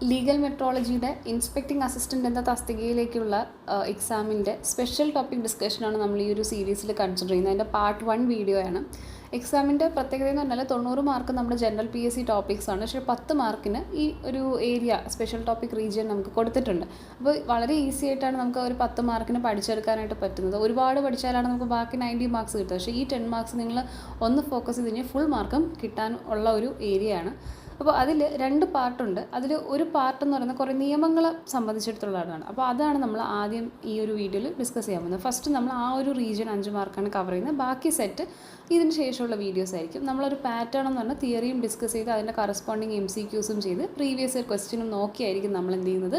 Legal മെട്രോളജിയുടെ inspecting assistant എന്ന തസ്തികയിലേക്കുള്ള എക്സാമിൻ്റെ special topic ഡിസ്കഷനാണ് നമ്മൾ ഈ ഒരു സീരീസിൽ കൺസിഡർ ചെയ്യുന്നത്. അതിൻ്റെ പാർട്ട് 1 വീഡിയോ ആണ്. എക്സാമിൻ്റെ പ്രത്യേകത എന്ന് പറഞ്ഞാൽ 90 മാർക്ക് നമ്മുടെ ജനറൽ PSC ടോപ്പിക്സ് ആണ്. പക്ഷേ 10 മാർക്കിന് ഈ ഒരു ഏരിയ സ്പെഷ്യൽ ടോപ്പിക് റീജിയൻ നമുക്ക് കൊടുത്തിട്ടുണ്ട്. അപ്പോൾ വളരെ ഈസി ആയിട്ടാണ് നമുക്ക് ഒരു 10 മാർക്കിന് പഠിച്ചെടുക്കാനായിട്ട് പറ്റുന്നത്. ഒരുപാട് പഠിച്ചാലാണ് നമുക്ക് ബാക്കി 90 മാർക്സ് കിട്ടുക. പക്ഷേ ഈ 10 മാർക്സ് നിങ്ങൾ ഒന്ന് ഫോക്കസ് ചെയ്ത് കഴിഞ്ഞാൽ ഫുൾ മാർക്കും കിട്ടാൻ ഉള്ള ഒരു ഏരിയയാണ്. അപ്പോൾ അതിൽ 2 പാർട്ടുണ്ട്. അതിൽ ഒരു പാർട്ട് എന്ന് പറയുന്നത് കുറേ നിയമങ്ങളെ സംബന്ധിച്ചിടത്തോളമാണ്. അപ്പോൾ അതാണ് നമ്മൾ ആദ്യം ഈ ഒരു വീഡിയോയിൽ ഡിസ്കസ് ചെയ്യാൻ പോകുന്നത്. ഫസ്റ്റ് നമ്മൾ ആ ഒരു റീജിയൻ 5 മാർക്കാണ് കവർ ചെയ്യുന്നത്. ബാക്കി സെറ്റ് ഇതിന് ശേഷമുള്ള വീഡിയോസ് ആയിരിക്കും. നമ്മളൊരു പാറ്റേൺ എന്ന് പറഞ്ഞാൽ തിയറിയും ഡിസ്കസ് ചെയ്ത് അതിൻ്റെ കറസ്പോണ്ടിങ് MCQസും ചെയ്ത് പ്രീവിയസ് ഇയർ ക്വസ്റ്റ്യനും നോക്കിയായിരിക്കും നമ്മൾ എന്ത് ചെയ്യുന്നത്,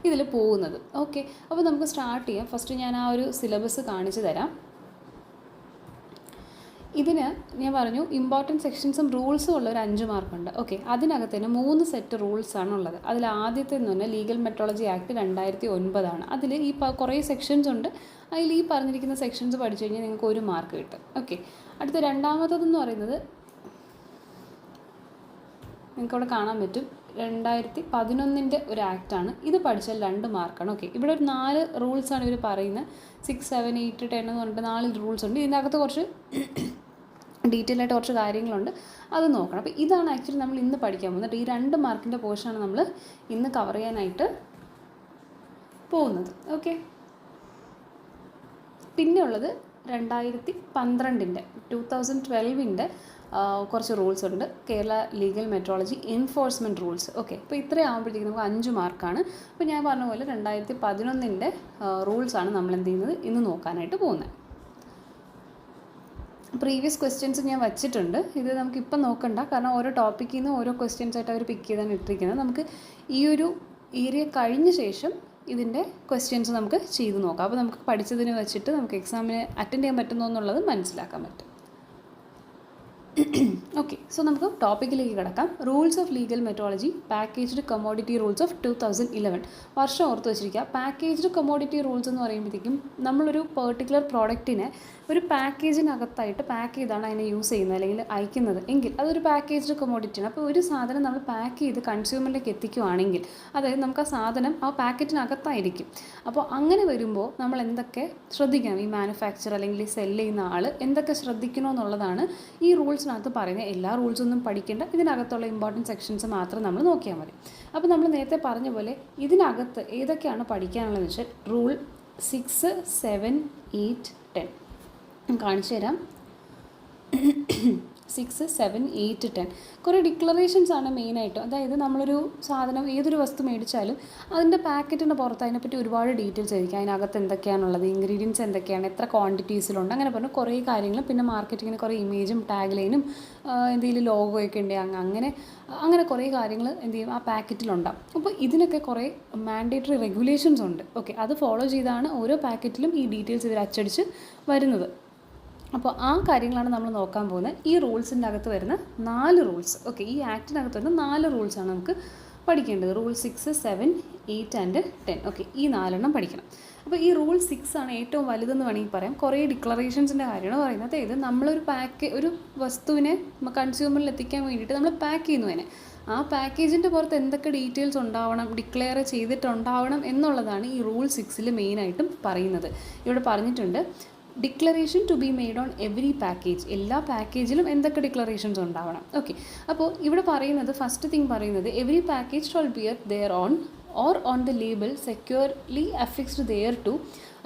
ഇതിൽ പോകുന്നത്. ഓക്കെ, അപ്പോൾ നമുക്ക് സ്റ്റാർട്ട് ചെയ്യാം. ഫസ്റ്റ് ഞാൻ ആ ഒരു സിലബസ് കാണിച്ചു തരാം. ഇതിന് ഞാൻ പറഞ്ഞു ഇമ്പോർട്ടൻറ്റ് സെക്ഷൻസും റൂൾസും ഉള്ള ഒരു 5 മാർക്കുണ്ട്. ഓക്കെ, അതിനകത്ത് തന്നെ 3 സെറ്റ് റൂൾസാണ് ഉള്ളത്. അതിൽ ആദ്യത്തെ എന്ന് പറഞ്ഞാൽ ലീഗൽ മെട്രോളജി ആക്ട് 2009 ആണ്. അതിൽ ഈ കുറേ സെക്ഷൻസ് ഉണ്ട്. അതിൽ ഈ പറഞ്ഞിരിക്കുന്ന സെക്ഷൻസ് പഠിച്ചു കഴിഞ്ഞാൽ നിങ്ങൾക്ക് 1 മാർക്ക് കിട്ടും. ഓക്കെ, അടുത്ത രണ്ടാമത്തതെന്ന് പറയുന്നത് നിങ്ങൾക്കവിടെ കാണാൻ പറ്റും 2011 ഒരു ആക്റ്റാണ്. ഇത് പഠിച്ചാൽ 2 മാർക്കാണ്. ഓക്കെ, ഇവിടെ ഒരു 4 റൂൾസാണ് ഇവർ പറയുന്നത്. 6, 7, 8, 10 എന്ന് പറഞ്ഞിട്ട് 4 റൂൾസ് ഉണ്ട്. ഇതിൻ്റെ അകത്ത് കുറച്ച് ഡീറ്റെയിൽ ആയിട്ട് കുറച്ച് കാര്യങ്ങളുണ്ട്, അത് നോക്കണം. അപ്പോൾ ഇതാണ് ആക്ച്വലി നമ്മൾ ഇന്ന് പഠിക്കാൻ പോകുന്നത്. ഈ 2 മാർക്കിൻ്റെ പോർഷനാണ് നമ്മൾ ഇന്ന് കവർ ചെയ്യാനായിട്ട് പോകുന്നത്. ഓക്കെ, പിന്നെ ഉള്ളത് 2012 കുറച്ച് റൂൾസ് ഉണ്ട്. Kerala legal metrology enforcement rules. Okay, അപ്പോൾ ഇത്രയും ആകുമ്പോഴത്തേക്കും നമുക്ക് 5 മാർക്കാണ്. അപ്പോൾ ഞാൻ പറഞ്ഞ പോലെ 2011 റൂൾസാണ് നമ്മൾ എന്ത് ചെയ്യുന്നത്, ഇന്ന് നോക്കാനായിട്ട് പോകുന്നത്. പ്രീവിയസ് ക്വസ്റ്റ്യൻസ് ഞാൻ വച്ചിട്ടുണ്ട്. ഇത് നമുക്കിപ്പം നോക്കണ്ട, കാരണം ഓരോ ടോപ്പിക്കിൽ നിന്ന് ഓരോ ക്വസ്റ്റ്യൻസ് ആയിട്ട് അവർ പിക്ക് ചെയ്താണ് ഇട്ടിരിക്കുന്നത്. നമുക്ക് ഈ ഒരു ഏരിയ കഴിഞ്ഞ ശേഷം ഇതിൻ്റെ ക്വസ്റ്റ്യൻസ് നമുക്ക് ചെയ്ത് നോക്കാം. അപ്പോൾ നമുക്ക് പഠിച്ചതിന് വെച്ചിട്ട് നമുക്ക് എക്സാമിന് അറ്റൻഡ് ചെയ്യാൻ പറ്റുന്നോ എന്നുള്ളത് മനസ്സിലാക്കാൻ പറ്റും. ഓക്കെ, സോ നമുക്ക് ടോപ്പിക്കിലേക്ക് കിടക്കാം. Rules of legal metrology packaged commodity rules of 2011. വർഷം ഓർത്ത് വെച്ചിരിക്കുക. പാക്കേജ്ഡ് കമ്മോഡിറ്റി റൂൾസ് എന്ന് പറയുമ്പോഴത്തേക്കും നമ്മളൊരു പെർട്ടിക്കുലർ പ്രോഡക്റ്റിനെ ഒരു പാക്കേജിനകത്തായിട്ട് പാക്ക് ചെയ്താണ് അതിനെ യൂസ് ചെയ്യുന്നത് അല്ലെങ്കിൽ അയക്കുന്നത് എങ്കിൽ അതൊരു പാക്കേജ്ഡ് കമ്മോഡിറ്റിയാണ്. അപ്പോൾ ഒരു സാധനം നമ്മൾ പാക്ക് ചെയ്ത് കൺസ്യൂമറിലേക്ക് എത്തിക്കുകയാണെങ്കിൽ അതായത് നമുക്ക് ആ സാധനം ആ പാക്കറ്റിനകത്തായിരിക്കും. അപ്പോൾ അങ്ങനെ വരുമ്പോൾ നമ്മൾ എന്തൊക്കെ ശ്രദ്ധിക്കണം, ഈ മാനുഫാക്ചർ അല്ലെങ്കിൽ സെല് ചെയ്യുന്ന ആൾ എന്തൊക്കെ ശ്രദ്ധിക്കണമെന്നുള്ളതാണ് ഈ റൂൾസിനകത്ത് പറയുന്നത്. എല്ലാ റൂൾസൊന്നും പഠിക്കേണ്ട, ഇതിനകത്തുള്ള ഇമ്പോർട്ടൻറ്റ് സെക്ഷൻസ് മാത്രം നമ്മൾ നോക്കിയാൽ മതി. അപ്പോൾ നമ്മൾ നേരത്തെ പറഞ്ഞ പോലെ ഇതിനകത്ത് ഏതൊക്കെയാണ് പഠിക്കാനുള്ളതെന്ന് വെച്ചാൽ റൂൾ 6, 7, 8, 10 കാണിച്ചു തരാം. 6, 7, 8, 10 കുറേ ഡിക്ലറേഷൻസ് ആണ് മെയിനായിട്ടും. അതായത് നമ്മളൊരു സാധനം ഏതൊരു വസ്തു മേടിച്ചാലും അതിൻ്റെ പാക്കറ്റിൻ്റെ പുറത്ത് അതിനെപ്പറ്റി ഒരുപാട് ഡീറ്റെയിൽസ് ആയിരിക്കും. അതിനകത്ത് എന്തൊക്കെയാണുള്ളത്, ഇൻഗ്രീഡിയൻസ് എന്തൊക്കെയാണ്, എത്ര ക്വാണ്ടിറ്റീസിലുണ്ട്, അങ്ങനെ പറഞ്ഞ് കുറേ കാര്യങ്ങൾ. പിന്നെ മാർക്കറ്റിങ്ങിന് കുറേ ഇമേജും ടാഗ് ലൈനും എന്തെങ്കിലും ലോഗോയൊക്കെ ഉണ്ട്, അങ്ങനെ കുറേ കാര്യങ്ങൾ എന്ത് ചെയ്യും ആ പാക്കറ്റിലുണ്ടാവും. അപ്പോൾ ഇതിനൊക്കെ കുറേ മാൻഡേറ്ററി റെഗുലേഷൻസ് ഉണ്ട്. ഓക്കെ, അത് ഫോളോ ചെയ്താണ് ഓരോ പാക്കറ്റിലും ഈ ഡീറ്റെയിൽസ് ഇതിൽ അച്ചടിച്ച് വരുന്നത്. അപ്പോൾ ആ കാര്യങ്ങളാണ് നമ്മൾ നോക്കാൻ പോകുന്നത്. ഈ റൂൾസിൻ്റെ അകത്ത് വരുന്ന 4 റൂൾസ്. ഓക്കെ, ഈ ആക്ടിനകത്ത് വരുന്ന 4 റൂൾസാണ് നമുക്ക് പഠിക്കേണ്ടത്. Rule 6, 7, 8 and 10. ഓക്കെ, ഈ 4 പഠിക്കണം. അപ്പോൾ ഈ റൂൾ 6 ആണ് ഏറ്റവും വലുതെന്ന് വേണമെങ്കിൽ പറയാം. കുറേ ഡിക്ലറേഷൻസിൻ്റെ കാര്യമാണ് പറയുന്നത്. അതായത് നമ്മളൊരു ഒരു വസ്തുവിനെ കൺസ്യൂമറിൽ എത്തിക്കാൻ വേണ്ടിയിട്ട് നമ്മൾ പാക്ക് ചെയ്യുന്നതിനെ ആ പാക്കേജിൻ്റെ പുറത്ത് എന്തൊക്കെ ഡീറ്റെയിൽസ് ഉണ്ടാവണം, ഡിക്ലെയർ ചെയ്തിട്ടുണ്ടാവണം എന്നുള്ളതാണ് ഈ റൂൾ 6 മെയിനായിട്ടും പറയുന്നത്. ഇവിടെ പറഞ്ഞിട്ടുണ്ട് declaration to be made on every package. എല്ലാ പാക്കേജിലും എന്തൊക്കെ ഡിക്ലറേഷൻസ് ഉണ്ടാവണം. ഓക്കെ, അപ്പോൾ ഇവിടെ പറയുന്നത് ഫസ്റ്റ് തിങ് പറയുന്നത് every package shall bear thereon or on the label securely affixed thereto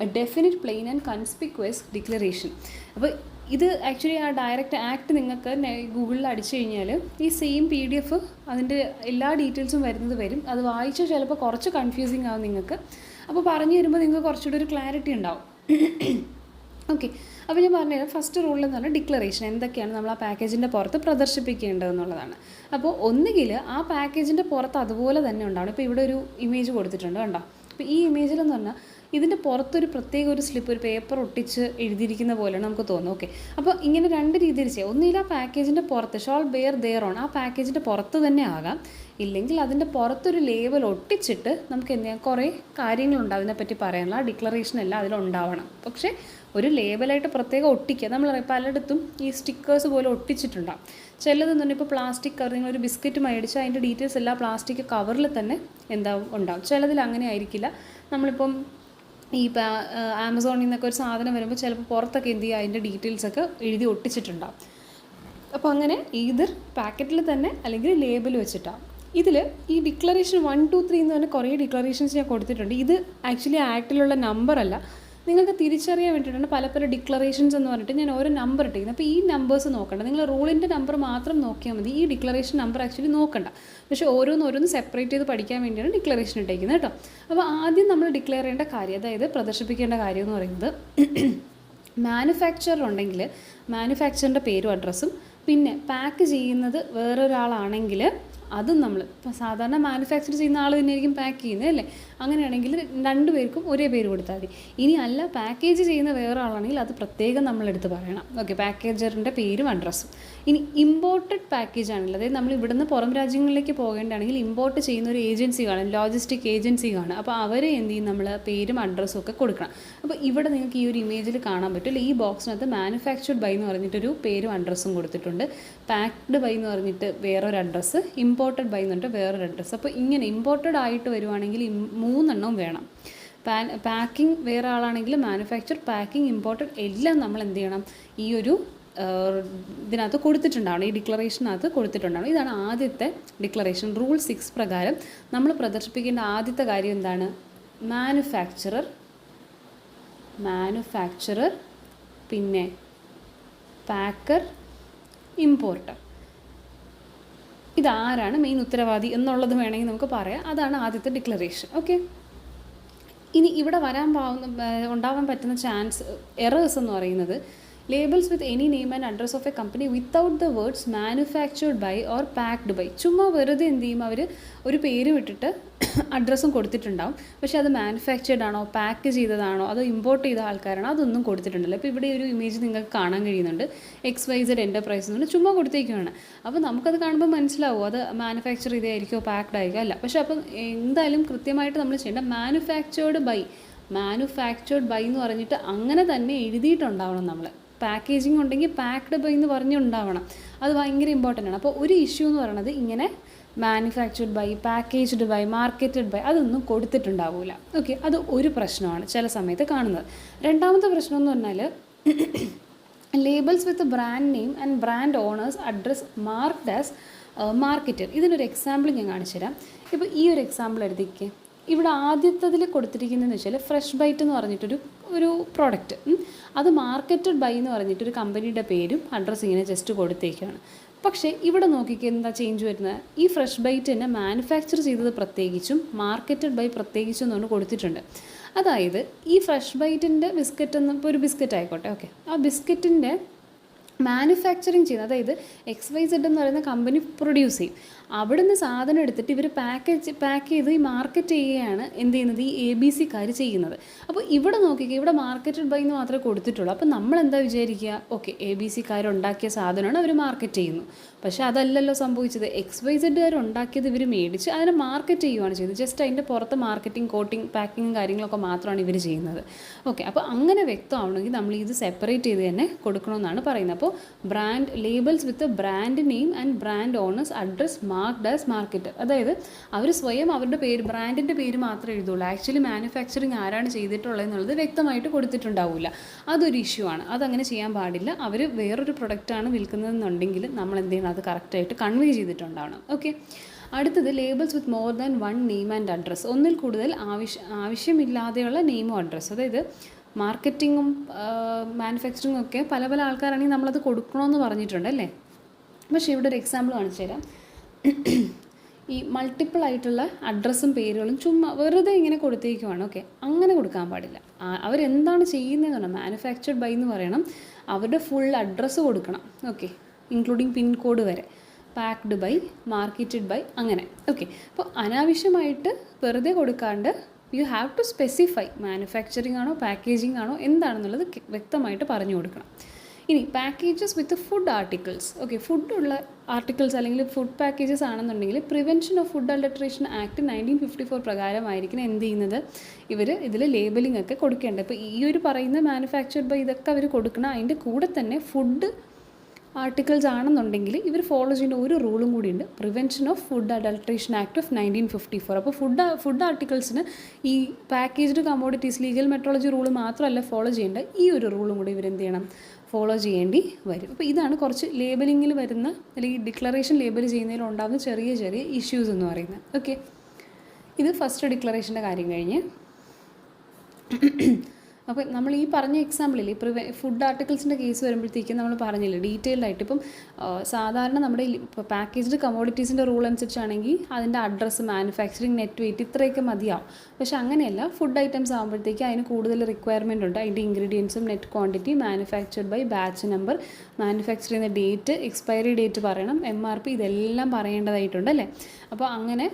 a definite plain and conspicuous declaration. അപ്പോൾ ഇത് ആക്ച്വലി ആ ഡയറക്റ്റ് ആക്ട് നിങ്ങൾക്ക് ഗൂഗിളിൽ അടിച്ചു കഴിഞ്ഞാൽ ഈ സെയിം PDF അതിൻ്റെ എല്ലാ ഡീറ്റെയിൽസും വരും. അത് വായിച്ചാൽ ചിലപ്പോൾ കുറച്ച് കൺഫ്യൂസിങ് ആവും നിങ്ങൾക്ക്. അപ്പോൾ പറഞ്ഞു വരുമ്പോൾ നിങ്ങൾക്ക് കുറച്ചുകൂടി ഒരു ക്ലാരിറ്റി ഉണ്ടാവും. ഓക്കെ, അപ്പോൾ ഞാൻ പറഞ്ഞുതരാം. ഫസ്റ്റ് റൂൾ എന്ന് പറഞ്ഞാൽ ഡിക്ലറേഷൻ എന്തൊക്കെയാണ് നമ്മൾ ആ പാക്കേജിൻ്റെ പുറത്ത് പ്രദർശിപ്പിക്കേണ്ടതെന്നുള്ളതാണ്. അപ്പോൾ ഒന്നുകിൽ ആ പാക്കേജിൻ്റെ പുറത്ത് അതുപോലെ തന്നെ ഉണ്ടാവണം. ഇപ്പോൾ ഇവിടെ ഒരു ഇമേജ് കൊടുത്തിട്ടുണ്ട്, കണ്ടോ? അപ്പോൾ ഈ ഇമേജിലെന്ന് പറഞ്ഞാൽ ഇതിൻ്റെ പുറത്തൊരു പ്രത്യേക ഒരു സ്ലിപ്പ്, ഒരു പേപ്പർ ഒട്ടിച്ച് എഴുതിയിരിക്കുന്ന പോലെയാണ് നമുക്ക് തോന്നുന്നത്. ഓക്കെ, അപ്പോൾ ഇങ്ങനെ 2 രീതിയിൽ ചെയ്യാം. ഒന്നുകിൽ ആ പാക്കേജിൻ്റെ പുറത്ത് ഷോൾ ബെയർ ദെയർ ഓൺ, ആ പാക്കേജിൻ്റെ പുറത്ത് തന്നെ ആകാം. ഇല്ലെങ്കിൽ അതിൻ്റെ പുറത്തൊരു ലേബൽ ഒട്ടിച്ചിട്ട് നമുക്ക് എന്ത് ചെയ്യാം, കുറേ കാര്യങ്ങളുണ്ടാവും ഇതിനെപ്പറ്റി പറയാനുള്ള. ആ ഡിക്ലറേഷൻ എല്ലാം അതിലുണ്ടാവണം. പക്ഷേ ഒരു ലേബലായിട്ട് പ്രത്യേകം ഒട്ടിക്കുക. നമ്മൾ പലയിടത്തും ഈ സ്റ്റിക്കേഴ്സ് പോലെ ഒട്ടിച്ചിട്ടുണ്ടാകും. ചിലതെന്ന് പറഞ്ഞാൽ ഇപ്പോൾ പ്ലാസ്റ്റിക് കവർ, നിങ്ങളൊരു ബിസ്ക്കറ്റ് മേടിച്ചാൽ അതിൻ്റെ ഡീറ്റെയിൽസ് എല്ലാം പ്ലാസ്റ്റിക് കവറിൽ തന്നെ ഉണ്ടാവും. ചിലതിൽ അങ്ങനെ ആയിരിക്കില്ല. നമ്മളിപ്പം ഈ ആമസോണിൽ നിന്നൊക്കെ ഒരു സാധനം വരുമ്പോൾ ചിലപ്പോൾ പുറത്തൊക്കെ എന്ത് ചെയ്യുക, അതിൻ്റെ ഡീറ്റെയിൽസൊക്കെ എഴുതി ഒട്ടിച്ചിട്ടുണ്ടാവും. അപ്പോൾ അങ്ങനെ either പാക്കറ്റിൽ തന്നെ അല്ലെങ്കിൽ ലേബൽ വെച്ചിട്ടാണ്. ഇതിൽ ഈ ഡിക്ലറേഷൻ 1, 2, 3 എന്ന് പറഞ്ഞാൽ കുറേ ഡിക്ലറേഷൻസ് ഞാൻ കൊടുത്തിട്ടുണ്ട്. ഇത് ആക്ച്വലി ആക്ടിലുള്ള നമ്പറല്ല, നിങ്ങൾക്ക് തിരിച്ചറിയാൻ വേണ്ടിയിട്ടാണ് പല ഡിക്ലറേഷൻസ് എന്ന് പറഞ്ഞിട്ട് ഞാൻ ഓരോ നമ്പർ ഇട്ടിരിക്കുന്നത്. അപ്പോൾ ഈ നമ്പേഴ്സ് നോക്കണ്ട, നിങ്ങൾ റൂളിൻ്റെ നമ്പർ മാത്രം നോക്കിയാൽ മതി. ഈ ഡിക്ലറേഷൻ നമ്പർ ആക്ച്വലി നോക്കണ്ട. പക്ഷേ ഓരോന്ന് സെപ്പറേറ്റ് ചെയ്ത് പഠിക്കാൻ വേണ്ടിയാണ് ഡിക്ലറേഷൻ ഇട്ടേക്കുന്നത് കേട്ടോ. അപ്പോൾ ആദ്യം നമ്മൾ ഡിക്ലെയർ ചെയ്യേണ്ട കാര്യം, അതായത് പ്രദർശിപ്പിക്കേണ്ട കാര്യം എന്ന് പറയുന്നത്, മാനുഫാക്ചറർ ഉണ്ടെങ്കിൽ മാനുഫാക്ചറിൻ്റെ പേരും അഡ്രസ്സും, പിന്നെ പാക്ക് ചെയ്യുന്നത് വേറൊരാളാണെങ്കിൽ അതും നമ്മൾ ഇപ്പോൾ സാധാരണ മാനുഫാക്ചർ ചെയ്യുന്ന ആൾ തന്നെയായിരിക്കും പാക്ക് ചെയ്യുന്നത് അല്ലേ. അങ്ങനെയാണെങ്കിൽ 2 പേർക്കും ഒരേ പേര് കൊടുത്താൽ മതി. ഇനി അല്ല, പാക്കേജ് ചെയ്യുന്ന വേറെ ആളാണെങ്കിൽ അത് പ്രത്യേകം നമ്മളെടുത്ത് പറയണം. ഓക്കെ, പാക്കേജറിൻ്റെ പേരും അഡ്രസ്സും. ഇനി ഇമ്പോർട്ടഡ് പാക്കേജ് ആണെങ്കിൽ, അതായത് നമ്മൾ ഇവിടുന്ന് പുറം രാജ്യങ്ങളിലേക്ക് പോകേണ്ടതാണെങ്കിൽ ഇമ്പോർട്ട് ചെയ്യുന്ന ഒരു ഏജൻസി കാണും, ലോജിസ്റ്റിക് ഏജൻസി കാണും. അപ്പോൾ അവരെ എന്ത് ചെയ്യും, നമ്മൾ പേരും അഡ്രസ്സും ഒക്കെ കൊടുക്കണം. അപ്പോൾ ഇവിടെ നിങ്ങൾക്ക് ഈ ഒരു ഇമേജിൽ കാണാൻ പറ്റില്ല, ഈ ബോക്സിനകത്ത് മാനുഫാക്ചർഡ് ബൈ എന്ന് പറഞ്ഞിട്ടൊരു പേരും അഡ്രസ്സും കൊടുത്തിട്ടുണ്ട്, പാക്ഡ് ബൈ എന്ന് പറഞ്ഞിട്ട് വേറൊരു അഡ്രസ്സ്, ഇമ്പോർട്ടഡ് ബൈ എന്ന് പറഞ്ഞിട്ട് വേറൊരു അഡ്രസ്സ്. അപ്പോൾ ഇങ്ങനെ ഇമ്പോർട്ടഡ് ആയിട്ട് വരുവാണെങ്കിൽ 3 എണ്ണം വേണം. പാക്കിംഗ് വേറെ ആളാണെങ്കിൽ മാനുഫാക്ചർ, പാക്കിംഗ്, ഇമ്പോർട്ടഡ് എല്ലാം നമ്മൾ എന്ത് ചെയ്യണം, ഈ ഒരു ഇതിനകത്ത് കൊടുത്തിട്ടുണ്ടാവണം, ഈ ഡിക്ലറേഷനകത്ത് കൊടുത്തിട്ടുണ്ടാവണം. ഇതാണ് ആദ്യത്തെ ഡിക്ലറേഷൻ. റൂൾ 6 പ്രകാരം നമ്മൾ പ്രദർശിപ്പിക്കേണ്ട ആദ്യത്തെ കാര്യം എന്താണ്, മാനുഫാക്ചറർ, പിന്നെ പാക്കർ, ഇമ്പോർട്ടർ. ഇതാരാണ് മെയിൻ ഉത്തരവാദി എന്നുള്ളത് വേണമെങ്കിൽ നമുക്ക് പറയാം. അതാണ് ആദ്യത്തെ ഡിക്ലറേഷൻ. ഓക്കെ, ഇനി ഇവിടെ ഉണ്ടാവാൻ പറ്റുന്ന എറേഴ്സ് എന്ന് പറയുന്നത്, labels with any name and address of a company without the words manufactured by or packed by. ചുമ്മാ വെറുതെ എന്ത് ചെയ്യും, അവർ ഒരു പേര് വിട്ടിട്ട് അഡ്രസ്സും കൊടുത്തിട്ടുണ്ടാവും, പക്ഷേ അത് മാനുഫാക്ചേർഡ് ആണോ, പാക്ക് ചെയ്തതാണോ, അതോ ഇമ്പോർട്ട് ചെയ്ത ആൾക്കാരാണോ, അതൊന്നും കൊടുത്തിട്ടുണ്ടല്ലോ. അപ്പോൾ ഇവിടെ ഒരു ഇമേജ് നിങ്ങൾക്ക് കാണാൻ കഴിയുന്നുണ്ട്, XYZ എൻ്റർപ്രൈസ് എന്ന് പറഞ്ഞാൽ ചുമ്മാ കൊടുത്തേക്കുവാണ്. അപ്പോൾ നമുക്കത് കാണുമ്പോൾ മനസ്സിലാവും അത് മാനുഫാക്ചർ ചെയ്തായിരിക്കുമോ പാക്ഡ് ആയിരിക്കും, അല്ല. പക്ഷേ അപ്പം എന്തായാലും കൃത്യമായിട്ട് നമ്മൾ ചെയ്യേണ്ട മാനുഫാക്ചേർഡ് ബൈ എന്ന് പറഞ്ഞിട്ട് അങ്ങനെ തന്നെ എഴുതിയിട്ടുണ്ടാവണം. നമ്മൾ പാക്കേജിങ് ഉണ്ടെങ്കിൽ പാക്ഡ് ബൈ എന്ന് പറഞ്ഞുണ്ടാവണം. അത് ഭയങ്കര ഇമ്പോർട്ടൻ്റ് ആണ്. അപ്പോൾ ഒരു ഇഷ്യൂ എന്ന് പറയുന്നത് ഇങ്ങനെ manufactured by, packaged by, marketed by അതൊന്നും കൊടുത്തിട്ടുണ്ടാവില്ല. ഓക്കെ, അത് ഒരു പ്രശ്നമാണ് ചില സമയത്ത് കാണുന്നത്. രണ്ടാമത്തെ പ്രശ്നം എന്ന് പറഞ്ഞാൽ labels with brand name and brand owners address marked as marketer. ഇതിനൊരു എക്സാമ്പിൾ ഞാൻ കാണിച്ചു തരാം. ഇപ്പോൾ ഈ ഒരു എക്സാമ്പിൾ എടുത്തേക്ക്. ഇവിടെ ആദ്യത്തതിൽ കൊടുത്തിരിക്കുന്നതെന്ന് വെച്ചാൽ ഫ്രഷ് ബൈറ്റ് എന്ന് പറഞ്ഞിട്ടൊരു പ്രോഡക്റ്റ്, അത് മാർക്കറ്റഡ് ബൈ എന്ന് പറഞ്ഞിട്ടൊരു കമ്പനിയുടെ പേരും അഡ്രസ്സ് ഇങ്ങനെ ജസ്റ്റ് കൊടുത്തേക്കാണ്. പക്ഷേ ഇവിടെ നോക്കിക്കുക എന്താ ചേഞ്ച് വരുന്നത്, ഈ ഫ്രഷ് ബൈറ്റ് തന്നെ മാനുഫാക്ചർ ചെയ്തത് പ്രത്യേകിച്ചും മാർക്കറ്റഡ് ബൈ പ്രത്യേകിച്ചും എന്നുകൊണ്ട് കൊടുത്തിട്ടുണ്ട്. അതായത് ഈ ഫ്രഷ് ബൈറ്റിൻ്റെ ബിസ്ക്കറ്റ് എന്ന്, ഇപ്പോൾ ഒരു ബിസ്ക്കറ്റ് ആയിക്കോട്ടെ, ഓക്കെ, ആ ബിസ്ക്കറ്റിൻ്റെ മാനുഫാക്ചറിങ് ചെയ്യുന്നത്, അതായത് XYZ എന്ന് പറയുന്ന കമ്പനി പ്രൊഡ്യൂസ് ചെയ്യും. അവിടെ നിന്ന് സാധനം എടുത്തിട്ട് ഇവർ പാക്ക് ചെയ്ത് ഈ മാർക്കറ്റ് ചെയ്യുകയാണ് എന്ത് ചെയ്യുന്നത്, ഈ ABCക്കാർ ചെയ്യുന്നത്. അപ്പോൾ ഇവിടെ നോക്കിക്കുക, ഇവിടെ മാർക്കറ്റഡ് ബൈ എന്ന് മാത്രമേ കൊടുത്തിട്ടുള്ളൂ. അപ്പോൾ നമ്മൾ എന്താ വിചാരിക്കുക, ഓക്കെ ABCക്കാർ ഉണ്ടാക്കിയ സാധനമാണ് അവർ മാർക്കറ്റ് ചെയ്യുന്നു. പക്ഷേ അതല്ലല്ലോ സംഭവിച്ചത്. XYZകാർ ഉണ്ടാക്കിയത് ഇവർ മേടിച്ച് അതിനെ മാർക്കറ്റ് ചെയ്യുകയാണ് ചെയ്തത്. ജസ്റ്റ് അതിൻ്റെ പുറത്ത് മാർക്കറ്റിംഗ്, കോട്ടിങ്, പാക്കിങ്ങും കാര്യങ്ങളൊക്കെ മാത്രമാണ് ഇവർ ചെയ്യുന്നത്. ഓക്കെ, അപ്പോൾ അങ്ങനെ വ്യക്തമാവണമെങ്കിൽ നമ്മൾ ഇത് സെപ്പറേറ്റ് ചെയ്ത് തന്നെ കൊടുക്കണമെന്നാണ് പറയുന്നത്. അപ്പോൾ brand labels with brand name and brand owners address marked as marketer. അതായത് അവർ സ്വയം അവരുടെ പേര്, ബ്രാൻഡിൻ്റെ പേര് മാത്രമേ എഴുതുള്ളൂ. ആക്ച്വലി മാനുഫാക്ചറിങ് ആരാണ് ചെയ്തിട്ടുള്ളത് എന്നുള്ളത് വ്യക്തമായിട്ട് കൊടുത്തിട്ടുണ്ടാവില്ല. അതൊരു ഇഷ്യൂ ആണ്. അതങ്ങനെ ചെയ്യാൻ പാടില്ല. അവർ വേറൊരു പ്രൊഡക്റ്റാണ് വിൽക്കുന്നതെന്നുണ്ടെങ്കിൽ നമ്മൾ എന്ത് ചെയ്യണം, അത് കറക്റ്റായിട്ട് കൺവേ ചെയ്തിട്ടുണ്ടാവണം. ഓക്കെ, അടുത്തത് labels with more than 1 name and address. ഒന്നിൽ കൂടുതൽ ആവശ്യമില്ലാതെയുള്ള നെയിമും അഡ്രസ്സും. അതായത് മാർക്കറ്റിങ്ങും മാനുഫാക്ചറിങ്ങും ഒക്കെ പല ആൾക്കാരാണെങ്കിൽ നമ്മളത് കൊടുക്കണമെന്ന് പറഞ്ഞിട്ടുണ്ട് അല്ലേ. പക്ഷേ ഇവിടെ ഒരു എക്സാമ്പിൾ കാണിച്ചു തരാം. ഈ മൾട്ടിപ്പിൾ ആയിട്ടുള്ള അഡ്രസ്സും പേരുകളും ചുമ്മാ വെറുതെ ഇങ്ങനെ കൊടുത്തേക്കുവാണ്. ഓക്കെ, അങ്ങനെ കൊടുക്കാൻ പാടില്ല. അവരെന്താണ് ചെയ്യുന്നതെന്ന് പറഞ്ഞാൽ മാനുഫാക്ചർഡ് ബൈ എന്ന് പറയണം, അവരുടെ ഫുൾ അഡ്രസ്സ് കൊടുക്കണം. ഓക്കെ, ഇൻക്ലൂഡിങ് പിൻ കോഡ് വരെ. പാക്ഡ് ബൈ, മാർക്കറ്റഡ് ബൈ, അങ്ങനെ. ഓക്കെ, അപ്പോൾ അനാവശ്യമായിട്ട് വെറുതെ കൊടുക്കാണ്ട് you have to specify manufacturing ആണോ പാക്കേജിങ് ആണോ എന്താണെന്നുള്ളത് വ്യക്തമായിട്ട് പറഞ്ഞു കൊടുക്കണം. ഇനി packages with food articles. Okay, ഫുഡുള്ള ആർട്ടിക്കിൾസ് അല്ലെങ്കിൽ ഫുഡ് പാക്കേജസ് ആണെന്നുണ്ടെങ്കിൽ prevention of food adulteration act 1954 പ്രകാരമായിരിക്കണം എന്ത് ചെയ്യുന്നത്, ഇവർ ഇതിൽ ലേബലിംഗ് ഒക്കെ കൊടുക്കേണ്ടത്. ഇപ്പോൾ ഈ ഒരു പറയുന്ന മാനുഫാക്ചർഡ് ബൈ ഇതൊക്കെ അവർ കൊടുക്കണം. അതിൻ്റെ കൂടെ തന്നെ ഫുഡ് ആർട്ടിക്കിൾസ് ആണെന്നുണ്ടെങ്കിൽ ഇവർ ഫോളോ ചെയ്യുന്ന ഒരു റൂളും കൂടിയുണ്ട്, prevention of food adulteration act of 1954. അപ്പോൾ ഫുഡ് ആർട്ടിക്കിൾസിന് ഈ packaged commodities legal metrology rule മാത്രമല്ല ഫോളോ ചെയ്യേണ്ട, ഈ ഒരു റൂളും കൂടി ഇവരെന്ത് ചെയ്യണം, ഫോളോ ചെയ്യേണ്ടി വരും. അപ്പോൾ ഇതാണ് കുറച്ച് ലേബലിങ്ങിൽ വരുന്ന അല്ലെങ്കിൽ ഡിക്ലറേഷൻ ലേബൽ ചെയ്യുന്നതിൽ ഉണ്ടാകുന്ന ചെറിയ ചെറിയ ഇഷ്യൂസ് എന്ന് പറയുന്നത്. ഓക്കെ, ഇത് ഫസ്റ്റ് ഡിക്ലറേഷൻ്റെ കാര്യം കഴിഞ്ഞ്. അപ്പോൾ നമ്മൾ ഈ പറഞ്ഞ എക്സാമ്പിളിൽ ഫുഡ് ആർട്ടിക്കിൾസിൻ്റെ കേസ് വരുമ്പോഴത്തേക്കും നമ്മൾ പറഞ്ഞില്ലേ ഡീറ്റെയിൽഡ് ആയിട്ട്. ഇപ്പം സാധാരണ നമ്മുടെ ഇപ്പോൾ പാക്കേജ്ഡ് കമ്മോഡിറ്റീസിൻ്റെ റൂൾ അനുസരിച്ചാണെങ്കിൽ അതിൻ്റെ അഡ്രസ്സ്, മാനുഫാക്ചറിങ്, നെറ്റ് വെയിറ്റ് ഇത്രയൊക്കെ മതിയാവും. പക്ഷെ അങ്ങനെയല്ല, ഫുഡ് ഐറ്റംസ് ആകുമ്പോഴത്തേക്ക് അതിന് കൂടുതൽ റിക്വയർമെൻ്റ് ഉണ്ട്. അതിൻ്റെ ഇൻഗ്രീഡിയൻസും, net quantity, manufactured by, batch number, manufacture ചെയ്യുന്ന ഡേറ്റ്, എക്സ്പയറി ഡേറ്റ് പറയണം, MRP, ഇതെല്ലാം പറയേണ്ടതായിട്ടുണ്ട് അല്ലേ. അപ്പോൾ അങ്ങനെ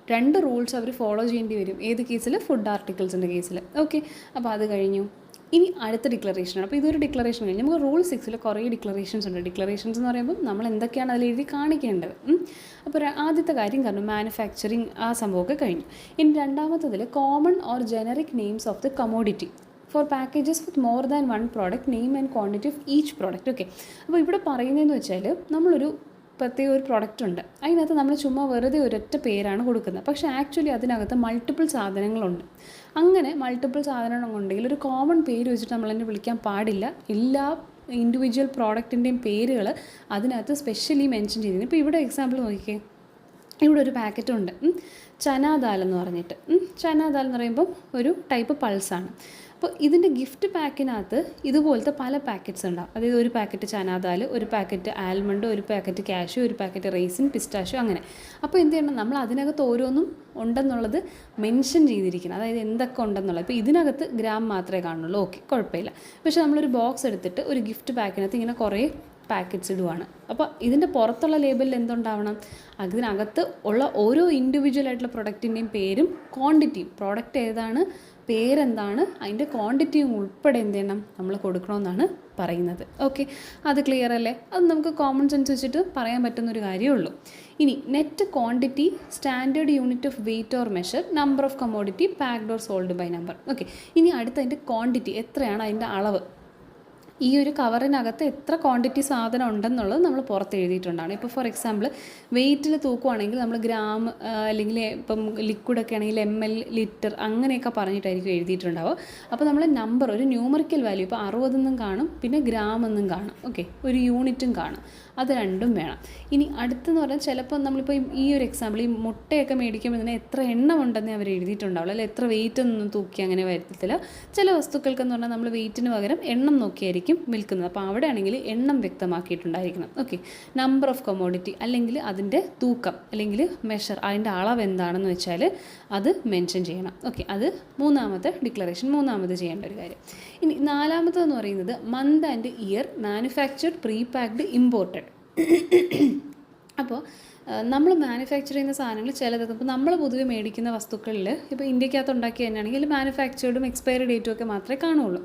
2 റൂൾസ് അവർ ഫോളോ ചെയ്യേണ്ടി വരും. ഏത് കേസിൽ? ഫുഡ് ആർട്ടിക്കിൾസിൻ്റെ കേസിൽ. ഓക്കെ, അപ്പോൾ അത് കഴിഞ്ഞു. ഇനി അടുത്ത ഡിക്ലറേഷനാണ്. അപ്പോൾ ഇതൊരു ഡിക്ലറേഷൻ കഴിഞ്ഞു. നമുക്ക് റൂൾ 6 കുറേ ഡിക്ലറേഷൻസ് ഉണ്ട്. ഡിക്ലറേഷൻസ് എന്ന് പറയുമ്പോൾ നമ്മൾ എന്തൊക്കെയാണ് അതിൽ എഴുതി കാണിക്കേണ്ടത്. അപ്പോൾ ആദ്യത്തെ കാര്യം കാരണം മാനുഫാക്ചറിങ് ആ സംഭവമൊക്കെ കഴിഞ്ഞു. ഇനി രണ്ടാമത്തതിൽ common or generic names of the commodity for packages with more than 1 product, name and quantity of each product. Okay, അപ്പോൾ ഇവിടെ പറയുന്നതെന്ന് വെച്ചാൽ നമ്മളൊരു പ്രത്യേക ഒരു പ്രൊഡക്റ്റ് ഉണ്ട്, അതിനകത്ത് നമ്മൾ ചുമ്മാ വെറുതെ ഒരൊറ്റ പേരാണ് കൊടുക്കുന്നത്. പക്ഷേ ആക്ച്വലി അതിനകത്ത് മൾട്ടിപ്പിൾ സാധനങ്ങളുണ്ട്. അങ്ങനെ മൾട്ടിപ്പിൾ സാധനം ഉണ്ടെങ്കിൽ ഒരു കോമൺ പേര് വെച്ചിട്ട് നമ്മളതിനെ വിളിക്കാൻ പാടില്ല. എല്ലാ ഇൻഡിവിജ്വൽ പ്രോഡക്റ്റിൻ്റെയും പേരുകൾ അതിനകത്ത് സ്പെഷ്യലി മെൻഷൻ ചെയ്തിരുന്നു. ഇപ്പോൾ ഇവിടെ എക്സാമ്പിൾ നോക്കിക്കേ, ഇവിടെ ഒരു പാക്കറ്റുണ്ട്, ചനാ ദാൽ എന്ന് പറഞ്ഞിട്ട്. ചനാ ദാൽ എന്ന് പറയുമ്പം ഒരു ടൈപ്പ് പൾസാണ്. അപ്പോൾ ഇതിൻ്റെ ഗിഫ്റ്റ് പാക്കിനകത്ത് ഇതുപോലത്തെ പല പാക്കറ്റ്സ് ഉണ്ടാവും. അതായത് ഒരു പാക്കറ്റ് ചനാ ദാൽ, ഒരു പാക്കറ്റ് ആൽമണ്ട്, ഒരു പാക്കറ്റ് കാഷ്യൂ, ഒരു പാക്കറ്റ് റൈസിൻ, പിസ്റ്റാഷ്യൂ, അങ്ങനെ. അപ്പോൾ എന്ത് ചെയ്യണം, നമ്മൾ അതിനകത്ത് ഓരോന്നും ഉണ്ടെന്നുള്ളത് മെൻഷൻ ചെയ്തിരിക്കണം. അതായത് എന്തൊക്കെ ഉണ്ടെന്നുള്ളത്. ഇപ്പോൾ ഇതിനകത്ത് ഗ്രാം മാത്രമേ കാണുള്ളൂ, ഓക്കെ, കുഴപ്പമില്ല. പക്ഷേ നമ്മളൊരു ബോക്സ് എടുത്തിട്ട് ഒരു ഗിഫ്റ്റ് പാക്കിനകത്ത് ഇങ്ങനെ കുറേ പാക്കറ്റ്സ് ഇടുവാണ്. അപ്പോൾ ഇതിൻ്റെ പുറത്തുള്ള ലേബലിൽ എന്തുണ്ടാവണം, അതിനകത്ത് ഉള്ള ഓരോ ഇൻഡിവിജ്വൽ ആയിട്ടുള്ള പ്രൊഡക്റ്റിൻ്റെയും പേരും ക്വാണ്ടിറ്റിയും, പ്രോഡക്റ്റ് ഏതാണ്, പേരെന്താണ്, അതിൻ്റെ ക്വാണ്ടിറ്റിയും ഉൾപ്പെടെ എന്ത് ചെയ്യണം, നമ്മൾ കൊടുക്കണമെന്നാണ് പറയുന്നത്. ഓക്കെ, അത് ക്ലിയർ അല്ലേ? അത് നമുക്ക് കോമൺ സെൻസ് വെച്ചിട്ട് പറയാൻ പറ്റുന്നൊരു കാര്യമേ ഉള്ളൂ. ഇനി net quantity, standard unit of weight or measure, number of commodity packed or sold by number. Okay, ഇനി അടുത്തതിൻ്റെ ക്വാണ്ടിറ്റി എത്രയാണ്, അതിൻ്റെ അളവ്. ഈ ഒരു കവറിനകത്ത് എത്ര ക്വാണ്ടിറ്റി സാധനം ഉണ്ടെന്നുള്ളത് നമ്മൾ പുറത്ത് എഴുതിയിട്ടുണ്ടാണ്. ഇപ്പോൾ ഫോർ എക്സാമ്പിൾ വെയിറ്റിൽ തൂക്കുവാണെങ്കിൽ നമ്മൾ ഗ്രാം, അല്ലെങ്കിൽ ഇപ്പം ലിക്വിഡൊക്കെ ആണെങ്കിൽ ML, ലിറ്റർ, അങ്ങനെയൊക്കെ പറഞ്ഞിട്ടായിരിക്കും എഴുതിയിട്ടുണ്ടാവുക. അപ്പോൾ നമ്മൾ നമ്പർ, ഒരു ന്യൂമറിക്കൽ വാല്യൂ, ഇപ്പോൾ 60 എന്നും കാണും, പിന്നെ ഗ്രാം എന്നും കാണും. ഓക്കെ, ഒരു യൂണിറ്റും കാണും. അത് രണ്ടും വേണം. ഇനി അടുത്തെന്ന് പറഞ്ഞാൽ ചിലപ്പോൾ നമ്മളിപ്പോൾ ഈ ഒരു എക്സാമ്പിൾ, ഈ മുട്ടയൊക്കെ മേടിക്കുമ്പോൾ ഇതിന് എത്ര എണ്ണം ഉണ്ടെന്നേ അവർ എഴുതിയിട്ടുണ്ടാവുള്ളൂ, അല്ലെങ്കിൽ എത്ര വെയിറ്റ് ഒന്നും തൂക്കി അങ്ങനെ വരത്തില്ല. ചില വസ്തുക്കൾക്കെന്ന് പറഞ്ഞാൽ നമ്മൾ വെയിറ്റിന് പകരം എണ്ണം നോക്കിയായിരിക്കും വിൽക്കുന്നത്. അപ്പോൾ അവിടെ ആണെങ്കിൽ എണ്ണം വ്യക്തമാക്കിയിട്ടുണ്ടായിരിക്കണം. ഓക്കെ, നമ്പർ ഓഫ് കമോഡിറ്റി അല്ലെങ്കിൽ അതിൻ്റെ തൂക്കം അല്ലെങ്കിൽ മെഷർ, അതിൻ്റെ അളവ് എന്താണെന്ന് വെച്ചാൽ അത് മെൻഷൻ ചെയ്യണം. ഓക്കെ, അത് മൂന്നാമത്തെ ഡിക്ലറേഷൻ, മൂന്നാമത് ചെയ്യേണ്ട ഒരു കാര്യം. ഇനി നാലാമത്തെന്ന് പറയുന്നത് month and year, manufactured, pre packed, imported. അപ്പോൾ നമ്മൾ മാനുഫാക്ചർ ചെയ്യുന്ന സാധനങ്ങൾ ചിലതൊക്കെ ഇപ്പോൾ നമ്മൾ പൊതുവെ മേടിക്കുന്ന വസ്തുക്കളിൽ ഇപ്പോൾ ഇന്ത്യക്കകത്ത് ഉണ്ടാക്കി തന്നെയാണെങ്കിൽ മാനുഫാക്ചേർഡും എക്സ്പയറി ഡേറ്റും ഒക്കെ മാത്രമേ കാണുള്ളൂ.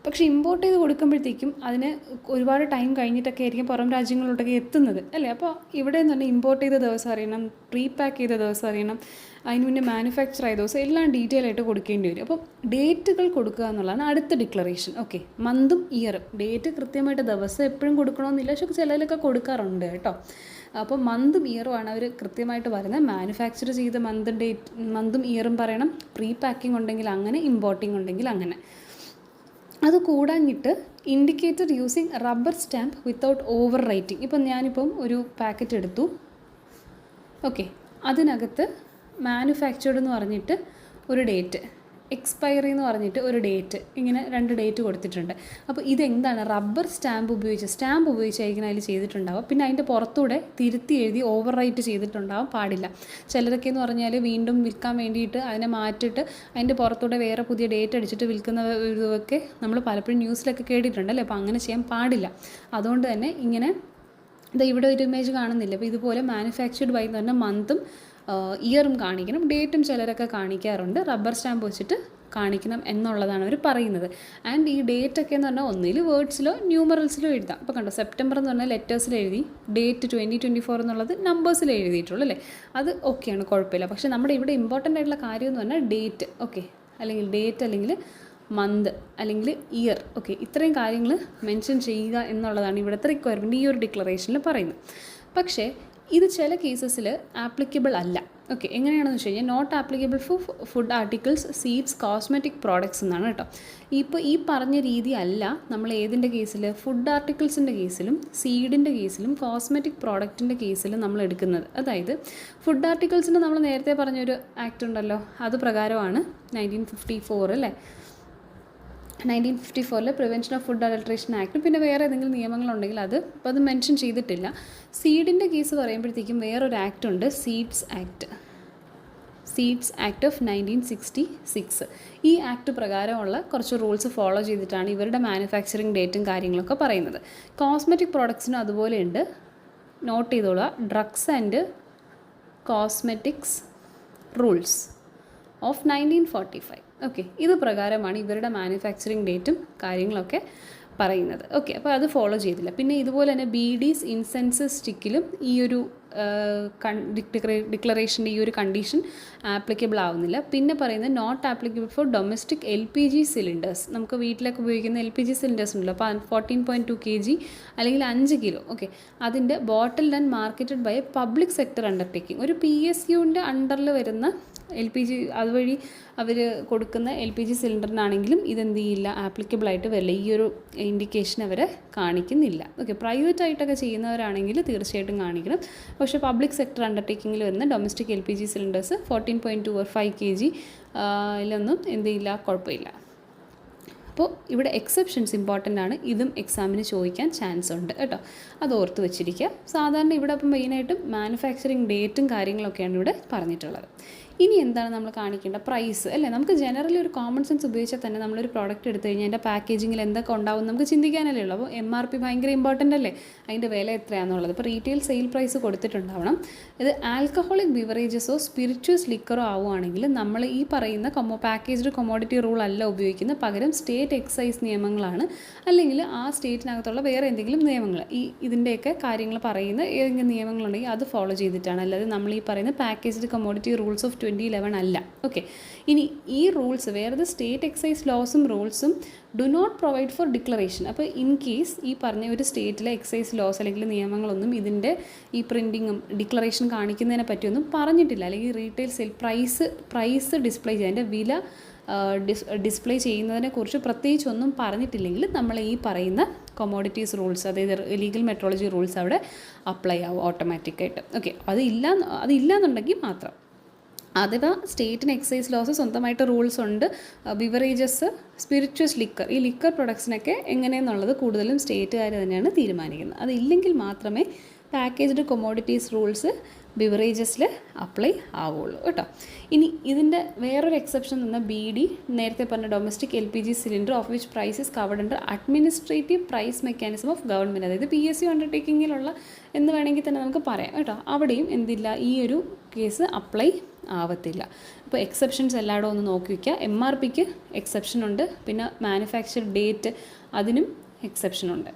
പക്ഷേ ഇമ്പോർട്ട് ചെയ്ത് കൊടുക്കുമ്പോഴത്തേക്കും അതിന് ഒരുപാട് ടൈം കഴിഞ്ഞിട്ടൊക്കെ ആയിരിക്കും പുറം രാജ്യങ്ങളിലോട്ടൊക്കെ എത്തുന്നത് അല്ലേ. അപ്പോൾ ഇവിടെ നിന്ന് തന്നെ ഇമ്പോർട്ട് ചെയ്ത ദിവസം അറിയണം, പ്രീ പാക്ക് ചെയ്ത ദിവസം അറിയണം, അതിന് മുന്നേ മാനുഫാക്ചർ ആയ ദിവസം എല്ലാം ഡീറ്റെയിൽ ആയിട്ട് കൊടുക്കേണ്ടി വരും. അപ്പോൾ ഡേറ്റുകൾ കൊടുക്കുക എന്നുള്ളതാണ് അടുത്ത ഡിക്ലറേഷൻ. ഓക്കെ, മന്തും ഇയറും, ഡേറ്റ് കൃത്യമായിട്ട് ദിവസം എപ്പോഴും കൊടുക്കണമെന്നില്ല, പക്ഷേ ചിലതിലൊക്കെ കൊടുക്കാറുണ്ട് കേട്ടോ. അപ്പോൾ മന്തും ഇയറുമാണ് അവർ കൃത്യമായിട്ട് പറയുന്നത്. മാനുഫാക്ചർ ചെയ്ത മന്തും ഇയറും പറയണം, പ്രീ പാക്കിംഗ് ഉണ്ടെങ്കിൽ അങ്ങനെ, ഇമ്പോർട്ടിംഗ് ഉണ്ടെങ്കിൽ അങ്ങനെ. അത് കൂടാഞ്ഞിട്ട് indicated using rubber stamp without overwriting. ഇപ്പം ഞാനിപ്പം ഒരു പാക്കറ്റ് എടുത്തു, ഓക്കെ, അതിനകത്ത് മാനുഫാക്ചേർഡ് എന്ന് പറഞ്ഞിട്ട് ഒരു ഡേറ്റ്, എക്സ്പയറി എന്ന് പറഞ്ഞിട്ട് ഒരു ഡേറ്റ്, ഇങ്ങനെ 2 ഡേറ്റ് കൊടുത്തിട്ടുണ്ട്. അപ്പോൾ ഇതെന്താണ്, റബ്ബർ സ്റ്റാമ്പ് ഉപയോഗിച്ചായിരിക്കും അതിൽ ചെയ്തിട്ടുണ്ടാവുക. പിന്നെ അതിൻ്റെ പുറത്തൂടെ തിരുത്തി എഴുതി ഓവർ റൈറ്റ് ചെയ്തിട്ടുണ്ടാവാൻ പാടില്ല. ചിലരൊക്കെ എന്ന് പറഞ്ഞാൽ വീണ്ടും വിൽക്കാൻ വേണ്ടിയിട്ട് അതിനെ മാറ്റിയിട്ട് അതിൻ്റെ പുറത്തൂടെ വേറെ പുതിയ ഡേറ്റ് അടിച്ചിട്ട് വിൽക്കുന്ന ഇതൊക്കെ നമ്മൾ പലപ്പോഴും ന്യൂസിലൊക്കെ കേട്ടിട്ടുണ്ടല്ലേ. അപ്പോൾ അങ്ങനെ ചെയ്യാൻ പാടില്ല. അതുകൊണ്ട് തന്നെ ഇങ്ങനെ ഇവിടെ ഒരു ഇമേജ് കാണുന്നില്ല. അപ്പോൾ ഇതുപോലെ മാനുഫാക്ചർഡ് ബൈ എന്ന് പറഞ്ഞാൽ മന്തും ഇയറും കാണിക്കണം, ഡേറ്റും ചിലരൊക്കെ കാണിക്കാറുണ്ട്, റബ്ബർ സ്റ്റാമ്പ് വെച്ചിട്ട് കാണിക്കണം എന്നുള്ളതാണ് അവർ പറയുന്നത്. ആൻഡ് ഈ ഡേറ്റൊക്കെ എന്ന് പറഞ്ഞാൽ ഒന്നിൽ വേർഡ്സിലോ ന്യൂമറൽസിലോ എഴുതാം. അപ്പോൾ കണ്ടോ, സെപ്റ്റംബർ എന്ന് പറഞ്ഞാൽ ലെറ്റേഴ്സിൽ എഴുതി, ഡേറ്റ് 2024 എന്നുള്ളത് നമ്പേഴ്സിൽ എഴുതിയിട്ടുള്ളൂ അല്ലേ. അത് ഓക്കെയാണ്, കുഴപ്പമില്ല. പക്ഷേ നമ്മുടെ ഇവിടെ ഇമ്പോർട്ടൻ്റ് ആയിട്ടുള്ള കാര്യം എന്ന് പറഞ്ഞാൽ ഡേറ്റ്, ഓക്കെ, അല്ലെങ്കിൽ ഡേറ്റ് അല്ലെങ്കിൽ മന്ത് അല്ലെങ്കിൽ ഇയർ, ഓക്കെ, ഇത്രയും കാര്യങ്ങൾ മെൻഷൻ ചെയ്യുക എന്നുള്ളതാണ് ഇവിടുത്തെ റിക്വയർമെൻറ്റ് ഈ ഒരു ഡിക്ലറേഷനിൽ പറയുന്നത്. പക്ഷേ ഇത് ചില കേസസിൽ ആപ്ലിക്കബിൾ അല്ല. ഓക്കെ, എങ്ങനെയാണെന്ന് വെച്ച് കഴിഞ്ഞാൽ not applicable for food articles, seeds, cosmetic products എന്നാണ് കേട്ടോ. ഇപ്പോൾ ഈ പറഞ്ഞ രീതി അല്ല നമ്മൾ ഏതിൻ്റെ കേസിൽ, ഫുഡ് ആർട്ടിക്കിൾസിൻ്റെ കേസിലും സീഡിൻ്റെ കേസിലും കോസ്മെറ്റിക് പ്രോഡക്റ്റിൻ്റെ കേസിലും നമ്മൾ എടുക്കുന്നത്. അതായത് ഫുഡ് ആർട്ടിക്കിൾസിന് നമ്മൾ നേരത്തെ പറഞ്ഞൊരു ആക്ട് ഉണ്ടല്ലോ, അത് പ്രകാരമാണ് 1954 അല്ലേ, 1954 prevention of food adulteration act. പിന്നെ വേറെ ഏതെങ്കിലും നിയമങ്ങളുണ്ടെങ്കിൽ അത് ഇപ്പോൾ അത് മെൻഷൻ ചെയ്തിട്ടില്ല. സീഡിൻ്റെ കേസ് പറയുമ്പോഴത്തേക്കും വേറൊരു ആക്ട് ഉണ്ട്, സീഡ്സ് ആക്ട് ഓഫ് 1966. ഈ ആക്ട് പ്രകാരമുള്ള കുറച്ച് റൂൾസ് ഫോളോ ചെയ്തിട്ടാണ് ഇവരുടെ മാനുഫാക്ചറിങ് ഡേറ്റും കാര്യങ്ങളൊക്കെ പറയുന്നത്. കോസ്മെറ്റിക് പ്രോഡക്ട്സിനും അതുപോലെ ഉണ്ട്, നോട്ട് ചെയ്തോളുക, drugs and cosmetics rules of 1945. Okay, ഇത് പ്രകാരമാണ് ഇവരുടെ മാനുഫാക്ചറിങ് ഡേറ്റും കാര്യങ്ങളൊക്കെ പറയുന്നത്. ഓക്കെ, അപ്പോൾ അത് ഫോളോ ചെയ്തില്ല. പിന്നെ ഇതുപോലെ തന്നെ ബീഡീസ്, ഇൻസെൻസ്, സ്റ്റിക്കിലും ഈ ഒരു ഡിക്ലറേഷൻ്റെ ഈ ഒരു കണ്ടീഷൻ ആപ്ലിക്കബിൾ ആവുന്നില്ല. പിന്നെ പറയുന്നത് not applicable for domestic LPG cylinders. നമുക്ക് വീട്ടിലൊക്കെ ഉപയോഗിക്കുന്ന LPG സിലിണ്ടേഴ്സ് ഉണ്ടല്ലോ, അപ്പോൾ 14.2 kg അല്ലെങ്കിൽ 5 കിലോ, ഓക്കെ, അതിൻ്റെ bottled and marketed by a public sector undertaking. ഒരു PSUവിൻ്റെ അണ്ടറിൽ വരുന്ന LPG അതുവഴി അവർ കൊടുക്കുന്ന LPG സിലിണ്ടറിനാണെങ്കിലും ഇതെന്ത് ചെയ്യില്ല, ആപ്ലിക്കബിൾ ആയിട്ട് വരില്ല. ഈ ഒരു ഇൻഡിക്കേഷൻ അവർ കാണിക്കുന്നില്ല. ഓക്കെ, പ്രൈവറ്റ് ആയിട്ടൊക്കെ ചെയ്യുന്നവരാണെങ്കിൽ തീർച്ചയായിട്ടും കാണിക്കണം. പക്ഷേ പബ്ലിക് സെക്ടർ അണ്ടർടേക്കിങ്ങിൽ വരുന്ന domestic LPG cylinders 14.2 or 5 kg ഇതിലൊന്നും എന്ത് ചെയ്യില്ല, കുഴപ്പമില്ല. അപ്പോൾ ഇവിടെ എക്സെപ്ഷൻസ് ഇമ്പോർട്ടൻ്റ് ആണ്. ഇതും എക്സാമിന് ചോദിക്കാൻ ചാൻസ് ഉണ്ട് കേട്ടോ, അത് ഓർത്ത് വെച്ചിരിക്കുക. സാധാരണ ഇവിടെ അപ്പം മെയിനായിട്ടും മാനുഫാക്ചറിങ് ഡേറ്റും കാര്യങ്ങളൊക്കെയാണ് ഇവിടെ പറഞ്ഞിട്ടുള്ളത്. ഇനി എന്താണ് നമ്മൾ കാണിക്കേണ്ട, പ്രൈസ് അല്ലേ. നമുക്ക് ജനറലി ഒരു കോമൺ സെൻസ് ഉപയോഗിച്ചാൽ തന്നെ നമ്മളൊരു പ്രോഡക്റ്റ് എടുത്തു കഴിഞ്ഞാൽ അതിൻ്റെ പാക്കേജിങ്ങിൽ എന്തൊക്കെ ഉണ്ടാവും നമുക്ക് ചിന്തിക്കാനല്ലേ ഉള്ളൂ. അപ്പോൾ MRP ഭയങ്കര ഇമ്പോർട്ടൻ്റ് അല്ലേ, അതിൻ്റെ വില എത്രയാണെന്നുള്ളത്. ഇപ്പോൾ റീറ്റെയിൽ സെയിൽ പ്രൈസ് കൊടുത്തിട്ടുണ്ടാവണം. ഇത് ആൽക്കഹോളിക് ബിവറേജസോ സ്പിരിച്വസ് ലിക്കറോ ആവുകയാണെങ്കിൽ നമ്മൾ ഈ പറയുന്ന പാക്കേജ്ഡ് കൊമോഡിറ്റി റൂൾ അല്ല ഉപയോഗിക്കുന്നത്, പകരം സ്റ്റേറ്റ് എക്സൈസ് നിയമങ്ങളാണ്, അല്ലെങ്കിൽ ആ സ്റ്റേറ്റിനകത്തുള്ള വേറെ എന്തെങ്കിലും നിയമങ്ങൾ, ഇതിൻ്റെയൊക്കെ കാര്യങ്ങൾ പറയുന്ന ഏതെങ്കിലും നിയമങ്ങളുണ്ടെങ്കിൽ അത് ഫോളോ ചെയ്തിട്ടാണ്. അല്ലാതെ നമ്മൾ ഈ പറയുന്ന പാക്കേജ്ഡ് കൊമോഡിറ്റി റൂൾസ് ഓഫ് 2011 അല്ല. ഓക്കെ, ഇനി ഈ റൂൾസ് വേറെ സ്റ്റേറ്റ് എക്സൈസ് ലോസും റൂൾസും do not provide for declaration. അപ്പോൾ ഇൻ കേസ് ഈ പറഞ്ഞ ഒരു സ്റ്റേറ്റിലെ എക്സൈസ് ലോസ് അല്ലെങ്കിൽ നിയമങ്ങളൊന്നും ഇതിൻ്റെ ഈ പ്രിൻറ്റിങ്ങും ഡിക്ലറേഷൻ കാണിക്കുന്നതിനെ പറ്റിയൊന്നും പറഞ്ഞിട്ടില്ല, അല്ലെങ്കിൽ റീറ്റെയിൽ സെയിൽ പ്രൈസ് ഡിസ്പ്ലേ ചെയ്യുക, അതിൻ്റെ വില ഡിസ്പ്ലേ ചെയ്യുന്നതിനെക്കുറിച്ച് പ്രത്യേകിച്ചൊന്നും പറഞ്ഞിട്ടില്ലെങ്കിൽ നമ്മൾ ഈ പറയുന്ന കൊമോഡിറ്റീസ് റൂൾസ്, അതായത് ലീഗൽ മെട്രോളജി റൂൾസ് അവിടെ അപ്ലൈ ആവും ഓട്ടോമാറ്റിക്കായിട്ട്. ഓക്കെ, അതില്ലാന്നുണ്ടെങ്കിൽ മാത്രം. അഥവാ സ്റ്റേറ്റിന് എക്സൈസ് ലോസ് സ്വന്തമായിട്ട് റൂൾസ് ഉണ്ട്, ബിവറേജസ്, സ്പിരിച്വസ് ലിക്കർ, ഈ ലിക്കർ പ്രൊഡക്ട്സിനൊക്കെ എങ്ങനെയെന്നുള്ളത് കൂടുതലും സ്റ്റേറ്റുകാർ തന്നെയാണ് തീരുമാനിക്കുന്നത്. അതില്ലെങ്കിൽ മാത്രമേ പാക്കേജ്ഡ് കൊമോഡിറ്റീസ് റൂൾസ് ബിവറേജസിൽ അപ്ലൈ ആവുള്ളൂ കേട്ടോ. ഇനി ഇതിൻ്റെ വേറൊരു എക്സെപ്ഷൻ എന്ന് BD, നേരത്തെ പറഞ്ഞ domestic LPG cylinder of which price is covered under administrative price mechanism of government, അതായത് PSU അണ്ടർടേക്കിങ്ങിലുള്ള എന്ന് വേണമെങ്കിൽ തന്നെ നമുക്ക് പറയാം കേട്ടോ. അവിടെയും എന്തില്ല, ഈ ഒരു കേസ് അപ്ലൈ ആവത്തില്ല. അപ്പോൾ എക്സെപ്ഷൻസ് എല്ലായിടും ഒന്ന് നോക്കി വയ്ക്കുക. MRPക്ക് എക്സെപ്ഷൻ ഉണ്ട്, പിന്നെ മാനുഫാക്ചർ ഡേറ്റ് അതിനും എക്സെപ്ഷൻ ഉണ്ട്.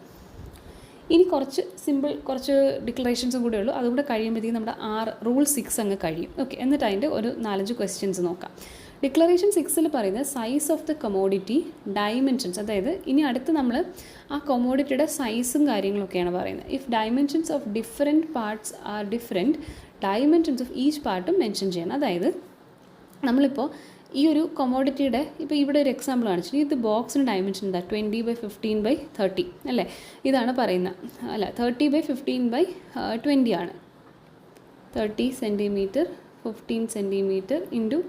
ഇനി കുറച്ച് ഡിക്ലറേഷൻസും കൂടെ ഉള്ളൂ, അതുകൂടെ കഴിയുമ്പോഴത്തേക്കും നമ്മുടെ റൂൾ 6 അങ്ങ് കഴിയും. ഓക്കെ, എന്നിട്ട് അതിൻ്റെ ഒരു 4-5 ക്വസ്റ്റ്യൻസ് നോക്കാം. ഡിക്ലറേഷൻ 6 പറയുന്നത് size of the commodity, dimensions, അതായത് ഇനി അടുത്ത് നമ്മൾ ആ കൊമോഡിറ്റിയുടെ സൈസും കാര്യങ്ങളൊക്കെയാണ് പറയുന്നത്. If dimensions of different parts are different, dimensions of each പാർട്ടും മെൻഷൻ ചെയ്യണം. അതായത് നമ്മളിപ്പോൾ ഈ ഒരു കൊമോഡിറ്റിയുടെ ഇപ്പോൾ ഇവിടെ ഒരു എക്സാമ്പിൾ കാണിച്ചിട്ട് ഇത് ബോക്സിന് ഡയമെൻഷൻ എന്താ 20/15/30 അല്ലേ, ഇതാണ് പറയുന്നത്. അല്ല 30/15/20 ആണ്. 30 സെൻറ്റിമീറ്റർ 15 സെൻറ്റിമീറ്റർ ഇൻറ്റു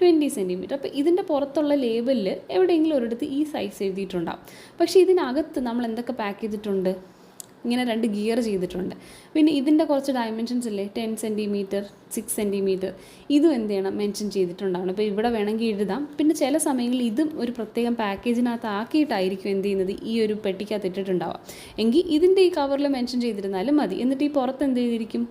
20 സെൻറ്റിമീറ്റർ. അപ്പോൾ ഇതിൻ്റെ പുറത്തുള്ള ലേബലിൽ എവിടെയെങ്കിലും ഒരിടത്ത് ഈ സൈസ് എഴുതിയിട്ടുണ്ടാവും. പക്ഷേ ഇതിനകത്ത് നമ്മൾ എന്തൊക്കെ പാക്ക് ചെയ്തിട്ടുണ്ട്, ഇങ്ങനെ 2 ഗിയർ ചെയ്തിട്ടുണ്ട്. പിന്നെ ഇതിൻ്റെ കുറച്ച് ഡയമെൻഷൻസ് ഇല്ലേ, 10 സെൻറ്റിമീറ്റർ 6 സെൻറ്റിമീറ്റർ, ഇതും എന്ത് ചെയ്യണം, മെൻഷൻ ചെയ്തിട്ടുണ്ടാവണം. അപ്പോൾ ഇവിടെ വേണമെങ്കിൽ എഴുതാം. പിന്നെ ചില സമയങ്ങളിൽ ഇതും ഒരു പ്രത്യേകം പാക്കേജിനകത്ത് ആക്കിയിട്ടായിരിക്കും എന്ത് ചെയ്യുന്നത്, ഈ ഒരു പെട്ടിക്കകത്ത് ഇട്ടിട്ടുണ്ടാവാം. എങ്കിൽ ഇതിൻ്റെ ഈ കവറിൽ മെൻഷൻ ചെയ്തിരുന്നാലും മതി. എന്നിട്ട് ഈ പുറത്ത് എന്ത് ചെയ്തിരിക്കും,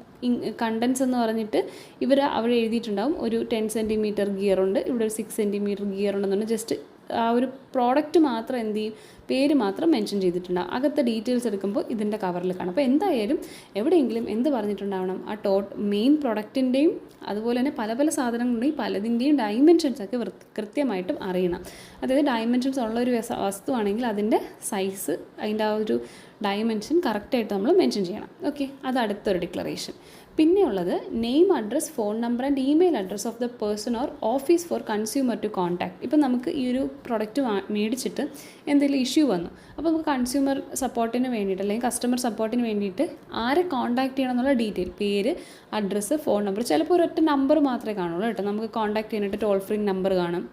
കണ്ടൻസ് എന്ന് പറഞ്ഞിട്ട് ഇവർ അവിടെ എഴുതിയിട്ടുണ്ടാവും ഒരു 10 സെൻറ്റിമീറ്റർ ഗിയറുണ്ട്, ഇവിടെ ഒരു 6 സെൻറ്റിമീറ്റർ ഗിയർ ഉണ്ടെന്നുണ്ട്. ജസ്റ്റ് ആ ഒരു പ്രോഡക്റ്റ് മാത്രം എന്ത് ചെയ്യും, പേര് മാത്രം മെൻഷൻ ചെയ്തിട്ടുണ്ടാകും. അകത്തെ ഡീറ്റെയിൽസ് എടുക്കുമ്പോൾ ഇതിൻ്റെ കവറിൽ കാണും. അപ്പോൾ എന്തായാലും എവിടെയെങ്കിലും എന്ത് പറഞ്ഞിട്ടുണ്ടാവണം, ആ മെയിൻ പ്രൊഡക്റ്റിൻ്റെയും അതുപോലെ തന്നെ പല പല സാധനങ്ങളുണ്ടെങ്കിൽ പലതിൻ്റെയും ഡൈമെൻഷൻസൊക്കെ കൃത്യമായിട്ടും അറിയണം. അതായത് ഡൈമെൻഷൻസ് ഉള്ളൊരു വസ്തുവാണെങ്കിൽ അതിൻ്റെ സൈസ്, അതിൻ്റെ ആ ഒരു ഡൈമെൻഷൻ കറക്റ്റായിട്ട് നമ്മൾ മെൻഷൻ ചെയ്യണം. ഓക്കെ, അത് അടുത്തൊരു ഡിക്ലറേഷൻ. പിന്നെ ഉള്ളത് name, address, phone number and email address of the person or office for consumer to contact. ഇപ്പം നമുക്ക് ഈ ഒരു പ്രൊഡക്റ്റ് മേടിച്ചിട്ട് എന്തെങ്കിലും ഇഷ്യൂ വന്നു, അപ്പോൾ നമുക്ക് കൺസ്യൂമർ സപ്പോർട്ടിന് വേണ്ടിയിട്ട് അല്ലെങ്കിൽ കസ്റ്റമർ സപ്പോർട്ടിന് വേണ്ടിയിട്ട് ആരെ കോൺടാക്ട് ചെയ്യണം എന്നുള്ള ഡീറ്റെയിൽ, പേര്, അഡ്രസ്സ്, ഫോൺ നമ്പർ, ചിലപ്പോൾ ഒരൊറ്റ നമ്പർ മാത്രമേ കാണുള്ളൂ കേട്ടോ. നമുക്ക് കോൺടാക്ട് ചെയ്യാനായിട്ട് ടോൾ ഫ്രീ നമ്പർ കാണും,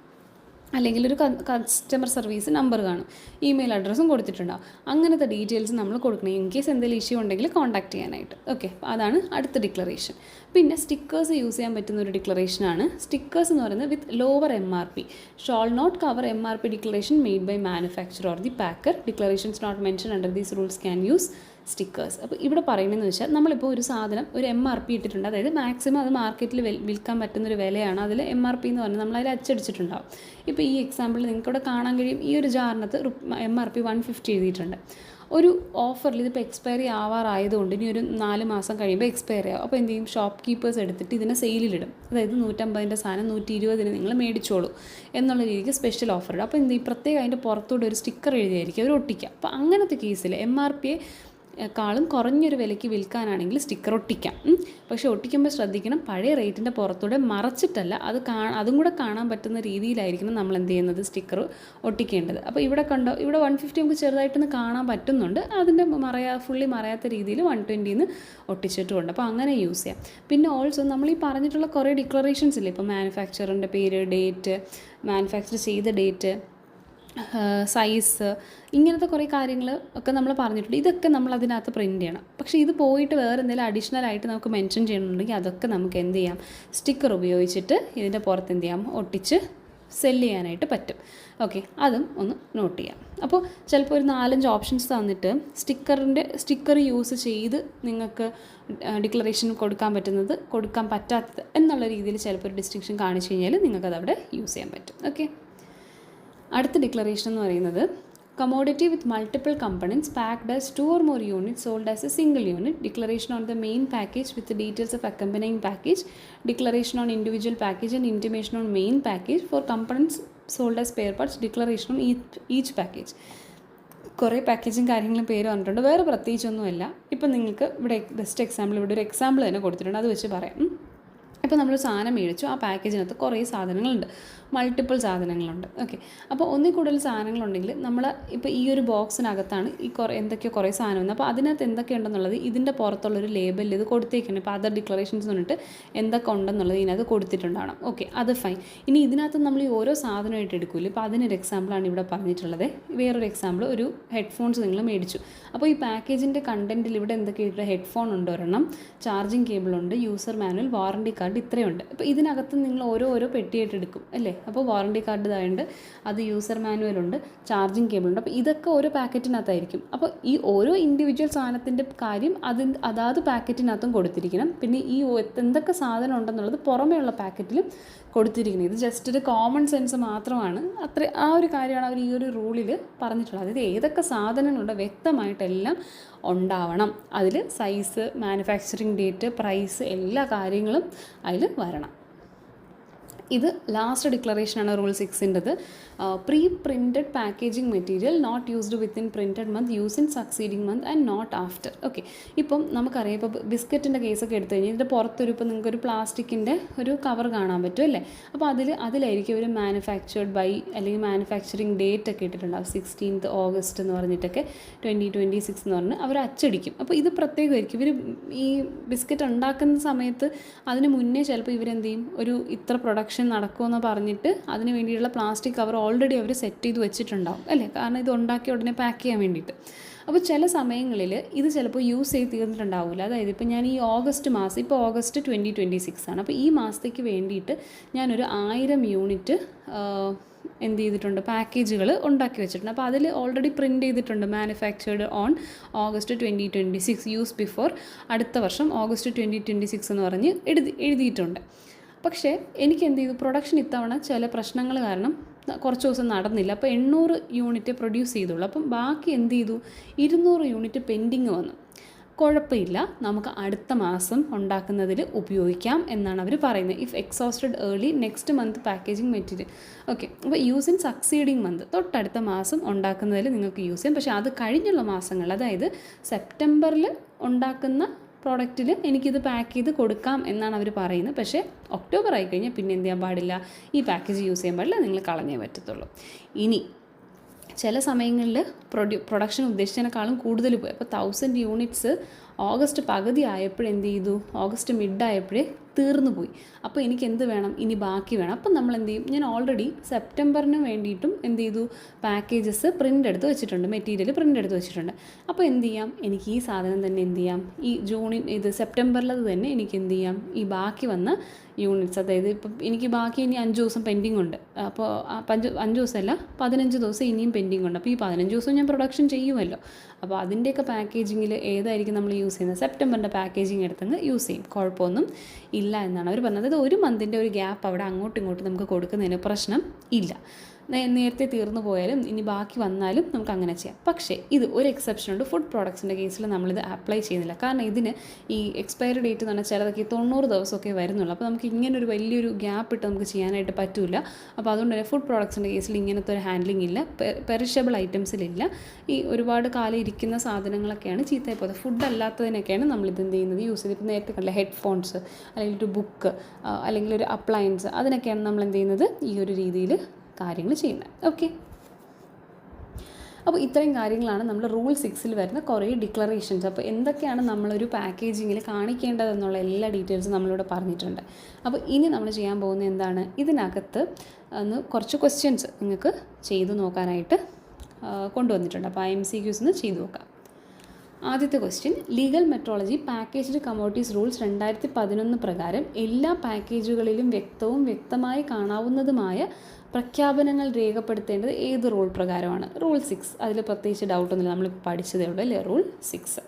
അല്ലെങ്കിൽ ഒരു കസ്റ്റമർ സർവീസ് നമ്പർ കാണും, ഇമെയിൽ അഡ്രസ്സും കൊടുത്തിട്ടുണ്ടാവും. അങ്ങനത്തെ ഡീറ്റെയിൽസ് നമ്മൾ കൊടുക്കണം ഇൻ കേസ് എന്തെങ്കിലും ഇഷ്യൂ ഉണ്ടെങ്കിൽ കോൺടാക്ട് ചെയ്യാനായിട്ട്. ഓക്കെ, അതാണ് അടുത്ത ഡിക്ലറേഷൻ. പിന്നെ സ്റ്റിക്കേഴ്സ് യൂസ് ചെയ്യാൻ പറ്റുന്ന ഒരു ഡിക്ലറേഷനാണ് സ്റ്റിക്കേഴ്സ് എന്ന് പറയുന്നത് with lower MRP. Shall not cover MRP declaration made by manufacture or the packer. Declarations not mention under these rules can use stickers. അപ്പോൾ ഇവിടെ പറയുന്നതെന്ന് വെച്ചാൽ നമ്മളിപ്പോൾ ഒരു സാധനം ഒരു MRP ഇട്ടിട്ടുണ്ട്, അതായത് മാക്സിമം അത് മാർക്കറ്റിൽ വിൽക്കാൻ പറ്റുന്നൊരു വിലയാണ്, അതിൽ MRP എന്ന് പറഞ്ഞാൽ നമ്മളതിൽ അച്ചടിച്ചിട്ടുണ്ടാവും. ഇപ്പോൾ ഈ എക്സാമ്പിൾ നിങ്ങൾക്ക് ഇവിടെ കാണാൻ കഴിയും, ഈ ഒരു ജാറിനകത്ത് MRP 150 എഴുതിയിട്ടുണ്ട്. ഒരു ഓഫറിൽ ഇതിപ്പോൾ എക്സ്പയറി ആവാറായതുകൊണ്ട് ഇനി ഒരു 4 മാസം കഴിയുമ്പോൾ എക്സ്പയറി ആവും. അപ്പോൾ എന്ത് ചെയ്യും, ഷോപ്പ് കീപ്പേഴ്സ് എടുത്തിട്ട് ഇതിനെ സെയിലിലിടും. അതായത് 150ൻ്റെ സാധനം 120 നിങ്ങൾ മേടിച്ചോളൂ എന്നുള്ള രീതിക്ക് സ്പെഷ്യൽ ഓഫർ ഇടും. അപ്പോൾ എന്ത് ചെയ്യും, പ്രത്യേകം അതിൻ്റെ പുറത്തൂടെ ഒരു സ്റ്റിക്കർ എഴുതിയായിരിക്കും അവർ ഒട്ടിക്കുക. അപ്പോൾ അങ്ങനത്തെ കേസിൽ MRP ക്കാളും കുറഞ്ഞൊരു വിലയ്ക്ക് വിൽക്കാനാണെങ്കിൽ സ്റ്റിക്കർ ഒട്ടിക്കാം. പക്ഷേ ഒട്ടിക്കുമ്പോൾ ശ്രദ്ധിക്കണം, പഴയ റേറ്റിൻ്റെ പുറത്തൂടെ മറച്ചിട്ടല്ല, അതും കൂടെ കാണാൻ പറ്റുന്ന രീതിയിലായിരിക്കണം നമ്മൾ എന്ത് ചെയ്യുന്നത്, സ്റ്റിക്കർ ഒട്ടിക്കേണ്ടത്. അപ്പോൾ ഇവിടെ കണ്ടോ, ഇവിടെ 150 നമുക്ക് ചെറുതായിട്ടൊന്ന് കാണാൻ പറ്റുന്നുണ്ട്, അതിൻ്റെ ഫുള്ളി മറയാത്ത രീതിയിൽ 120 ഒട്ടിച്ചിട്ടുമുണ്ട്. അപ്പോൾ അങ്ങനെ യൂസ് ചെയ്യാം. പിന്നെ ഓൾസോ നമ്മൾ ഈ പറഞ്ഞിട്ടുള്ള കുറേ ഡിക്ലറേഷൻസ് ഇല്ലേ, ഇപ്പോൾ മാനുഫാക്ചറിൻ്റെ പേര്, ഡേറ്റ്, മാനുഫാക്ചർ ചെയ്ത ഡേറ്റ്, സൈസ്, ഇങ്ങനത്തെ കുറേ കാര്യങ്ങൾ ഒക്കെ നമ്മൾ പറഞ്ഞിട്ടുണ്ട്. ഇതൊക്കെ നമ്മൾ അതിനകത്ത് പ്രിൻറ്റ് ചെയ്യണം. പക്ഷേ ഇത് പോയിട്ട് വേറെ എന്തെങ്കിലും അഡീഷണൽ ആയിട്ട് നമുക്ക് മെൻഷൻ ചെയ്യണമെന്നുണ്ടെങ്കിൽ അതൊക്കെ നമുക്ക് എന്ത് ചെയ്യാം, സ്റ്റിക്കർ ഉപയോഗിച്ചിട്ട് ഇതിൻ്റെ പുറത്ത് എന്ത് ചെയ്യാം, ഒട്ടിച്ച് സെല്ല് ചെയ്യാനായിട്ട് പറ്റും. ഓക്കെ, അതും ഒന്ന് നോട്ട് ചെയ്യാം. അപ്പോൾ ചിലപ്പോൾ ഒരു 4-5 ഓപ്ഷൻസ് തന്നിട്ട് സ്റ്റിക്കർ യൂസ് ചെയ്ത് നിങ്ങൾക്ക് ഡിക്ലറേഷൻ കൊടുക്കാൻ പറ്റുന്നത്, കൊടുക്കാൻ പറ്റാത്തത് എന്നുള്ള രീതിയിൽ ചിലപ്പോൾ ഒരു ഡിസ്റ്റിങ്ഷൻ കാണിച്ചു കഴിഞ്ഞാൽ നിങ്ങൾക്കതവിടെ യൂസ് ചെയ്യാൻ പറ്റും. ഓക്കെ, അടുത്ത ഡിക്ലറേഷൻ എന്ന് പറയുന്നത് commodity with multiple components packed as 2 or more units sold as a single unit. Declaration on the main package with the details of accompanying package. Declaration on individual package and intimation on main package for components sold as spare parts. Declaration on each package. കുറേ പാക്കേജും കാര്യങ്ങളും പേര് വന്നിട്ടുണ്ട്, വേറെ പ്രത്യേകിച്ചൊന്നുമില്ല. ഇപ്പം നിങ്ങൾക്ക് ഇവിടെ ബെസ്റ്റ് എക്സാമ്പിൾ, ഇവിടെ ഒരു എക്സാമ്പിൾ തന്നെ കൊടുത്തിട്ടുണ്ട്, അത് വെച്ച് പറയാം. ഇപ്പോൾ നമ്മളൊരു സാധനം മേടിച്ചു, ആ പാക്കേജിനകത്ത് കുറേ സാധനങ്ങളുണ്ട്, മൾട്ടിപ്പിൾ സാധനങ്ങളുണ്ട്. ഓക്കെ, അപ്പോൾ ഒന്നിൽ കൂടുതൽ സാധനങ്ങളുണ്ടെങ്കിൽ നമ്മൾ ഇപ്പോൾ ഈ ഒരു ബോക്സിനകത്താണ് ഈ എന്തൊക്കെയോ കുറേ സാധനം വന്നത്. അപ്പോൾ അതിനകത്ത് എന്തൊക്കെയുണ്ടെന്നുള്ളത് ഇതിൻ്റെ പുറത്തുള്ളൊരു ലേബലിൽ ഇത് കൊടുത്തേക്കണം. ഇപ്പോൾ അതർ ഡിക്ലറേഷൻസ് പറഞ്ഞിട്ട് എന്തൊക്കെ ഉണ്ടെന്നുള്ളത് ഇതിനകത്ത് കൊടുത്തിട്ടുണ്ടാവണം. ഓക്കെ, അത് ഫൈൻ. ഇനി ഇതിനകത്ത് നമ്മൾ ഈ ഓരോ സാധനമായിട്ട് എടുക്കില്ല. ഇപ്പോൾ അതിനൊരു എക്സാമ്പിളാണ് ഇവിടെ പറഞ്ഞിട്ടുള്ളത്. വേറൊരു എക്സാമ്പിൾ, ഒരു ഹെഡ്ഫോൺസ് നിങ്ങൾ മേടിച്ചു. അപ്പോൾ ഈ പാക്കേജിൻ്റെ കണ്ടൻറ്റിൽ ഇവിടെ എന്തൊക്കെയായിട്ട് ഹെഡ്ഫോൺ ഉണ്ട്, ഒരെണ്ണം, ചാർജിങ് കേബിളുണ്ട്, യൂസർ മാനുവൽ, വാറണ്ടി കാർഡ്, ഇത്രയുണ്ട്. അപ്പോൾ ഇതിനകത്ത് നിങ്ങൾ ഓരോ പെട്ടിയായിട്ട് എടുക്കും അല്ലേ. അപ്പോൾ വാറണ്ടി കാർഡ് ഇതായുണ്ട്, അത് യൂസർ മാനുവലുണ്ട്, ചാർജിങ് കേബിളുണ്ട്. അപ്പോൾ ഇതൊക്കെ ഓരോ പാക്കറ്റിനകത്തായിരിക്കും. അപ്പോൾ ഈ ഓരോ ഇൻഡിവിജ്വൽ സാധനത്തിൻ്റെ കാര്യം അതാത് പാക്കറ്റിനകത്തും കൊടുത്തിരിക്കണം. പിന്നെ ഈ എന്തൊക്കെ സാധനം ഉണ്ടെന്നുള്ളത് പുറമേയുള്ള പാക്കറ്റിലും കൊടുത്തിരിക്കുന്നത്. ഇത് ജസ്റ്റ് ഒരു കോമൺ സെൻസ് മാത്രമാണ്, ആ ഒരു കാര്യമാണ് അവർ ഈ ഒരു റൂളിൽ പറഞ്ഞിട്ടുള്ളത്. അതായത് ഏതൊക്കെ സാധനങ്ങളുണ്ട് വ്യക്തമായിട്ടെല്ലാം ഉണ്ടാവണം. അതിൽ സൈസ്, മാനുഫാക്ചറിങ് ഡേറ്റ്, പ്രൈസ്, എല്ലാ കാര്യങ്ങളും അതിൽ വരണം. ഇത് ലാസ്റ്റ് ഡിക്ലറേഷനാണ് റൂൾ 6ൻ്റെത്. Pre printed packaging material not used within printed month use in succeeding month and not after. Okay, ഇപ്പം നമുക്കറിയാം, ഇപ്പോൾ ബിസ്ക്കറ്റിൻ്റെ കേസൊക്കെ എടുത്തു കഴിഞ്ഞാൽ ഇതിൻ്റെ പുറത്തൊരു ഇപ്പോൾ നിങ്ങൾക്കൊരു പ്ലാസ്റ്റിക്കിൻ്റെ ഒരു കവർ കാണാൻ പറ്റും അല്ലേ. അപ്പോൾ അതിലായിരിക്കും ഒരു മാനുഫാക്ചേർഡ് ബൈ അല്ലെങ്കിൽ മാനുഫാക്ചറിങ് ഡേറ്റ് ഒക്കെ ഇട്ടിട്ടുണ്ടാവും. 16th August എന്ന് പറഞ്ഞിട്ടൊക്കെ 2026 എന്ന് പറഞ്ഞ് അവർ അച്ചടിക്കും. അപ്പോൾ ഇത് പ്രത്യേകമായിരിക്കും. ഇവർ ഈ ബിസ്ക്കറ്റ് ഉണ്ടാക്കുന്ന സമയത്ത് അതിന് മുന്നേ ചിലപ്പോൾ ഇവരെന്ത് ചെയ്യും, ഒരു ഇത്ര പ്രൊഡക്ഷൻ നടക്കുമെന്ന് പറഞ്ഞിട്ട് അതിന് വേണ്ടിയിട്ടുള്ള പ്ലാസ്റ്റിക് കവർ ഓൾറെഡി അവർ സെറ്റ് ചെയ്ത് വെച്ചിട്ടുണ്ടാവും അല്ലേ. കാരണം ഇത് ഉണ്ടാക്കി ഉടനെ പാക്ക് ചെയ്യാൻ വേണ്ടിയിട്ട്. അപ്പോൾ ചില സമയങ്ങളിൽ ഇത് ചിലപ്പോൾ യൂസ് ചെയ്ത് തീർന്നിട്ടുണ്ടാവില്ല. അതായത് ഇപ്പോൾ ഞാൻ ഈ ഓഗസ്റ്റ് മാസം, ഇപ്പോൾ ഓഗസ്റ്റ് 2026 ആണ്. അപ്പോൾ ഈ മാസത്തേക്ക് വേണ്ടിയിട്ട് ഞാനൊരു 1000 യൂണിറ്റ് എന്ത് ചെയ്തിട്ടുണ്ട്, പാക്കേജുകൾ ഉണ്ടാക്കി വെച്ചിട്ടുണ്ട്. അപ്പോൾ അതിൽ ഓൾറെഡി പ്രിൻറ്റ് ചെയ്തിട്ടുണ്ട് manufactured on August 2026, use before, അടുത്ത വർഷം ഓഗസ്റ്റ് 2026 എന്ന് പറഞ്ഞ് എഴുതിയിട്ടുണ്ട്. പക്ഷേ എനിക്ക് എന്ത് ചെയ്തു, പ്രൊഡക്ഷൻ ഇത്തവണ ചില പ്രശ്നങ്ങൾ കാരണം കുറച്ച് ദിവസം നടന്നില്ല, അപ്പോൾ 800 യൂണിറ്റ് പ്രൊഡ്യൂസ് ചെയ്തുള്ളൂ. അപ്പം ബാക്കി എന്ത് ചെയ്തു, 200 യൂണിറ്റ് പെൻഡിങ് വന്നു. കുഴപ്പമില്ല, നമുക്ക് അടുത്ത മാസം ഉണ്ടാക്കുന്നതിൽ ഉപയോഗിക്കാം എന്നാണ് അവർ പറയുന്നത്. If exhausted early next month packaging material. Okay, അപ്പോൾ യൂസ് ഇൻ സക്സീഡിങ് മന്ത്, തൊട്ടടുത്ത മാസം ഉണ്ടാക്കുന്നതിൽ നിങ്ങൾക്ക് യൂസ് ചെയ്യാം. പക്ഷേ അത് കഴിഞ്ഞുള്ള മാസങ്ങൾ, അതായത് സെപ്റ്റംബറിൽ ഉണ്ടാക്കുന്ന പ്രോഡക്റ്റിൽ എനിക്കിത് പാക്ക് ചെയ്ത് കൊടുക്കാം എന്നാണ് അവർ പറയുന്നത്. പക്ഷേ ഒക്ടോബർ ആയിക്കഴിഞ്ഞാൽ പിന്നെ എന്ത് ചെയ്യാൻ പാടില്ല, ഈ പാക്കേജ് യൂസ് ചെയ്യാൻ പാടില്ല, നിങ്ങൾ കളഞ്ഞേ പറ്റത്തുള്ളൂ. ഇനി ചില സമയങ്ങളിൽ പ്രൊഡക്ഷൻ ഉദ്ദേശിച്ചതിനേക്കാളും കൂടുതൽ പോയി. അപ്പോൾ 1000 യൂണിറ്റ്സ് ഓഗസ്റ്റ് പകുതി ആയപ്പോഴെന്ത് ചെയ്തു, ഓഗസ്റ്റ് മിഡ് ആയപ്പോഴേ തീർന്നു പോയി. അപ്പോൾ എനിക്ക് എന്ത് വേണം, ഇനി ബാക്കി വേണം. അപ്പം നമ്മൾ എന്ത് ചെയ്യും, ഞാൻ ഓൾറെഡി സെപ്റ്റംബറിന് വേണ്ടിയിട്ടും എന്ത് ചെയ്തു, പാക്കേജസ് പ്രിൻ്റ് എടുത്ത് വെച്ചിട്ടുണ്ട്, മെറ്റീരിയൽ പ്രിൻ്റ് എടുത്ത് വെച്ചിട്ടുണ്ട്. അപ്പോൾ എന്ത് ചെയ്യാം, എനിക്ക് ഈ സാധനം തന്നെ എന്ത് ചെയ്യാം, ഈ ജൂണിൽ ഇത് സെപ്റ്റംബറിലത് തന്നെ എനിക്ക് എന്ത് ചെയ്യാം, ഈ ബാക്കി വന്ന യൂണിറ്റ്സ്, അതായത് ഇപ്പം എനിക്ക് ബാക്കി ഇനി 5 ദിവസം പെൻഡിങ് ഉണ്ട്. അപ്പോൾ 5 ദിവസമല്ല 15 ദിവസം ഇനിയും പെൻഡിങ് ഉണ്ട്. അപ്പോൾ ഈ 15 ദിവസം ഞാൻ പ്രൊഡക്ഷൻ ചെയ്യുമല്ലോ. അപ്പോൾ അതിൻ്റെയൊക്കെ പാക്കേജിങ്ങിൽ ഏതായിരിക്കും നമ്മൾ യൂസ് ചെയ്യുന്നത്, സെപ്റ്റംബറിൻ്റെ പാക്കേജിങ് എടുത്തങ്ങ് യൂസ് ചെയ്യും, കുഴപ്പമൊന്നും ഇല്ല എന്നാണ് അവർ പറഞ്ഞത്. അതായത് 1 മന്തിൻ്റെ ഒരു ഗ്യാപ്പ് അവിടെ അങ്ങോട്ടും ഇങ്ങോട്ടും നമുക്ക് കൊടുക്കുന്നതിന് പ്രശ്നം ഇല്ല. നേരത്തെ തീർന്നു പോയാലും ഇനി ബാക്കി വന്നാലും നമുക്ക് അങ്ങനെ ചെയ്യാം. പക്ഷേ ഇത് ഒരു എക്സെപ്ഷൻ ഉണ്ട്, ഫുഡ് പ്രോഡക്ട്സിൻ്റെ കേസിൽ നമ്മളിത് അപ്ലൈ ചെയ്യുന്നില്ല. കാരണം ഇതിന് ഈ എക്സ്പയറി ഡേറ്റ് എന്ന് പറഞ്ഞാൽ ചിലതൊക്കെ 90 ദിവസമൊക്കെ വരുന്നുള്ളൂ. അപ്പോൾ നമുക്ക് ഇങ്ങനൊരു വലിയൊരു ഗ്യാപ്പ് ഇട്ട് നമുക്ക് ചെയ്യാനായിട്ട് പറ്റില്ല. അപ്പോൾ അതുകൊണ്ട് തന്നെ ഫുഡ് പ്രോഡക്ട്സിൻ്റെ കേസിൽ ഇങ്ങനത്തെ ഒരു ഹാൻഡ്ലിംഗ് ഇല്ല, പെരിഷബിൾ ഐറ്റംസിലില്ല. ഈ ഒരുപാട് കാലം ഇരിക്കുന്ന സാധനങ്ങളൊക്കെയാണ് ചീത്തയായി പോകുന്നത്. ഫുഡ് അല്ലാത്തതിനൊക്കെയാണ് നമ്മളിത് എന്ത് ചെയ്യുന്നത്, യൂസ് ചെയ്ത്. ഇപ്പോൾ നേരത്തെ കണ്ടില്ല, ഹെഡ്ഫോൺസ് അല്ലെങ്കിൽ ഒരു ബുക്ക് അല്ലെങ്കിൽ ഒരു അപ്ലയൻസ്, അതിനൊക്കെയാണ് നമ്മൾ എന്ത് ചെയ്യുന്നത്, ഈ ഒരു രീതിയിൽ കാര്യങ്ങൾ ചെയ്യുന്നത്. ഓക്കെ, അപ്പോൾ ഇത്രയും കാര്യങ്ങളാണ് നമ്മൾ റൂൾ 6 വരുന്ന കുറേ ഡിക്ലറേഷൻസ്. അപ്പോൾ എന്തൊക്കെയാണ് നമ്മളൊരു പാക്കേജിങ്ങിൽ കാണിക്കേണ്ടതെന്നുള്ള എല്ലാ ഡീറ്റെയിൽസും നമ്മളിവിടെ പറഞ്ഞിട്ടുണ്ട്. അപ്പോൾ ഇനി നമ്മൾ ചെയ്യാൻ പോകുന്നത് എന്താണ്, ഇതിനകത്ത് കുറച്ച് ക്വസ്റ്റ്യൻസ് നിങ്ങൾക്ക് ചെയ്തു നോക്കാനായിട്ട് കൊണ്ടുവന്നിട്ടുണ്ട്. അപ്പോൾ IMCQs ചെയ്തു നോക്കാം. ആദ്യത്തെ question, legal metrology packaged commodities rules 2011 പ്രകാരം എല്ലാ പാക്കേജുകളിലും വ്യക്തമായി കാണാവുന്നതുമായ പ്രഖ്യാപനങ്ങൾ രേഖപ്പെടുത്തേണ്ടത് ഏത് റൂൾ പ്രകാരമാണ്? റൂൾ 6. അതിൽ പ്രത്യേകിച്ച് ഡൗട്ടൊന്നുമില്ല, നമ്മൾ പഠിച്ചതേ ഉള്ളൂ അല്ലേ, റൂൾ 6.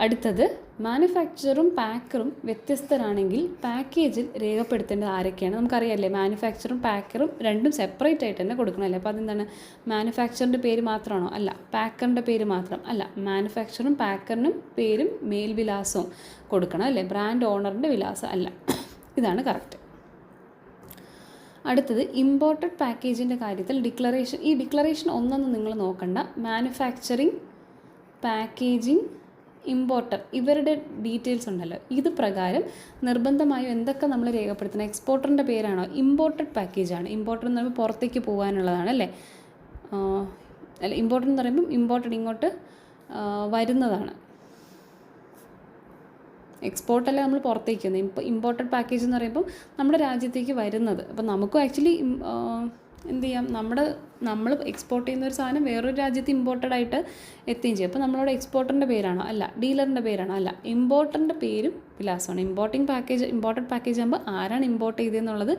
അടുത്തത്, മാനുഫാക്ചറും പാക്കറും വ്യത്യസ്തരാണെങ്കിൽ പാക്കേജിൽ രേഖപ്പെടുത്തേണ്ടത് ആരൊക്കെയാണ്? നമുക്കറിയാമല്ലേ, മാനുഫാക്ചറും പാക്കറും രണ്ടും സെപ്പറേറ്റ് ആയിട്ട് തന്നെ കൊടുക്കണമല്ലേ. അപ്പോൾ അതെന്താണ്, മാനുഫാക്ചറിൻ്റെ പേര് മാത്രമാണോ? അല്ല. പാക്കറിൻ്റെ പേര് മാത്രം അല്ല, മാനുഫാക്ചറും പാക്കറിനും പേരും മേൽവിലാസവും കൊടുക്കണം അല്ലേ, ബ്രാൻഡ് ഓണറിൻ്റെ വിലാസം അല്ല. ഇതാണ് കറക്റ്റ്. അടുത്തത്, ഇമ്പോർട്ടഡ് പാക്കേജിൻ്റെ കാര്യത്തിൽ ഡിക്ലറേഷൻ, ഈ ഡിക്ലറേഷൻ ഒന്നൊന്നും നിങ്ങൾ നോക്കണ്ട. മാനുഫാക്ചറിങ്, പാക്കേജിങ്, ഇമ്പോർട്ടർ, ഇവരുടെ ഡീറ്റെയിൽസ് ഉണ്ടല്ലോ, ഇത് പ്രകാരം നിർബന്ധമായും എന്തൊക്കെ നമ്മൾ രേഖപ്പെടുത്തണം? എക്സ്പോർട്ടറിൻ്റെ പേരാണോ? ഇമ്പോർട്ടഡ് പാക്കേജാണ്. ഇമ്പോർട്ടർ എന്ന് പറയുമ്പോൾ പുറത്തേക്ക് പോകാനുള്ളതാണ് അല്ലേ. അല്ല, ഇമ്പോർട്ടർ എന്ന് പറയുമ്പം ഇമ്പോർട്ടഡ് ഇങ്ങോട്ട് വരുന്നതാണ്. എക്സ്പോർട്ടല്ല നമ്മൾ പുറത്തേക്ക് വന്നത്. ഇപ്പോൾ ഇമ്പോർട്ടഡ് പാക്കേജ് എന്ന് പറയുമ്പോൾ നമ്മുടെ രാജ്യത്തേക്ക് വരുന്നത്. അപ്പോൾ നമുക്കും ആക്ച്വലി എന്ത് ചെയ്യാം, നമ്മൾ എക്സ്പോർട്ട് ചെയ്യുന്ന ഒരു സാധനം വേറൊരു രാജ്യത്ത് ഇമ്പോർട്ടഡ് ആയിട്ട് എത്തുകയും ചെയ്യും. അപ്പോൾ നമ്മളോട് എക്സ്പോർട്ടറിൻ്റെ പേരാണോ? അല്ല. ഡീലറിൻ്റെ പേരാണോ? അല്ല. ഇമ്പോർട്ടറിൻ്റെ പേരും വിലാസമാണ്. ഇമ്പോർട്ടഡ് പാക്കേജ് ആകുമ്പോൾ ആരാണ് ഇമ്പോർട്ട് ചെയ്തതെന്നുള്ളത്,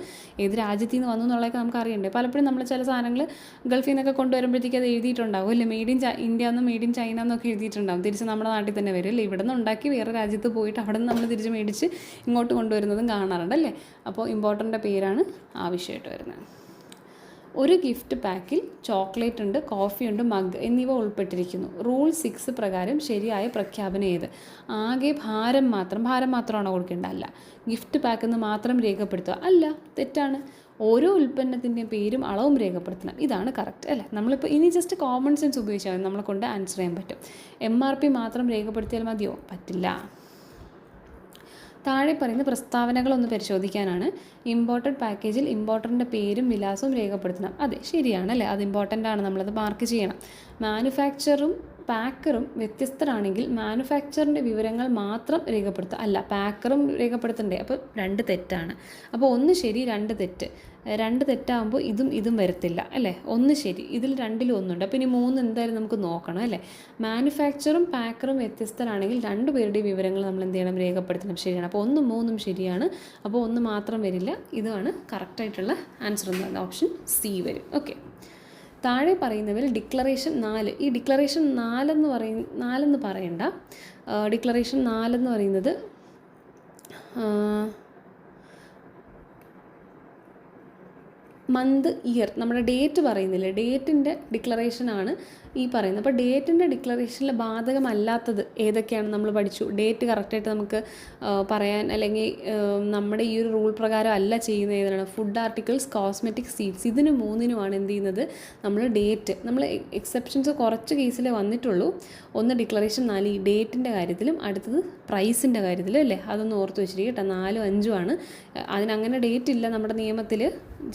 ഏത് രാജ്യത്തിൽ നിന്ന് വന്നു എന്നുള്ളതൊക്കെ നമുക്ക് അറിയണ്ടേ. പലപ്പോഴും നമ്മൾ ചില സാധനങ്ങൾ ഗൾഫിൽ നിന്നൊക്കെ കൊണ്ടുവരുമ്പോഴത്തേക്ക് അത് എഴുതിയിട്ടുണ്ടാവും അല്ലേ, മെയ്ഡ് ഇൻ ഇന്ത്യ എന്നും മെയ്ഡ് ഇൻ ചൈന എന്നൊക്കെ എഴുതിയിട്ടുണ്ടാവും. തിരിച്ച് നമ്മുടെ നാട്ടിൽ തന്നെ വരും അല്ലേ. ഇവിടെ നിന്ന് ഉണ്ടാക്കി വേറെ രാജ്യത്ത് പോയിട്ട് അവിടെ നിന്ന് നമ്മൾ തിരിച്ച് മേടിച്ച് ഇങ്ങോട്ട് കൊണ്ടുവരുന്നതും കാണാറുണ്ട് അല്ലേ. അപ്പോൾ ഇമ്പോർട്ടറിൻ്റെ പേരാണ് ആവശ്യമായിട്ട് വരുന്നത്. ഒരു ഗിഫ്റ്റ് പാക്കിൽ ചോക്ലേറ്റ് ഉണ്ട്, കോഫി ഉണ്ട്, മഗ് എന്നിവ ഉൾപ്പെട്ടിരിക്കുന്നു. റൂൾ 6 പ്രകാരം ശരിയായ പ്രഖ്യാപനം ഏത്? ആകെ ഭാരം മാത്രമാണോ കൊടുക്കേണ്ടത്? അല്ല. ഗിഫ്റ്റ് പാക്ക് എന്ന് മാത്രം രേഖപ്പെടുത്തുക? അല്ല, തെറ്റാണ്. ഓരോ ഉൽപ്പന്നത്തിൻ്റെയും പേരും അളവും രേഖപ്പെടുത്തണം. ഇതാണ് കറക്റ്റ് അല്ലേ. നമ്മളിപ്പോൾ ഇനി ജസ്റ്റ് കോമൺ സെൻസ് ഉപയോഗിച്ചാൽ നമ്മളെ കൊണ്ട് ആൻസർ ചെയ്യാൻ പറ്റും. MRP മാത്രം രേഖപ്പെടുത്തിയാൽ മതിയോ? പറ്റില്ല. താഴെ പറയുന്ന പ്രസ്താവനകളൊന്ന് പരിശോധിക്കാനാണ്. ഇമ്പോർട്ടഡ് പാക്കേജിൽ ഇമ്പോർട്ടറിൻ്റെ പേരും വിലാസവും രേഖപ്പെടുത്തണം. അതെ, ശരിയാണ് അല്ലേ, അത് ഇമ്പോർട്ടൻ്റ് ആണ്, നമ്മളത് മാർക്ക് ചെയ്യണം. മാനുഫാക്ചറും പാക്കറും വ്യത്യസ്തരാണെങ്കിൽ മാനുഫാക്ചറിൻ്റെ വിവരങ്ങൾ മാത്രം രേഖപ്പെടുത്തുക. അല്ല, പാക്കറും രേഖപ്പെടുത്തണ്ടേ. അപ്പോൾ 2 തെറ്റാണ്. അപ്പോൾ 1 ശരി 2 തെറ്റ്. 2 തെറ്റാകുമ്പോൾ ഇതും വരത്തില്ല അല്ലേ. 1 ശരി, ഇതിൽ 2ലും 1 ഉണ്ട്. അപ്പോൾ ഇനി 3 എന്തായാലും നമുക്ക് നോക്കണം അല്ലേ. മാനുഫാക്ചറും പാക്കറും വ്യത്യസ്തരാണെങ്കിൽ 2 പേരുടെ വിവരങ്ങൾ നമ്മൾ എന്ത് ചെയ്യണം? രേഖപ്പെടുത്തണം. ശരിയാണ്. അപ്പോൾ 1ഉം 3ഉം ശരിയാണ്. അപ്പോൾ 1 മാത്രം വരില്ല. ഇതാണ് കറക്റ്റായിട്ടുള്ള ആൻസർ എന്ന് പറയുന്നത്. ഓപ്ഷൻ സി വരും. ഓക്കെ, താഴെ പറയുന്നവരിൽ ഡിക്ലറേഷൻ 4, ഈ ഡിക്ലറേഷൻ 4 പറയണ്ട. ഡിക്ലറേഷൻ 4 എന്ന് പറയുന്നത് മന്ത്, ഇയർ, നമ്മുടെ ഡേറ്റ് പറയുന്നില്ലേ, ഡേറ്റിൻ്റെ ഡിക്ലറേഷനാണ് ഈ പറയുന്നത്. അപ്പോൾ ഡേറ്റിൻ്റെ ഡിക്ലറേഷനിൽ ബാധകമല്ലാത്തത് ഏതൊക്കെയാണ് നമ്മൾ പഠിച്ചു. ഡേറ്റ് കറക്റ്റായിട്ട് നമുക്ക് പറയാൻ, അല്ലെങ്കിൽ നമ്മുടെ ഈ ഒരു റൂൾ പ്രകാരം അല്ല ചെയ്യുന്ന ഏതാണ്, ഫുഡ് ആർട്ടിക്കിൾസ്, കോസ്മെറ്റിക്സ്, സീഡ്സ്. ഇതിന് മൂന്നിനുമാണ് എന്ത് ചെയ്യുന്നത്, നമ്മൾ ഡേറ്റ്. നമ്മൾ എക്സെപ്ഷൻസ് കുറച്ച് കേസിലേ വന്നിട്ടുള്ളൂ. ഒന്ന് ഡിക്ലറേഷൻ 4 ഈ ഡേറ്റിൻ്റെ കാര്യത്തിലും, അടുത്തത് പ്രൈസിൻ്റെ കാര്യത്തിലും അല്ലേ. അതൊന്ന് ഓർത്ത് വെച്ചിരിക്കും കേട്ടോ. 4ഉം 5ഉം ആണ്. അതിനങ്ങനെ ഡേറ്റ് ഇല്ല നമ്മുടെ നിയമത്തിൽ.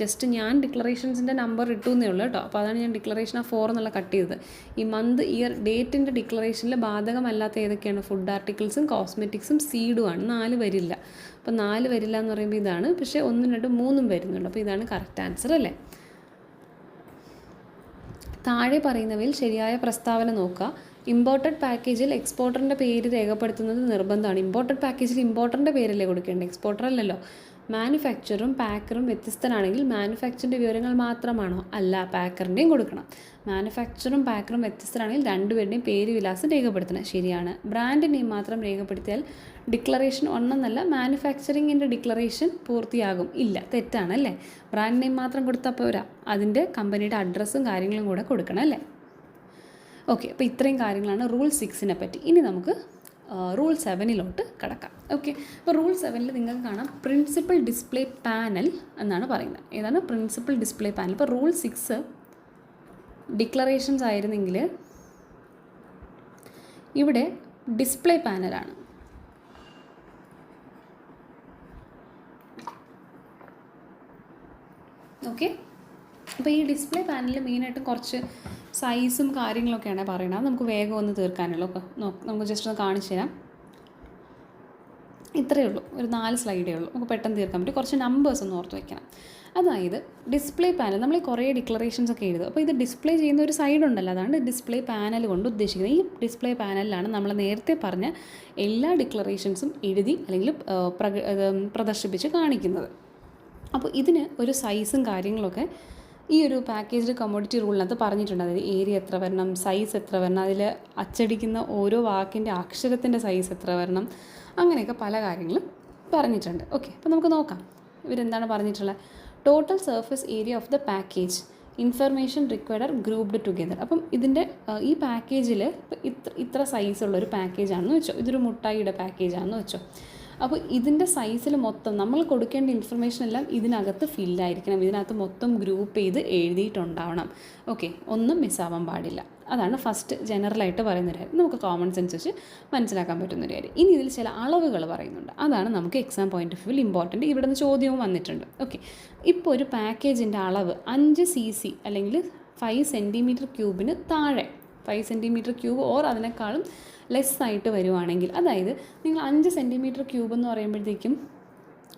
ജസ്റ്റ് ഞാൻ ഡിക്ലറേഷൻസിൻ്റെ നമ്പർ ഇട്ടു എന്നേ ഉള്ളൂ കേട്ടോ. അപ്പോൾ അതാണ് ഞാൻ ഡിക്ലറേഷൻ 4 എന്നുള്ള കട്ട് ചെയ്തത്. ഈ മന്ത്, ഇയർ, ഡേറ്റിൻ്റെ ഡിക്ലറേഷനിൽ ബാധകമല്ലാത്ത ഏതൊക്കെയാണ്, ഫുഡ് ആർട്ടിക്കിൾസും കോസ്മെറ്റിക്സും സീഡുമാണ്. 4 വരില്ല. അപ്പോൾ 4 വരില്ല എന്ന് പറയുമ്പോൾ ഇതാണ്. പക്ഷേ 1, 2, 3 വരുന്നുണ്ട്. അപ്പോൾ ഇതാണ് കറക്റ്റ് ആൻസർ അല്ലേ. താഴെ പറയുന്നവയിൽ ശരിയായ പ്രസ്താവന നോക്കുക. ഇമ്പോർട്ടഡ് പാക്കേജിൽ എക്സ്പോർട്ടറിൻ്റെ പേര് രേഖപ്പെടുത്തുന്നത് നിർബന്ധമാണ്. ഇമ്പോർട്ടഡ് പാക്കേജിൽ ഇമ്പോർട്ടറിൻ്റെ പേരല്ലേ കൊടുക്കേണ്ടത്, എക്സ്പോർട്ടർ അല്ലല്ലോ. മാനുഫാക്ചറും പാക്കറും വ്യത്യസ്തനാണെങ്കിൽ മാനുഫാക്ചറിൻ്റെ വിവരങ്ങൾ മാത്രമാണോ? അല്ല, പാക്കറിൻ്റെയും കൊടുക്കണം. മാനുഫാക്ചറും പാക്കറും വ്യത്യസ്തരാണെങ്കിൽ രണ്ടുപേരുടെയും പേര്, വിലാസം രേഖപ്പെടുത്തണം. ശരിയാണ്. ബ്രാൻഡ് നെയിം മാത്രം രേഖപ്പെടുത്തിയാൽ ഡിക്ലറേഷൻ ഒന്നെന്നല്ല, മാനുഫാക്ചറിങ്ങിൻ്റെ ഡിക്ലറേഷൻ പൂർത്തിയാകും. ഇല്ല, തെറ്റാണല്ലേ. ബ്രാൻഡ് നെയിം മാത്രം കൊടുത്താൽ പോരാ, അതിൻ്റെ കമ്പനിയുടെ അഡ്രസ്സും കാര്യങ്ങളും കൂടെ കൊടുക്കണം അല്ലേ. ഓക്കെ, അപ്പോൾ ഇത്രയും കാര്യങ്ങളാണ് റൂൾ 6നെ പറ്റി. ഇനി നമുക്ക് റൂൾ 7 കടക്കാം. ഓക്കെ, അപ്പോൾ റൂൾ 7 നിങ്ങൾക്ക് കാണാം പ്രിൻസിപ്പൽ ഡിസ്പ്ലേ പാനൽ എന്നാണ് പറയുന്നത്. ഏതാണ് പ്രിൻസിപ്പൽ ഡിസ്പ്ലേ പാനൽ? ഇപ്പോൾ റൂൾ 6 ഡിക്ലറേഷൻസ് ആയിരുന്നെങ്കിൽ ഇവിടെ ഡിസ്പ്ലേ പാനലാണ്. ഓക്കെ, അപ്പോൾ ഈ ഡിസ്പ്ലേ പാനലിൽ മെയിനായിട്ടും കുറച്ച് സൈസും കാര്യങ്ങളൊക്കെയാണ് പറയുന്നത്. അത് നമുക്ക് വേഗം ഒന്ന് തീർക്കാനുള്ളൂ. അപ്പോൾ നമുക്ക് ജസ്റ്റ് ഒന്ന് കാണിച്ചു തരാം. ഇത്രയേ ഉള്ളൂ, ഒരു 4 സ്ലൈഡേ ഉള്ളൂ. നമുക്ക് പെട്ടെന്ന് തീർക്കാൻ പറ്റും. കുറച്ച് നമ്പേഴ്സ് ഒന്ന് ഓർത്ത് വയ്ക്കണം. അതായത് ഡിസ്പ്ലേ പാനൽ, നമ്മൾ കുറേ ഡിക്ലറേഷൻസ് ഒക്കെ എഴുതും. അപ്പോൾ ഇത് ഡിസ്പ്ലേ ചെയ്യുന്ന ഒരു സൈഡ് ഉണ്ടല്ലോ, അതാണ് ഡിസ്പ്ലേ പാനൽ കൊണ്ട് ഉദ്ദേശിക്കുന്നത്. ഈ ഡിസ്പ്ലേ പാനലിലാണ് നമ്മൾ നേരത്തെ പറഞ്ഞ എല്ലാ ഡിക്ലറേഷൻസും എഴുതി അല്ലെങ്കിൽ പ്രദർശിപ്പിച്ച് കാണിക്കുന്നത്. അപ്പോൾ ഇതിന് ഒരു സൈസും കാര്യങ്ങളൊക്കെ ഈ ഒരു പാക്കേജ്ഡ് കമ്മോഡിറ്റി റൂളിനകത്ത് പറഞ്ഞിട്ടുണ്ട്. അതായത് ഏരിയ എത്ര വരണം, സൈസ് എത്ര വരണം, അതിൽ അച്ചടിക്കുന്ന ഓരോ വാക്കിൻ്റെ അക്ഷരത്തിൻ്റെ സൈസ് എത്ര വരണം, അങ്ങനെയൊക്കെ പല കാര്യങ്ങളും പറഞ്ഞിട്ടുണ്ട്. ഓക്കെ, അപ്പോൾ നമുക്ക് നോക്കാം ഇവരെന്താണ് പറഞ്ഞിട്ടുള്ളത്. Total surface area of the package, information required are grouped together. അപ്പം ഇതിൻ്റെ ഈ പാക്കേജിൽ ഇത്ര സൈസുള്ളൊരു പാക്കേജാണെന്ന് വെച്ചോ, ഇതൊരു മുട്ടായിയുടെ പാക്കേജാണെന്ന് വെച്ചോ. അപ്പോൾ ഇതിൻ്റെ സൈസിൽ മൊത്തം നമ്മൾ കൊടുക്കേണ്ട ഇൻഫർമേഷൻ എല്ലാം ഇതിനകത്ത് ഫില്ലായിരിക്കണം. ഇതിനകത്ത് മൊത്തം ഗ്രൂപ്പ് ചെയ്ത് എഴുതിയിട്ടുണ്ടാവണം. ഓക്കെ, ഒന്നും മിസ്സാവാൻ പാടില്ല. അതാണ് ഫസ്റ്റ് ജനറലായിട്ട് പറയുന്നൊരു കാര്യം. നമുക്ക് കോമൺ സെൻസ് വെച്ച് മനസ്സിലാക്കാൻ പറ്റുന്നൊരു കാര്യം. ഇനി ഇതിൽ ചില അളവുകൾ പറയുന്നുണ്ട്. അതാണ് നമുക്ക് എക്സാം പോയിന്റ് ഓഫ് വ്യൂവിൽ ഇമ്പോർട്ടൻറ്റ്. ഇവിടെ നിന്ന് ചോദ്യവും വന്നിട്ടുണ്ട്. ഓക്കെ, ഇപ്പോൾ ഒരു പാക്കേജിൻ്റെ അളവ് 5 cc അല്ലെങ്കിൽ 5 cm³ താഴെ, 5 cm³ ഓർ അതിനേക്കാളും ലെസ് ആയിട്ട് വരുവാണെങ്കിൽ, അതായത് നിങ്ങൾ 5 cm³ എന്ന് പറയുമ്പോഴത്തേക്കും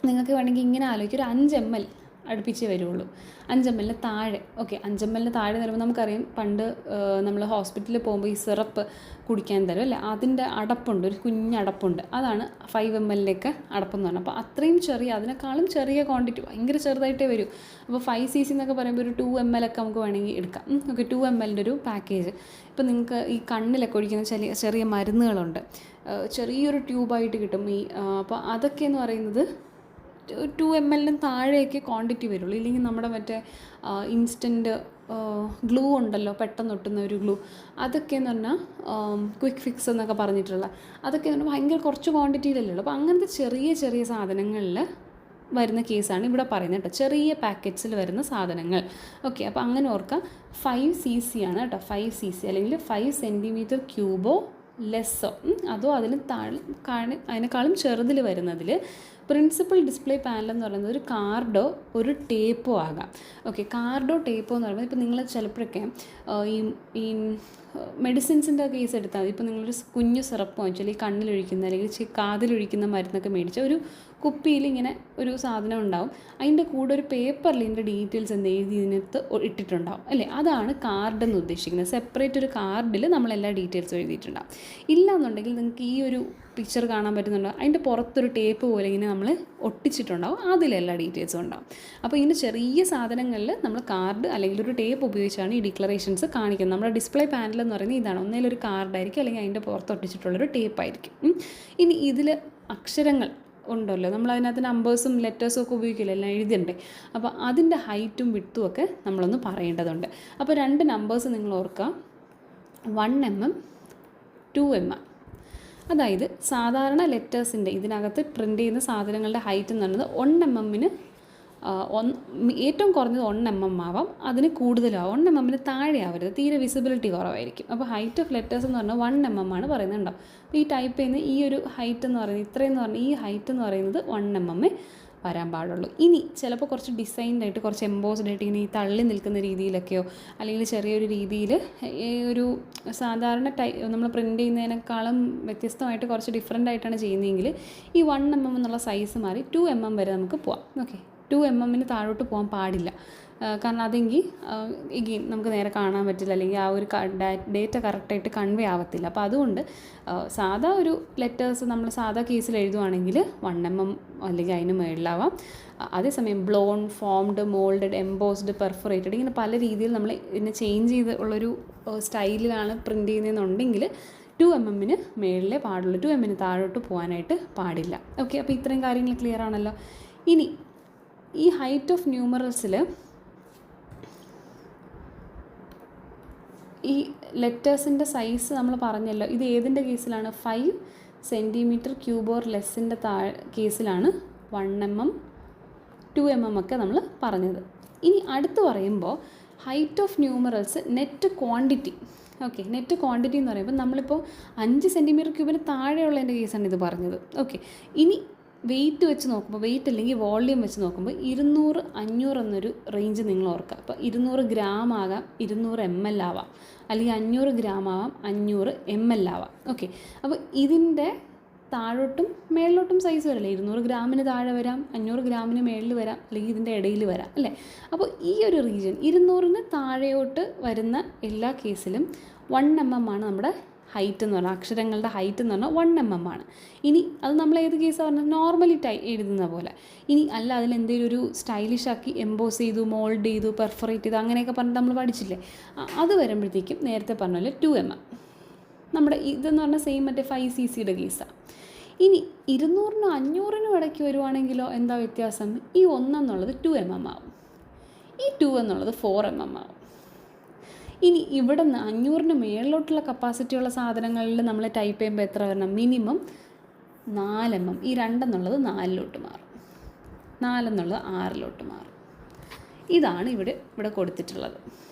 നിങ്ങൾക്ക് വേണമെങ്കിൽ ഇങ്ങനെ ആലോചിക്കും, ഒരു 5 ml അടുപ്പിച്ചേ വരുള്ളൂ. 5 ml താഴെ. ഓക്കെ, 5 ml താഴെ എന്ന് പറയുമ്പോൾ നമുക്കറിയാം, പണ്ട് നമ്മൾ ഹോസ്പിറ്റലിൽ പോകുമ്പോൾ ഈ സിറപ്പ് കുടിക്കാൻ തരും അല്ലേ, അതിൻ്റെ അടപ്പുണ്ട്, ഒരു കുഞ്ഞടപ്പുണ്ട്. അതാണ് 5 ml അടപ്പെന്ന് പറഞ്ഞാൽ. അപ്പോൾ അത്രയും ചെറിയ, അതിനേക്കാളും ചെറിയ ക്വാണ്ടിറ്റി, ഭയങ്കര ചെറുതായിട്ടേ വരൂ. അപ്പോൾ 5 cc എന്നൊക്കെ പറയുമ്പോൾ ഒരു 2 ml നമുക്ക് വേണമെങ്കിൽ എടുക്കാം. ഓക്കെ, 2 ml ഒരു പാക്കേജ്. ഇപ്പോൾ നിങ്ങൾക്ക് ഈ കണ്ണിലൊക്കെ ഒഴിക്കുന്ന ചെറിയ മരുന്നുകളുണ്ട്, ചെറിയൊരു ട്യൂബായിട്ട് കിട്ടും. അപ്പോൾ അതൊക്കെ എന്ന് പറയുന്നത് 2 ml താഴെയൊക്കെ ക്വാണ്ടിറ്റി വരുള്ളൂ. ഇല്ലെങ്കിൽ നമ്മുടെ മറ്റേ ഇൻസ്റ്റൻറ്റ് ഗ്ലൂ ഉണ്ടല്ലോ, പെട്ടെന്ന് ഒട്ടുന്ന ഒരു ഗ്ലൂ, അതൊക്കെയെന്ന് പറഞ്ഞാൽ ക്വിക്ക് ഫിക്സ് എന്നൊക്കെ പറഞ്ഞിട്ടുള്ള, അതൊക്കെ എന്ന് പറഞ്ഞാൽ ഭയങ്കര കുറച്ച് ക്വാണ്ടിറ്റിയിലല്ലേ ഉള്ളൂ. അപ്പോൾ അങ്ങനത്തെ ചെറിയ ചെറിയ സാധനങ്ങളിൽ വരുന്ന കേസാണ് ഇവിടെ പറയുന്നത് കേട്ടോ, ചെറിയ പാക്കറ്റ്സിൽ വരുന്ന സാധനങ്ങൾ. ഓക്കെ, അപ്പോൾ അങ്ങനെ ഓർക്കാം. 5 cc ആണ് കേട്ടോ, 5 cc അല്ലെങ്കിൽ 5 cm³ ലെസ്സോ അതോ അതിന് അതിനേക്കാളും ചെറുതിൽ വരുന്നതിൽ പ്രിൻസിപ്പൽ ഡിസ്പ്ലേ പാനൽ എന്ന് പറയുന്നത് ഒരു കാർഡോ ഒരു ടേപ്പോ ആകാം. ഓക്കെ, കാർഡോ ടേപ്പോ എന്ന് പറയുമ്പോൾ ഇപ്പോൾ നിങ്ങൾ ചിലപ്പോഴൊക്കെ ഈ മെഡിസിൻസിൻ്റെ കേസ് എടുത്താൽ മതി. ഇപ്പോൾ നിങ്ങളൊരു കുഞ്ഞു സിറപ്പ് വാങ്ങിച്ചാൽ ഈ കണ്ണിലൊഴിക്കുന്ന അല്ലെങ്കിൽ കാതിലൊഴിക്കുന്ന മരുന്നൊക്കെ മേടിച്ച ഒരു കുപ്പിയിൽ ഇങ്ങനെ ഒരു സാധനം ഉണ്ടാവും. അതിൻ്റെ കൂടെ ഒരു പേപ്പറിൽ ഇതിൻ്റെ ഡീറ്റെയിൽസ് എന്ത് എഴുതി ഇതിനകത്ത് ഇട്ടിട്ടുണ്ടാവും അല്ലേ. അതാണ് കാർഡ് എന്ന് ഉദ്ദേശിക്കുന്നത്. സെപ്പറേറ്റ് ഒരു കാർഡിൽ നമ്മളെല്ലാ ഡീറ്റെയിൽസും എഴുതിയിട്ടുണ്ടാവും. ഇല്ല എന്നുണ്ടെങ്കിൽ നിങ്ങൾക്ക് ഈ ഒരു പിക്ചർ കാണാൻ പറ്റുന്നുണ്ടോ, അതിൻ്റെ പുറത്തൊരു ടേപ്പ് പോലെ ഇങ്ങനെ നമ്മൾ ഒട്ടിച്ചിട്ടുണ്ടാവും, അതിലെല്ലാ ഡീറ്റെയിൽസും ഉണ്ടാവും. അപ്പോൾ ഇതിൻ്റെ ചെറിയ സാധനങ്ങളിൽ നമ്മൾ കാർഡ് അല്ലെങ്കിൽ ഒരു ടേപ്പ് ഉപയോഗിച്ചാണ് ഈ ഡിക്ലറേഷൻസ് കാണിക്കുന്നത്. നമ്മുടെ ഡിസ്പ്ലേ പാനൽ എന്ന് പറയുന്നത് ഇതാണ്. ഒന്നേലൊരു കാർഡായിരിക്കും അല്ലെങ്കിൽ അതിൻ്റെ പുറത്ത് ഒട്ടിച്ചിട്ടുള്ളൊരു ടേപ്പായിരിക്കും. ഇനി ഇതിൽ അക്ഷരങ്ങൾ ഉണ്ടല്ലോ, നമ്മളതിനകത്ത് നമ്പേഴ്സും ലെറ്റേഴ്സും ഒക്കെ ഉപയോഗിക്കില്ല, എല്ലാം എഴുതണ്ടേ. അപ്പോൾ അതിൻ്റെ ഹൈറ്റും വിഡ്ത്തും ഒക്കെ നമ്മളൊന്ന് പറയേണ്ടതുണ്ട്. അപ്പോൾ 2 നമ്പേഴ്സ് നിങ്ങൾ ഓർക്കുക, 1 mm 2 mm. അതായത് സാധാരണ ലെറ്റേഴ്സിൻ്റെ ഇതിനകത്ത് പ്രിൻ്റ് ചെയ്യുന്ന സാധനങ്ങളുടെ ഹൈറ്റ് എന്ന് പറയുന്നത് 1 mm ഏറ്റവും കുറഞ്ഞത് 1 mm ആവാം, അതിന് കൂടുതലാവും. 1 mm താഴെ ആവരുത്, തീരെ വിസിബിലിറ്റി കുറവായിരിക്കും. അപ്പോൾ ഹൈറ്റ് ഓഫ് ലെറ്റേഴ്സ് എന്ന് പറഞ്ഞാൽ 1 mm ആണ് പറയുന്നുണ്ടോ. അപ്പോൾ ഈ ടൈപ്പ് ചെയ്യുന്ന ഈ ഒരു ഹൈറ്റ് എന്ന് പറയുന്നത്, ഇത്രയെന്ന് പറഞ്ഞാൽ ഈ ഹൈറ്റ് എന്ന് പറയുന്നത് 1 mm വരാൻ പാടുള്ളൂ. ഇനി ചിലപ്പോൾ കുറച്ച് ഡിസൈൻഡായിട്ട്, കുറച്ച് എംബോസ്ഡ് ആയിട്ട് ഇങ്ങനെ ഈ തള്ളി നിൽക്കുന്ന രീതിയിലൊക്കെയോ അല്ലെങ്കിൽ ചെറിയൊരു രീതിയിൽ ഒരു സാധാരണ നമ്മൾ പ്രിൻ്റ് ചെയ്യുന്നതിനേക്കാളും വ്യത്യസ്തമായിട്ട് കുറച്ച് ഡിഫറെൻ്റ് ആയിട്ടാണ് ചെയ്യുന്നതെങ്കിൽ ഈ 1 mm എന്നുള്ള സൈസ് മാറി 2 mm വരെ നമുക്ക് പോവാം. ഓക്കെ, 2 mm താഴോട്ട് പോകാൻ പാടില്ല. കാരണം അതെങ്കിൽ എഗെയിൻ നമുക്ക് നേരെ കാണാൻ പറ്റില്ല, അല്ലെങ്കിൽ ആ ഒരു ഡേറ്റ കറക്റ്റായിട്ട് കൺവേ ആവത്തില്ല. അപ്പോൾ അതുകൊണ്ട് സാധാ ഒരു ലെറ്റേഴ്സ് നമ്മൾ സാധാ കേസിൽ എഴുതുവാണെങ്കിൽ 1 mm അല്ലെങ്കിൽ അതിന് മുകളിലാവാം. അതേസമയം blown, formed, moulded, embossed, perforated, ഇങ്ങനെ പല രീതിയിൽ നമ്മൾ ഇതിനെ ചേഞ്ച് ചെയ്ത് ഉള്ളൊരു സ്റ്റൈലിലാണ് പ്രിൻ്റ് ചെയ്യുന്നതെന്നുണ്ടെങ്കിൽ 2 mm മുകളിലേ പാടുള്ളൂ, 2 mm താഴോട്ട് പോകാനായിട്ട് പാടില്ല. ഓക്കെ, അപ്പോൾ ഇത്രയും കാര്യങ്ങൾ ക്ലിയർ ആണല്ലോ. ഇനി ഈ ഹൈറ്റ് ഓഫ് ന്യൂമറൽസിൽ ഈ ലെറ്റേഴ്സിൻ്റെ സൈസ് നമ്മൾ പറഞ്ഞല്ലോ, ഇത് ഏതിൻ്റെ കേസിലാണ്? 5 cm³ ഓർ ലെസ്സിൻ്റെ കേസിലാണ് 1 mm 2 mm ഒക്കെ നമ്മൾ പറഞ്ഞത്. ഇനി അടുത്ത് പറയുമ്പോൾ height of numerals net quantity. Okay, net quantity എന്ന് പറയുമ്പോൾ നമ്മളിപ്പോൾ 5 cm³ താഴെയുള്ളതിൻ്റെ കേസാണ് ഇത് പറഞ്ഞത്. ഓക്കെ, ഇനി വെയിറ്റ് വെച്ച് നോക്കുമ്പോൾ, വെയിറ്റ് അല്ലെങ്കിൽ വോള്യൂം വെച്ച് നോക്കുമ്പോൾ 200, 500 എന്നൊരു റേഞ്ച് നിങ്ങൾ ഓർക്കുക. അപ്പോൾ 200 ഗ്രാം ആകാം, 200 ml ആവാം, അല്ലെങ്കിൽ 500 ഗ്രാം ആവാം, 500 ml ആവാം. ഓക്കെ, അപ്പോൾ ഇതിൻ്റെ താഴോട്ടും മേളിലോട്ടും സൈസ് വരില്ലേ. 200 ഗ്രാമിന് താഴെ വരാം, 500 ഗ്രാമിന് മേളിൽ വരാം, അല്ലെങ്കിൽ ഇതിൻ്റെ ഇടയിൽ വരാം, അല്ലേ. അപ്പോൾ ഈ ഒരു റീജിയൻ 200-ന് താഴെയോട്ട് വരുന്ന എല്ലാ കേസിലും 1 mm ആണ് നമ്മുടെ ഹൈറ്റ് എന്ന് പറഞ്ഞാൽ, അക്ഷരങ്ങളുടെ ഹൈറ്റ് എന്ന് പറഞ്ഞാൽ 1 mm ആണ്. ഇനി അത് നമ്മൾ ഏത് കേസാണ് പറഞ്ഞാൽ നോർമലി എഴുതുന്ന പോലെ. ഇനി അല്ല, അതിലെന്തെങ്കിലും ഒരു സ്റ്റൈലിഷ് ആക്കി എംബോസ് ചെയ്തു, മോൾഡ് ചെയ്തു, പെർഫറേറ്റ് ചെയ്തു, അങ്ങനെയൊക്കെ പറഞ്ഞ് നമ്മൾ പഠിച്ചില്ലേ, അത് വരുമ്പോഴത്തേക്കും നേരത്തെ പറഞ്ഞ പോലെ 2 mm. നമ്മുടെ ഇതെന്ന് പറഞ്ഞാൽ സെയിം മറ്റേ 5cc കേസാണ്. ഇനി 200-നും 500-നും ഇടയ്ക്ക് വരുവാണെങ്കിലോ എന്താ വ്യത്യാസം? ഈ 1 എന്നുള്ളത് 2 mm ആവും, ഈ 2 എന്നുള്ളത് 4 mm ആവും. ഇനി ഇവിടെ നിന്ന് 500-ന് മേളിലോട്ടുള്ള കപ്പാസിറ്റിയുള്ള സാധനങ്ങളിൽ നമ്മൾ ടൈപ്പ് ചെയ്യുമ്പോൾ എത്ര വരണം? Minimum 4 mm. ഈ 2 എന്നുള്ളത് 4-ലോട്ട് മാറും, 4 എന്നുള്ളത് 6-ലോട്ട് മാറും. ഇതാണ് ഇവിടെ കൊടുത്തിട്ടുള്ളത്.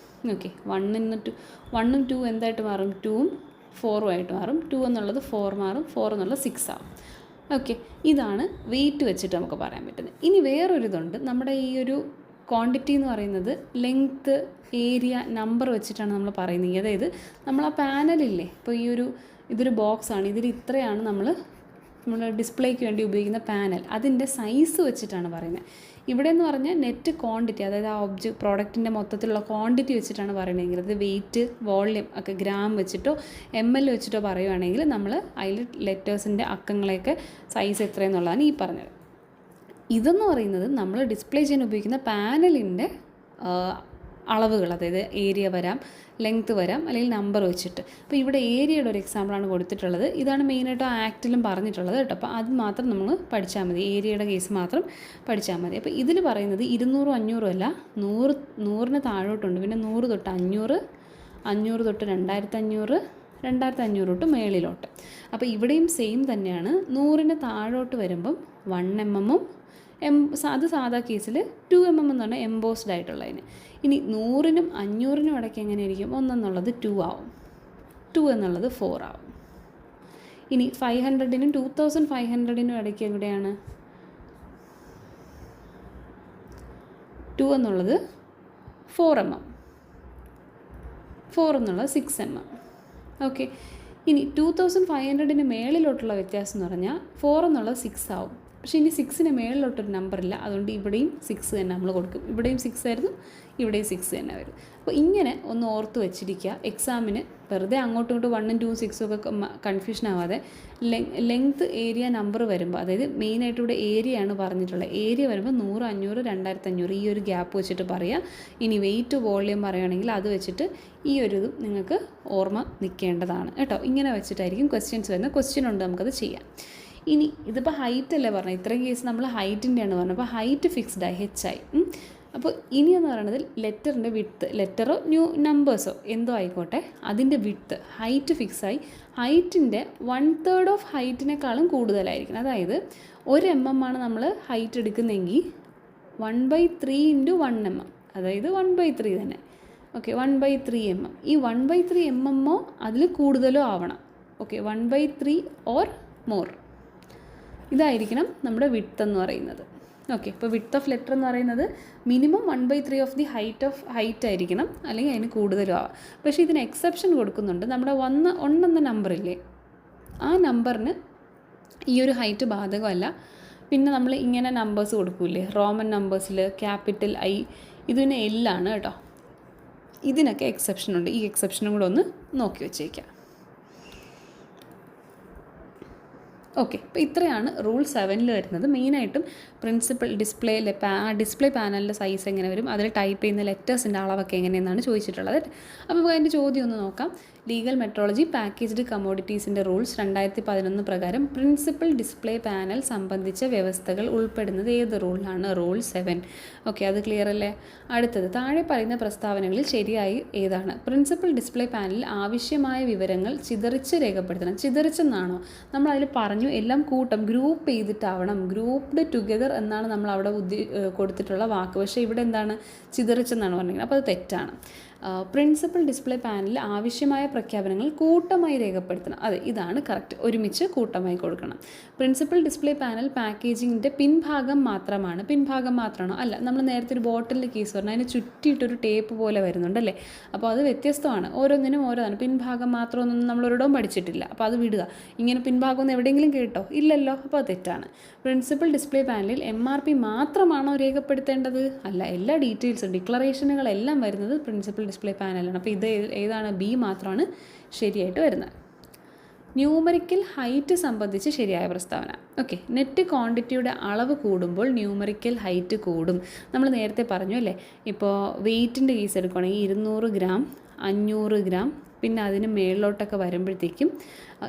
ഓക്കെ, 1-നും 2 എന്തായിട്ട് മാറും? 2-ഉം 4-ഉം ആയിട്ട് മാറും. 2 എന്നുള്ളത് 4 മാറും, 4 എന്നുള്ളത് 6 ആവും. ഓക്കെ, ഇതാണ് വെയിറ്റ് വെച്ചിട്ട് നമുക്ക് പറയാൻ പറ്റുന്നത്. ഇനി വേറൊരിതുണ്ട്, നമ്മുടെ ഈ ഒരു ക്വാണ്ടിറ്റി എന്ന് പറയുന്നത് ലെങ്ത്ത്, ഏരിയ, നമ്പർ വെച്ചിട്ടാണ് നമ്മൾ പറയുന്നത്. അതായത് നമ്മൾ ആ പാനലില്ലേ, ഇപ്പോൾ ഇതൊരു ബോക്സാണ്, ഇതിൽ ഇത്രയാണ് നമ്മൾ ഡിസ്പ്ലേക്ക് വേണ്ടി ഉപയോഗിക്കുന്ന പാനൽ, അതിൻ്റെ സൈസ് വെച്ചിട്ടാണ് പറയുന്നത്. ഇവിടെ എന്ന് പറഞ്ഞാൽ നെറ്റ് ക്വാണ്ടിറ്റി, അതായത് ആ പ്രോഡക്റ്റിൻ്റെ മൊത്തത്തിലുള്ള ക്വാണ്ടിറ്റി വെച്ചിട്ടാണ് പറയുന്നതെങ്കിൽ, അത് വെയിറ്റ്, വോള്യൂം ഒക്കെ ഗ്രാം വെച്ചിട്ടോ ml വെച്ചിട്ടോ പറയുകയാണെങ്കിൽ നമ്മൾ അതിൽ ലെറ്റേഴ്സിൻ്റെ അക്കങ്ങളെയൊക്കെ സൈസ് എത്രയെന്നുള്ളതാണ് ഈ പറഞ്ഞത്. ഇതെന്ന് പറയുന്നത് നമ്മൾ ഡിസ്പ്ലേ ചെയ്യാൻ ഉപയോഗിക്കുന്ന പാനലിൻ്റെ അളവുകൾ, അതായത് ഏരിയ വരാം, ലെങ്ത്ത് വരാം, അല്ലെങ്കിൽ നമ്പർ വെച്ചിട്ട്. അപ്പോൾ ഇവിടെ ഏരിയയുടെ ഒരു എക്സാമ്പിളാണ് കൊടുത്തിട്ടുള്ളത്. ഇതാണ് മെയിനായിട്ട് ആ ആക്റ്റിലും പറഞ്ഞിട്ടുള്ളത് കേട്ടോ. അപ്പോൾ അത് മാത്രം നമ്മൾ പഠിച്ചാൽ മതി, ഏരിയയുടെ കേസ് മാത്രം പഠിച്ചാൽ മതി. അപ്പോൾ ഇതിൽ പറയുന്നത് 200-ഉം 500-ഉം അല്ല, 100-ന് താഴോട്ടുണ്ട്, പിന്നെ 100 തൊട്ട് 500, 500 തൊട്ട് 2500, 2500 തൊട്ട് മേളിലോട്ട്. അപ്പോൾ ഇവിടെയും സെയിം തന്നെയാണ്. 100-ന് താഴോട്ട് വരുമ്പം 1 mm-ഉം അത് സാധാ കേസിൽ 2 mm എന്ന് പറഞ്ഞാൽ എംബോസ്ഡ് ആയിട്ടുള്ളതിന്. ഇനി 100-നും 500-നും ഇടയ്ക്ക് എങ്ങനെയായിരിക്കും? 1 എന്നുള്ളത് 2 ആവും, 2 എന്നുള്ളത് 4 ആവും. ഇനി 500-നും 2500-നും ഇടയ്ക്ക് എവിടെയാണ്? 2 എന്നുള്ളത് 4 mm, 4 എന്നുള്ളത് 6 mm. ഓക്കെ, ഇനി 2500-ന് മേളിലോട്ടുള്ള വ്യത്യാസം എന്ന് പറഞ്ഞാൽ 4 എന്നുള്ളത് 6 ആവും. പക്ഷേ ഇനി 6-ന് മേളിലോട്ടൊരു നമ്പറില്ല, അതുകൊണ്ട് ഇവിടെയും 6 തന്നെ നമ്മൾ കൊടുക്കും. ഇവിടെയും 6 ആയിരുന്നു, ഇവിടെയും 6 തന്നെ വരും. അപ്പോൾ ഇങ്ങനെ ഒന്ന് ഓർത്ത് വെച്ചിരിക്കുക. എക്സാമിന് വെറുതെ അങ്ങോട്ടും ഇങ്ങോട്ടും 1-ഉം 2-ഉം 6-ഉം ഒക്കെ കൺഫ്യൂഷൻ ആവാതെ ലെങ്ത്ത്, ഏരിയ, നമ്പർ വരുമ്പോൾ, അതായത് മെയിനായിട്ട് ഇവിടെ ഏരിയയാണ് പറഞ്ഞിട്ടുള്ളത്. ഏരിയ വരുമ്പോൾ 100, 500, 2500 ഈ ഒരു ഗ്യാപ്പ് വെച്ചിട്ട് പറയുക. ഇനി വെയിറ്റ്, വോള്യൂം പറയുകയാണെങ്കിൽ അത് വെച്ചിട്ട് ഈ ഒരു ഇതും നിങ്ങൾക്ക് ഓർമ്മ നിൽക്കേണ്ടതാണ് കേട്ടോ. ഇങ്ങനെ വെച്ചിട്ടായിരിക്കും ക്വസ്റ്റ്യൻസ് വരുന്നത്. ക്വസ്റ്റ്യൻ ഉണ്ട്, നമുക്കത് ചെയ്യാം. ഇനി ഇതിപ്പോൾ ഹൈറ്റ് അല്ലേ പറഞ്ഞത്, ഇത്രയും കേസ് നമ്മൾ ഹൈറ്റിൻ്റെയാണ് പറഞ്ഞത്. അപ്പോൾ ഹൈറ്റ് ഫിക്സ്ഡായി HI. അപ്പോൾ ഇനിയെന്ന് പറയുന്നത് ലെറ്ററിൻ്റെ വിഡ്ത്ത്, ലെറ്ററോ നമ്പേഴ്സോ എന്തോ ആയിക്കോട്ടെ, അതിൻ്റെ വിഡ്ത്ത് ഹൈറ്റ് ഫിക്സായി. ഹൈറ്റിൻ്റെ 1/3 ഓഫ് ഹൈറ്റിനേക്കാളും കൂടുതലായിരിക്കണം. അതായത് 1 mm ആണ് നമ്മൾ ഹൈറ്റ് എടുക്കുന്നതെങ്കിൽ 1/3 × 1 mm, അതായത് 1/3 തന്നെ. Okay, 1/3 mm. ഈ 1/3 mm അതിൽ കൂടുതലോ ആവണം. Okay, 1/3 or more. ഇതായിരിക്കണം നമ്മുടെ വിഡ്ത്ത് എന്ന് പറയുന്നത്. ഓക്കെ, ഇപ്പോൾ വിഡ്ത്ത് ഓഫ് ലെറ്റർ എന്ന് പറയുന്നത് മിനിമം 1/3 ഓഫ് ദി ഹൈറ്റ് ആയിരിക്കണം, അല്ലെങ്കിൽ അതിന് കൂടുതലും ആവാം. പക്ഷേ ഇതിന് എക്സെപ്ഷൻ കൊടുക്കുന്നുണ്ട്. നമ്മുടെ 1 എന്ന നമ്പറില്ലേ, ആ നമ്പറിന് ഈ ഒരു ഹൈറ്റ് ബാധകമല്ല. പിന്നെ നമ്മൾ ഇങ്ങനെ നമ്പേഴ്സ് കൊടുക്കൂലേ, റോമൻ നമ്പേഴ്സിൽ ക്യാപിറ്റൽ I, ഇതിന് L കേട്ടോ. ഇതിനൊക്കെ എക്സെപ്ഷനുണ്ട്. ഈ എക്സെപ്ഷനും കൂടെ ഒന്ന് നോക്കി വെച്ചേക്കാം. ഓക്കെ, അപ്പോൾ ഇത്രയാണ് റൂൾ 7 വരുന്നത്. മെയിനായിട്ടും പ്രിൻസിപ്പൽ ഡിസ്പ്ലേ പാനലിൻ്റെ സൈസ് എങ്ങനെ വരും, അതിൽ ടൈപ്പ് ചെയ്യുന്ന ലെറ്റേഴ്സിൻ്റെ അളവൊക്കെ എങ്ങനെയെന്നാണ് ചോദിച്ചിട്ടുള്ളത്. അപ്പോൾ അതിൻ്റെ ചോദ്യം ഒന്ന് നോക്കാം. ലീഗൽ മെട്രോളജി പാക്കേജ്ഡ് കമ്മോഡിറ്റീസിൻ്റെ റൂൾസ് 2011 പ്രകാരം പ്രിൻസിപ്പൽ ഡിസ്പ്ലേ പാനൽ സംബന്ധിച്ച വ്യവസ്ഥകൾ ഉൾപ്പെടുന്നത് ഏത് റൂളിലാണ്? റൂൾ 7. ഓക്കെ, അത് ക്ലിയർ അല്ലേ? അടുത്തത്, താഴെ പറയുന്ന പ്രസ്താവനകളിൽ ശരിയായി ഏതാണ്? പ്രിൻസിപ്പൽ ഡിസ്പ്ലേ പാനലിൽ ആവശ്യമായ വിവരങ്ങൾ ചിതറിച്ച് രേഖപ്പെടുത്തണം. ചിതറിച്ചെന്നാണോ? നമ്മൾ അതിൽ പറഞ്ഞു എല്ലാം ഗ്രൂപ്പ് ചെയ്തിട്ടാവണം. ഗ്രൂപ്പ്ഡ് ടുഗദർ എന്നാണ് നമ്മൾ അവിടെ കൊടുത്തിട്ടുള്ള വാക്ക്. പക്ഷേ ഇവിടെ എന്താണ്? ചിതറിച്ചെന്നാണ് പറഞ്ഞിരിക്കുന്നത്. അപ്പോൾ അത് തെറ്റാണ്. പ്രിൻസിപ്പൽ ഡിസ്പ്ലേ പാനലിൽ ആവശ്യമായ പ്രഖ്യാപനങ്ങൾ കൂട്ടമായി രേഖപ്പെടുത്തണം. അതെ, ഇതാണ് കറക്റ്റ്. ഒരുമിച്ച് കൂട്ടമായി കൊടുക്കണം. പ്രിൻസിപ്പൽ ഡിസ്പ്ലേ പാനൽ പാക്കേജിങ്ങിൻ്റെ പിൻഭാഗം മാത്രമാണോ? അല്ല, നമ്മൾ നേരത്തെ ഒരു ബോട്ടിലിൻ്റെ കേസ് പറഞ്ഞു, അതിന് ചുറ്റിയിട്ടൊരു ടേപ്പ് പോലെ വരുന്നുണ്ടല്ലേ. അപ്പോൾ അത് വ്യത്യസ്തമാണ്. ഓരോന്നിനും ഓരോന്നാണ്. പിൻഭാഗം മാത്രമൊന്നും നമ്മളൊരിടവും പഠിച്ചിട്ടില്ല. അപ്പോൾ അത് വിടുക. ഇങ്ങനെ പിൻഭാഗം ഒന്ന് എവിടെയെങ്കിലും കേട്ടോ? ഇല്ലല്ലോ. അപ്പോൾ അത് തെറ്റാണ്. പ്രിൻസിപ്പൽ ഡിസ്പ്ലേ പാനലിൽ MRP മാത്രമാണോ രേഖപ്പെടുത്തേണ്ടത്? അല്ല, എല്ലാ ഡീറ്റെയിൽസും ഡിക്ലറേഷനുകളെല്ലാം വരുന്നത് പ്രിൻസിപ്പൽ ഡിസ്പ്ലേ പാനലാണ്. അപ്പോൾ ഇത് ഏതാണ്? B മാത്രമാണ് ശരിയായിട്ട് വരുന്നത്. ന്യൂമറിക്കൽ ഹൈറ്റ് സംബന്ധിച്ച് ശരിയായ പ്രസ്താവന. ഓക്കെ, നെറ്റ് ക്വാണ്ടിറ്റിയുടെ അളവ് കൂടുമ്പോൾ ന്യൂമറിക്കൽ ഹൈറ്റ് കൂടും. നമ്മൾ നേരത്തെ പറഞ്ഞു അല്ലേ. ഇപ്പോൾ വെയ്റ്റിൻ്റെ കേസ് എടുക്കുകയാണെങ്കിൽ 200 ഗ്രാം, 500 ഗ്രാം, പിന്നെ അതിന് മേളിലോട്ടൊക്കെ വരുമ്പോഴത്തേക്കും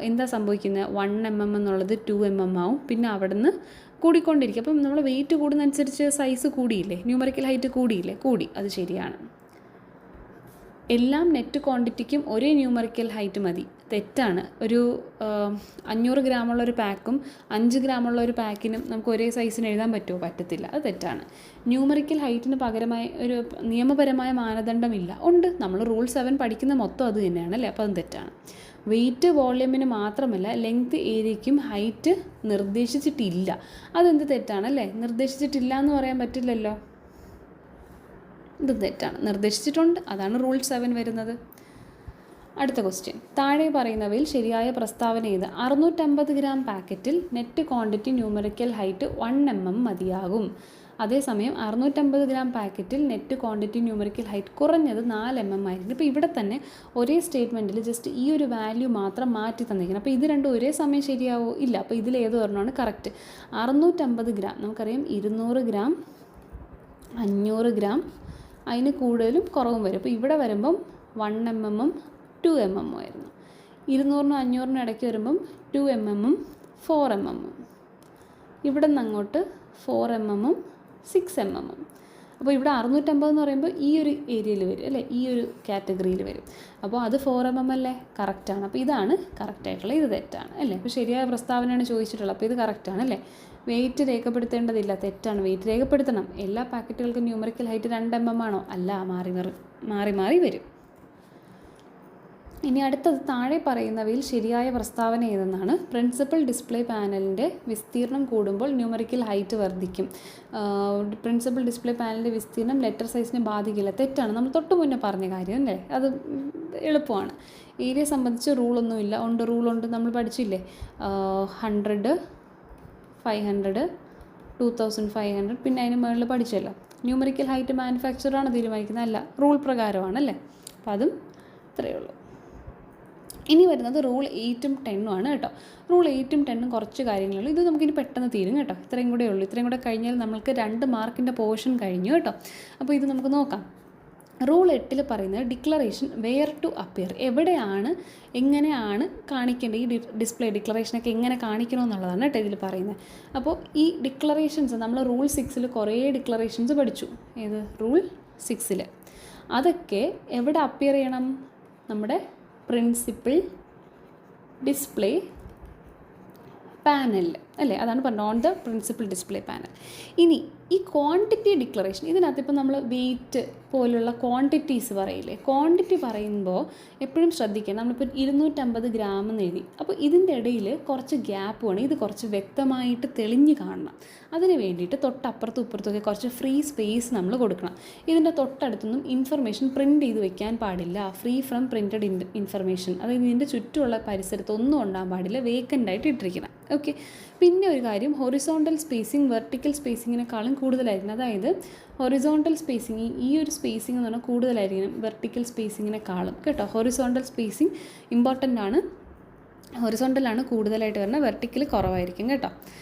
എന്താ സംഭവിക്കുന്നത്? 1 mm എന്നുള്ളത് 2 mm ആവും. പിന്നെ അവിടെ നിന്ന് കൂടിക്കൊണ്ടിരിക്കും. അപ്പം നമ്മൾ വെയിറ്റ് കൂടുന്നതനുസരിച്ച് സൈസ് കൂടിയില്ലേ, ന്യൂമറിക്കൽ ഹൈറ്റ് കൂടിയില്ലേ? കൂടി. അത് ശരിയാണ്. എല്ലാം നെറ്റ് ക്വാണ്ടിറ്റിക്കും ഒരേ ന്യൂമറിക്കൽ ഹൈറ്റ് മതി. തെറ്റാണ്. ഒരു 500 ഗ്രാമുള്ള ഒരു പാക്കും 5 ഗ്രാമുള്ള ഒരു പാക്കിനും നമുക്ക് ഒരേ സൈസിന് എഴുതാൻ പറ്റുമോ? പറ്റത്തില്ല. അത് തെറ്റാണ്. ന്യൂമറിക്കൽ ഹൈറ്റിന് പകരമായി ഒരു നിയമപരമായ മാനദണ്ഡമില്ല. ഉണ്ട്. നമ്മൾ റൂൾ 7 പഠിക്കുന്ന മൊത്തം അത് തന്നെയാണ് അല്ലേ. അപ്പോൾ അത് തെറ്റാണ്. വെയിറ്റ് വോള്യൂമിന് മാത്രമല്ല ലെങ്ത് ഏരിയയ്ക്കും ഹൈറ്റ് നിർദ്ദേശിച്ചിട്ടില്ല. അതെന്ത് തെറ്റാണല്ലേ? നിർദ്ദേശിച്ചിട്ടില്ല എന്ന് പറയാൻ പറ്റില്ലല്ലോ. ഇത് തെറ്റാണ്. നിർദ്ദേശിച്ചിട്ടുണ്ട്. അതാണ് റൂൾ 7 വരുന്നത്. അടുത്ത ക്വസ്റ്റ്യൻ, താഴെ പറയുന്നവയിൽ ശരിയായ പ്രസ്താവന ഏത്? 650 ഗ്രാം പാക്കറ്റിൽ net quantity numerical height 1 mm മതിയാകും. അതേസമയം 650 ഗ്രാം പാക്കറ്റിൽ നെറ്റ് ക്വാണ്ടിറ്റി ന്യൂമറിക്കൽ ഹൈറ്റ് കുറഞ്ഞത് 4 mm ആയിരിക്കും. ഇപ്പോൾ ഇവിടെ തന്നെ ഒരേ സ്റ്റേറ്റ്മെൻറ്റിൽ ജസ്റ്റ് ഈ ഒരു വാല്യൂ മാത്രം മാറ്റി തന്നിരിക്കണം. അപ്പോൾ ഇത് രണ്ടും ഒരേ സമയം ശരിയാവോ? ഇല്ല. അപ്പോൾ ഇതിൽ ഏത് പറഞ്ഞാണ് കറക്റ്റ്? 650 ഗ്രാം നമുക്കറിയാം, 200 ഗ്രാം, 500 ഗ്രാം, അതിന് കൂടുതലും കുറവും വരും. അപ്പോൾ ഇവിടെ വരുമ്പം 1 mm 2 mm ആയിരുന്നു. 200-നും 500-നും ഇടയ്ക്ക് വരുമ്പം 2 mm 4 mm. ഇവിടെ നിന്ന് അങ്ങോട്ട് 4 mm 6 mm. അപ്പോൾ ഇവിടെ 650 എന്ന് പറയുമ്പോൾ ഈ ഒരു ഏരിയയിൽ വരും അല്ലേ, ഈ ഒരു കാറ്റഗറിയിൽ വരും. അപ്പോൾ അത് 4 mm അല്ലേ? കറക്റ്റാണ്. അപ്പോൾ ഇതാണ് കറക്റ്റായിട്ടുള്ളത്. ഇത് തെറ്റാണ് അല്ലേ. അപ്പോൾ ശരിയായ പ്രസ്താവനയാണ് ചോദിച്ചിട്ടുള്ളത്. അപ്പോൾ ഇത് കറക്റ്റാണ് അല്ലേ. വെയിറ്റ് രേഖപ്പെടുത്തേണ്ടതില്ല. തെറ്റാണ്. വെയിറ്റ് രേഖപ്പെടുത്തണം. എല്ലാ പാക്കറ്റുകൾക്കും ന്യൂമറിക്കൽ ഹൈറ്റ് 2 mm ആണോ? അല്ല, മാറി വരും. ഇനി അടുത്തത്, താഴെ പറയുന്നവയിൽ ശരിയായ പ്രസ്താവന ഏതെന്നാണ്? പ്രിൻസിപ്പൽ ഡിസ്പ്ലേ പാനലിൻ്റെ വിസ്തീർണം കൂടുമ്പോൾ ന്യൂമറിക്കൽ ഹൈറ്റ് വർദ്ധിക്കും. പ്രിൻസിപ്പൽ ഡിസ്പ്ലേ പാനലിൻ്റെ വിസ്തീർണം ലെറ്റർ സൈസിനെ ബാധിക്കില്ല. തെറ്റാണ്. നമ്മൾ തൊട്ട് മുന്നേ പറഞ്ഞ കാര്യം അല്ലേ. അത് എളുപ്പമാണ്. ഏരിയ സംബന്ധിച്ച് റൂളൊന്നുമില്ല. റൂളുണ്ട്. നമ്മൾ പഠിച്ചില്ലേ, 100, 500, 2500, പിന്നെ അതിന് മുകളിൽ പഠിച്ചല്ലോ. ന്യൂമറിക്കൽ ഹൈറ്റ് മാനുഫാക്ചറാണ് തീരുമാനിക്കുന്നത്, അല്ല, റൂൾ പ്രകാരമാണല്ലേ. അപ്പോൾ അതും ഇത്രയേ ഉള്ളൂ. ഇനി വരുന്നത് റൂൾ 8-ഉം 10-ഉം ആണ് കേട്ടോ. റൂൾ 8-ഉം 10-ഉം കുറച്ച് കാര്യങ്ങളുള്ളൂ. ഇത് നമുക്കിനി പെട്ടെന്ന് തീരും കേട്ടോ. ഇത്രയും കൂടെ ഉള്ളൂ. ഇത്രയും കൂടെ കഴിഞ്ഞാൽ നമ്മൾക്ക് 2 മാർക്കിൻ്റെ പോർഷൻ കഴിഞ്ഞു കേട്ടോ. അപ്പോൾ ഇത് നമുക്ക് നോക്കാം. റൂൾ 8 പറയുന്നത് ഡിക്ലറേഷൻ വെയർ ടു അപ്പിയർ, എവിടെയാണ് എങ്ങനെയാണ് കാണിക്കേണ്ടത്, ഈ ഡിക്ലറേഷനൊക്കെ എങ്ങനെ കാണിക്കണമെന്നുള്ളതാണ് കേട്ടോ ഇതിൽ പറയുന്നത്. അപ്പോൾ ഈ ഡിക്ലറേഷൻസ് നമ്മൾ റൂൾ 6 കുറേ ഡിക്ലറേഷൻസ് പഠിച്ചു. ഏത് റൂൾ 6 അതൊക്കെ എവിടെ അപ്പിയർ ചെയ്യണം? നമ്മുടെ പ്രിൻസിപ്പിൾ ഡിസ്പ്ലേ പാനലിൽ അല്ലേ, അതാണ് പറഞ്ഞത്, on the principal display panel. ഇനി ഈ ക്വാണ്ടിറ്റി ഡിക്ലറേഷൻ, ഇതിനകത്ത് ഇപ്പോൾ നമ്മൾ വെയിറ്റ് പോലുള്ള ക്വാണ്ടിറ്റീസ് പറയില്ലേ, ക്വാണ്ടിറ്റി പറയുമ്പോൾ എപ്പോഴും ശ്രദ്ധിക്കുക. നമ്മളിപ്പോൾ 250 ഗ്രാം എന്ന് എഴുതി, അപ്പോൾ ഇതിൻ്റെ ഇടയിൽ കുറച്ച് ഗ്യാപ്പ് വേണം, ഇത് കുറച്ച് വ്യക്തമായിട്ട് തെളിഞ്ഞ് കാണണം. അതിന് വേണ്ടിയിട്ട് തൊട്ടപ്പുറത്തും ഇപ്പുറത്തൊക്കെ കുറച്ച് ഫ്രീ സ്പേസ് നമ്മൾ കൊടുക്കണം. ഇതിൻ്റെ തൊട്ടടുത്തൊന്നും ഇൻഫർമേഷൻ പ്രിൻറ്റ് ചെയ്ത് വെക്കാൻ പാടില്ല, ഫ്രീ ഫ്രം പ്രിൻറ്റഡ് ഇൻഫർമേഷൻ, അതായത് ഇതിൻ്റെ ചുറ്റുമുള്ള പരിസരത്ത് ഒന്നും ഉണ്ടാകാൻ പാടില്ല, വേക്കൻ്റ് ആയിട്ട് ഇട്ടിരിക്കണം. ഓക്കെ. പിന്നെ ഒരു കാര്യം, ഹൊറിസോണ്ടൽ സ്പേസിങ് വെർട്ടിക്കൽ സ്പേസിങ്ങിനേക്കാളും കൂടുതലായിരിക്കണം. അതായത് ഹൊറിസോണ്ടൽ സ്പേസിങ്, ഈ ഒരു സ്പേസിംഗ് എന്ന് പറഞ്ഞാൽ കൂടുതലായിരിക്കണം വെർട്ടിക്കൽ സ്പേസിങ്ങിനേക്കാളും കേട്ടോ. ഹൊറിസോണ്ടൽ സ്പേസിങ് ഇമ്പോർട്ടൻ്റ് ആണ്, ഹൊറിസോണ്ടലാണ് കൂടുതലായിട്ട് വരുന്നത്, വെർട്ടിക്കൽ കുറവായിരിക്കും കേട്ടോ,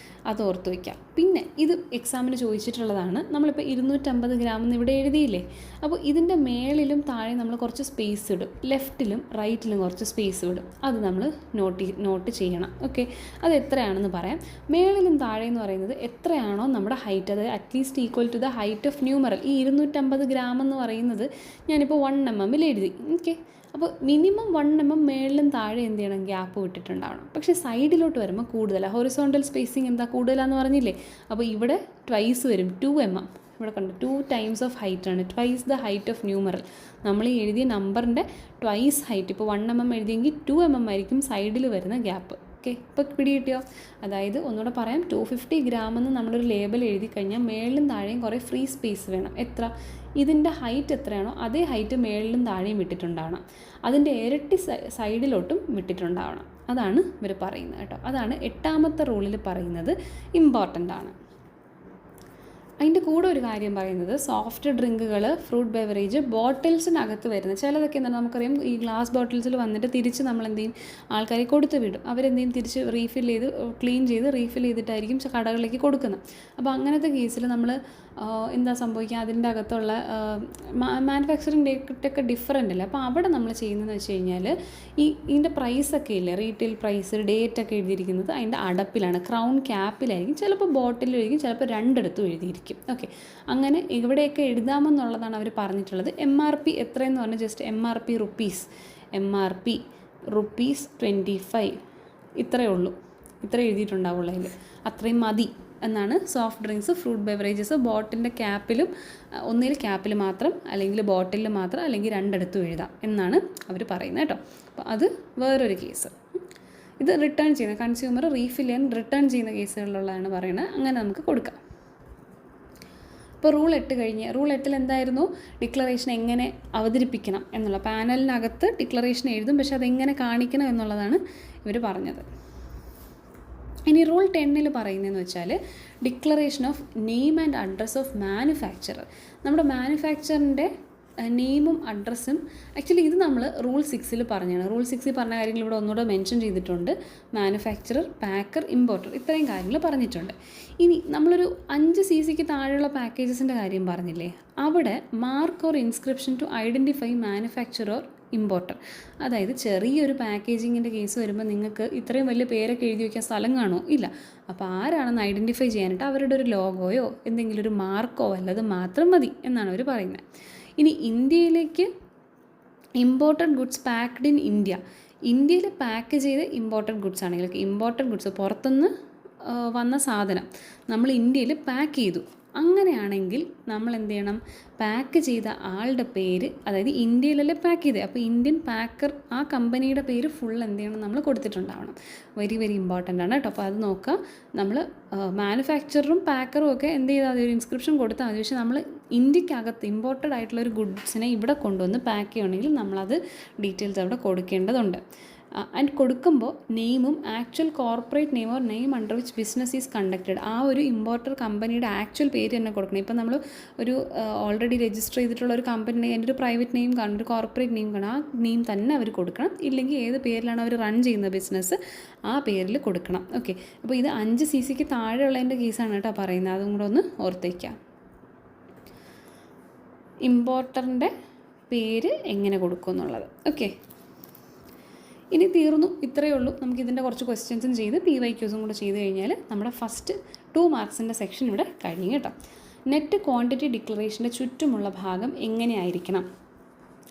അത് ഓർത്ത് വയ്ക്കാം. പിന്നെ ഇത് എക്സാമിന് ചോദിച്ചിട്ടുള്ളതാണ്. നമ്മളിപ്പോൾ 250 ഗ്രാം എന്ന് ഇവിടെ എഴുതിയില്ലേ, അപ്പോൾ ഇതിൻ്റെ മേളിലും താഴെ നമ്മൾ കുറച്ച് സ്പേസ് ഇടും, ലെഫ്റ്റിലും റൈറ്റിലും കുറച്ച് സ്പേസ് വിടും, അത് നമ്മൾ നോട്ട് ചെയ്യണം. ഓക്കെ, അത് എത്രയാണെന്ന് പറയാം. മേളിലും താഴെ എന്ന് പറയുന്നത് എത്രയാണോ നമ്മുടെ ഹൈറ്റ്, അതായത് at least equal to the height of numeral. ഈ 250 ഗ്രാം എന്ന് പറയുന്നത് ഞാനിപ്പോൾ 1 mm എഴുതി. ഓക്കെ, അപ്പോൾ മിനിമം 1 mm മേളിലും താഴെ എന്ത് ചെയ്യണം, ഗ്യാപ്പ് വിട്ടിട്ടുണ്ടാവണം. പക്ഷേ സൈഡിലോട്ട് വരുമ്പോൾ കൂടുതലാണ്. ഹൊറിസോണ്ടൽ സ്പേസിങ് എന്താ കൂടുതലാണെന്ന് പറഞ്ഞില്ലേ, അപ്പോൾ ഇവിടെ ട്വൈസ് വരും, 2 mm. ഇവിടെ കണ്ടു 2 times ഓഫ് ഹൈറ്റ് ആണ്, twice the height of numeral. നമ്മൾ ഈ എഴുതിയ നമ്പറിൻ്റെ ട്വൈസ് ഹൈറ്റ്, ഇപ്പോൾ 1 mm എഴുതിയെങ്കിൽ 2 mm ആയിരിക്കും സൈഡിൽ വരുന്ന ഗ്യാപ്പ്. ഓക്കെ, ഇപ്പോൾ പിടി കിട്ടിയോ? അതായത് ഒന്നുകൂടെ പറയാം, 250 ഗ്രാം എന്ന് നമ്മളൊരു ലേബൽ എഴുതി കഴിഞ്ഞാൽ മേളിലും താഴെയും കുറേ ഫ്രീ സ്പേസ് വേണം. എത്ര? ഇതിൻ്റെ ഹൈറ്റ് എത്രയാണോ അതേ ഹൈറ്റ് മേളിലും താഴെയും വിട്ടിട്ടുണ്ടാവണം, അതിൻ്റെ ഇരട്ടി സൈഡിലോട്ടും വിട്ടിട്ടുണ്ടാവണം. അതാണ് ഇവർ പറയുന്നത് കേട്ടോ. അതാണ് 8ാമത്തെ റൂളിൽ പറയുന്നത്, ഇമ്പോർട്ടൻ്റ് ആണ്. അതിൻ്റെ കൂടെ ഒരു കാര്യം പറയുന്നത്, സോഫ്റ്റ് ഡ്രിങ്കുകൾ, ഫ്രൂട്ട് ബെവറേജ് ബോട്ടിൽസിനകത്ത് വരുന്നത് ചിലതൊക്കെ എന്താണ് നമുക്കറിയാം, ഈ ഗ്ലാസ് ബോട്ടിൽസിൽ വന്നിട്ട് തിരിച്ച് നമ്മൾ എന്ത് ചെയ്യും, ആൾക്കാരെ കൊടുത്ത് വിടും. അവരെന്തെയും തിരിച്ച് റീഫിൽ ചെയ്ത് ക്ലീൻ ചെയ്ത് റീഫിൽ ചെയ്തിട്ടായിരിക്കും കടകളിലേക്ക് കൊടുക്കുന്നത്. അപ്പോൾ അങ്ങനത്തെ കേസിൽ നമ്മൾ എന്താ സംഭവിക്കുക, അതിൻ്റെ അകത്തുള്ള മാനുഫാക്ചറിങ് ഡേറ്റൊക്കെ ഡിഫറൻ്റ് അല്ലേ. അപ്പോൾ അവിടെ നമ്മൾ ചെയ്യുന്നതെന്ന് വെച്ച് കഴിഞ്ഞാൽ, ഇതിൻ്റെ പ്രൈസൊക്കെ ഇല്ലേ, റീറ്റെയിൽ പ്രൈസ് ഡേറ്റ് ഒക്കെ എഴുതിയിരിക്കുന്നത് അതിൻ്റെ അടപ്പിലാണ്, ക്രൗൺ ക്യാപ്പിലായിരിക്കും, ചിലപ്പോൾ ബോട്ടിലായിരിക്കും, ചിലപ്പോൾ രണ്ടിടത്തും എഴുതിയിരിക്കും. ഓക്കെ, അങ്ങനെ ഇവിടെയൊക്കെ എഴുതാമെന്നുള്ളതാണ് അവർ പറഞ്ഞിട്ടുള്ളത്. MRP എത്രയെന്ന് പറഞ്ഞാൽ ജസ്റ്റ് MRP റുപ്പീസ് 25 ഇത്രയേ ഉള്ളൂ, ഇത്ര എഴുതിയിട്ടുണ്ടാവുള്ളൂ അതിൽ, അത്രയും മതി എന്നാണ്. സോഫ്റ്റ് ഡ്രിങ്ക്സ്, ഫ്രൂട്ട് ബെവറേജസ് ബോട്ടിലിൻ്റെ ക്യാപ്പിലും, ഒന്നിൽ ക്യാപ്പിൽ മാത്രം, അല്ലെങ്കിൽ ബോട്ടിലിൽ മാത്രം, അല്ലെങ്കിൽ രണ്ടിടത്തും എഴുതാം എന്നാണ് അവർ പറയുന്നത് കേട്ടോ. അപ്പോൾ അത് വേറൊരു കേസ്. ഇത് റിട്ടേൺ ചെയ്യുന്ന കൺസ്യൂമർ റീഫിൽ ചെയ്യാൻ റിട്ടേൺ ചെയ്യുന്ന കേസുകളിലുള്ളതാണ് പറയുന്നത്. അങ്ങനെ നമുക്ക് കൊടുക്കാം. ഇപ്പോൾ റൂൾ 8 കഴിഞ്ഞ്, റൂൾ 8 എന്തായിരുന്നു, ഡിക്ലറേഷൻ എങ്ങനെ അവതരിപ്പിക്കണം എന്നുള്ള, പാനലിനകത്ത് ഡിക്ലറേഷൻ എഴുതും, പക്ഷെ അതെങ്ങനെ കാണിക്കണം എന്നുള്ളതാണ് ഇവർ പറഞ്ഞത്. ഇനി റൂൾ 10 പറയുന്നതെന്ന് വെച്ചാൽ, declaration of name and address of manufacturer. നമ്മുടെ മാനുഫാക്ചറിൻ്റെ നെയിമും അഡ്രസ്സും, ആക്ച്വലി ഇത് നമ്മൾ റൂൾ 6 പറഞ്ഞാണ്. റൂൾ 6 പറഞ്ഞ കാര്യങ്ങൾ ഇവിടെ ഒന്നുകൂടെ മെൻഷൻ ചെയ്തിട്ടുണ്ട്. മാനുഫാക്ചറർ, പാക്കർ, ഇമ്പോർട്ടർ, ഇത്രയും കാര്യങ്ങൾ പറഞ്ഞിട്ടുണ്ട്. ഇനി നമ്മളൊരു 5 cc താഴെയുള്ള പാക്കേജസിൻ്റെ കാര്യം പറഞ്ഞില്ലേ, അവിടെ mark or inscription to identify manufacturer importer. അതായത് ചെറിയൊരു പാക്കേജിങ്ങിൻ്റെ കേസ് വരുമ്പോൾ നിങ്ങൾക്ക് ഇത്രയും വലിയ പേരൊക്കെ എഴുതി വയ്ക്കാൻ സ്ഥലം കാണുമോ? ഇല്ല. അപ്പോൾ ആരാണെന്ന് ഐഡൻറ്റിഫൈ ചെയ്യാനായിട്ട് അവരുടെ ഒരു ലോഗോയോ എന്തെങ്കിലും ഒരു മാർക്കോ വല്ലത് മാത്രം മതി എന്നാണ് അവർ പറയുന്നത്. ഇനി ഇന്ത്യയിലേക്ക് ഇമ്പോർട്ടഡ് ഗുഡ്സ് പാക്ക്ഡ് ഇൻ ഇന്ത്യയിൽ പാക്ക് ചെയ്ത ഇമ്പോർട്ടഡ് ഗുഡ്സ് ആണെങ്കിൽ, ഇമ്പോർട്ടഡ് ഗുഡ്സ് പുറത്തുനിന്ന് വന്ന സാധനം നമ്മൾ ഇന്ത്യയിൽ പാക്ക് ചെയ്തു, അങ്ങനെയാണെങ്കിൽ നമ്മൾ എന്ത് ചെയ്യണം, പാക്ക് ചെയ്ത ആളുടെ പേര്, അതായത് ഇന്ത്യയിലല്ലേ പാക്ക് ചെയ്തത്, അപ്പോൾ ഇന്ത്യൻ പാക്കർ, ആ കമ്പനിയുടെ പേര് ഫുൾ എന്ത് ചെയ്യണം, നമ്മൾ കൊടുത്തിട്ടുണ്ടാവണം. വെരി വെരി ഇമ്പോർട്ടൻ്റ് ആണ് കേട്ടോ. അപ്പോൾ അത് നോക്കുക. നമ്മൾ മാനുഫാക്ചറും പാക്കറും ഒക്കെ എന്ത് ചെയ്താൽ മതി, ഒരു ഇൻസ്ക്രിപ്ഷൻ കൊടുത്താൽ മതി. പക്ഷേ നമ്മൾ ഇന്ത്യക്കകത്ത് ഇമ്പോർട്ടഡ് ആയിട്ടുള്ള ഒരു ഗുഡ്സിനെ ഇവിടെ കൊണ്ടുവന്ന് പാക്ക് ചെയ്യണമെങ്കിൽ നമ്മളത് ഡീറ്റെയിൽസ് അവിടെ കൊടുക്കേണ്ടതുണ്ട്. ആൻഡ് കൊടുക്കുമ്പോൾ നെയിമും actual corporate name or name under which business is conducted, ആ ഒരു ഇമ്പോർട്ടർ കമ്പനിയുടെ ആക്ച്വൽ പേര് തന്നെ കൊടുക്കണം. ഇപ്പോൾ നമ്മൾ ഒരു ഓൾറെഡി രജിസ്റ്റർ ചെയ്തിട്ടുള്ള ഒരു കമ്പനി, അതിൻ്റെ ഒരു പ്രൈവറ്റ് നെയിം കാണും, ഒരു കോർപ്പറേറ്റ് നെയിം കാണും, ആ നെയിം തന്നെ അവർ കൊടുക്കണം. ഇല്ലെങ്കിൽ ഏത് പേരിലാണ് അവർ റൺ ചെയ്യുന്ന ബിസിനസ്, ആ പേരിൽ കൊടുക്കണം. ഓക്കെ, അപ്പോൾ ഇത് 5 cc താഴെയുള്ളതിൻ്റെ കേസാണ് കേട്ടോ പറയുന്നത്, അതും കൂടെ ഒന്ന് ഓർത്തേക്കാം. ഇമ്പോർട്ടറിൻ്റെ പേര് എങ്ങനെ കൊടുക്കും എന്നുള്ളത്. ഓക്കെ, ഇനി തീർന്നു, ഇത്രയേ ഉള്ളൂ. നമുക്കിതിൻ്റെ കുറച്ച് ക്വസ്റ്റ്യൻസും ചെയ്ത് PYQസും കൂടെ ചെയ്ത് കഴിഞ്ഞാൽ നമ്മുടെ ഫസ്റ്റ് 2 മാർക്സിൻ്റെ സെക്ഷൻ ഇവിടെ കഴിഞ്ഞു കേട്ടോ. നെറ്റ് ക്വാണ്ടിറ്റി ഡിക്ലറേഷൻ്റെ ചുറ്റുമുള്ള ഭാഗം എങ്ങനെയായിരിക്കണം?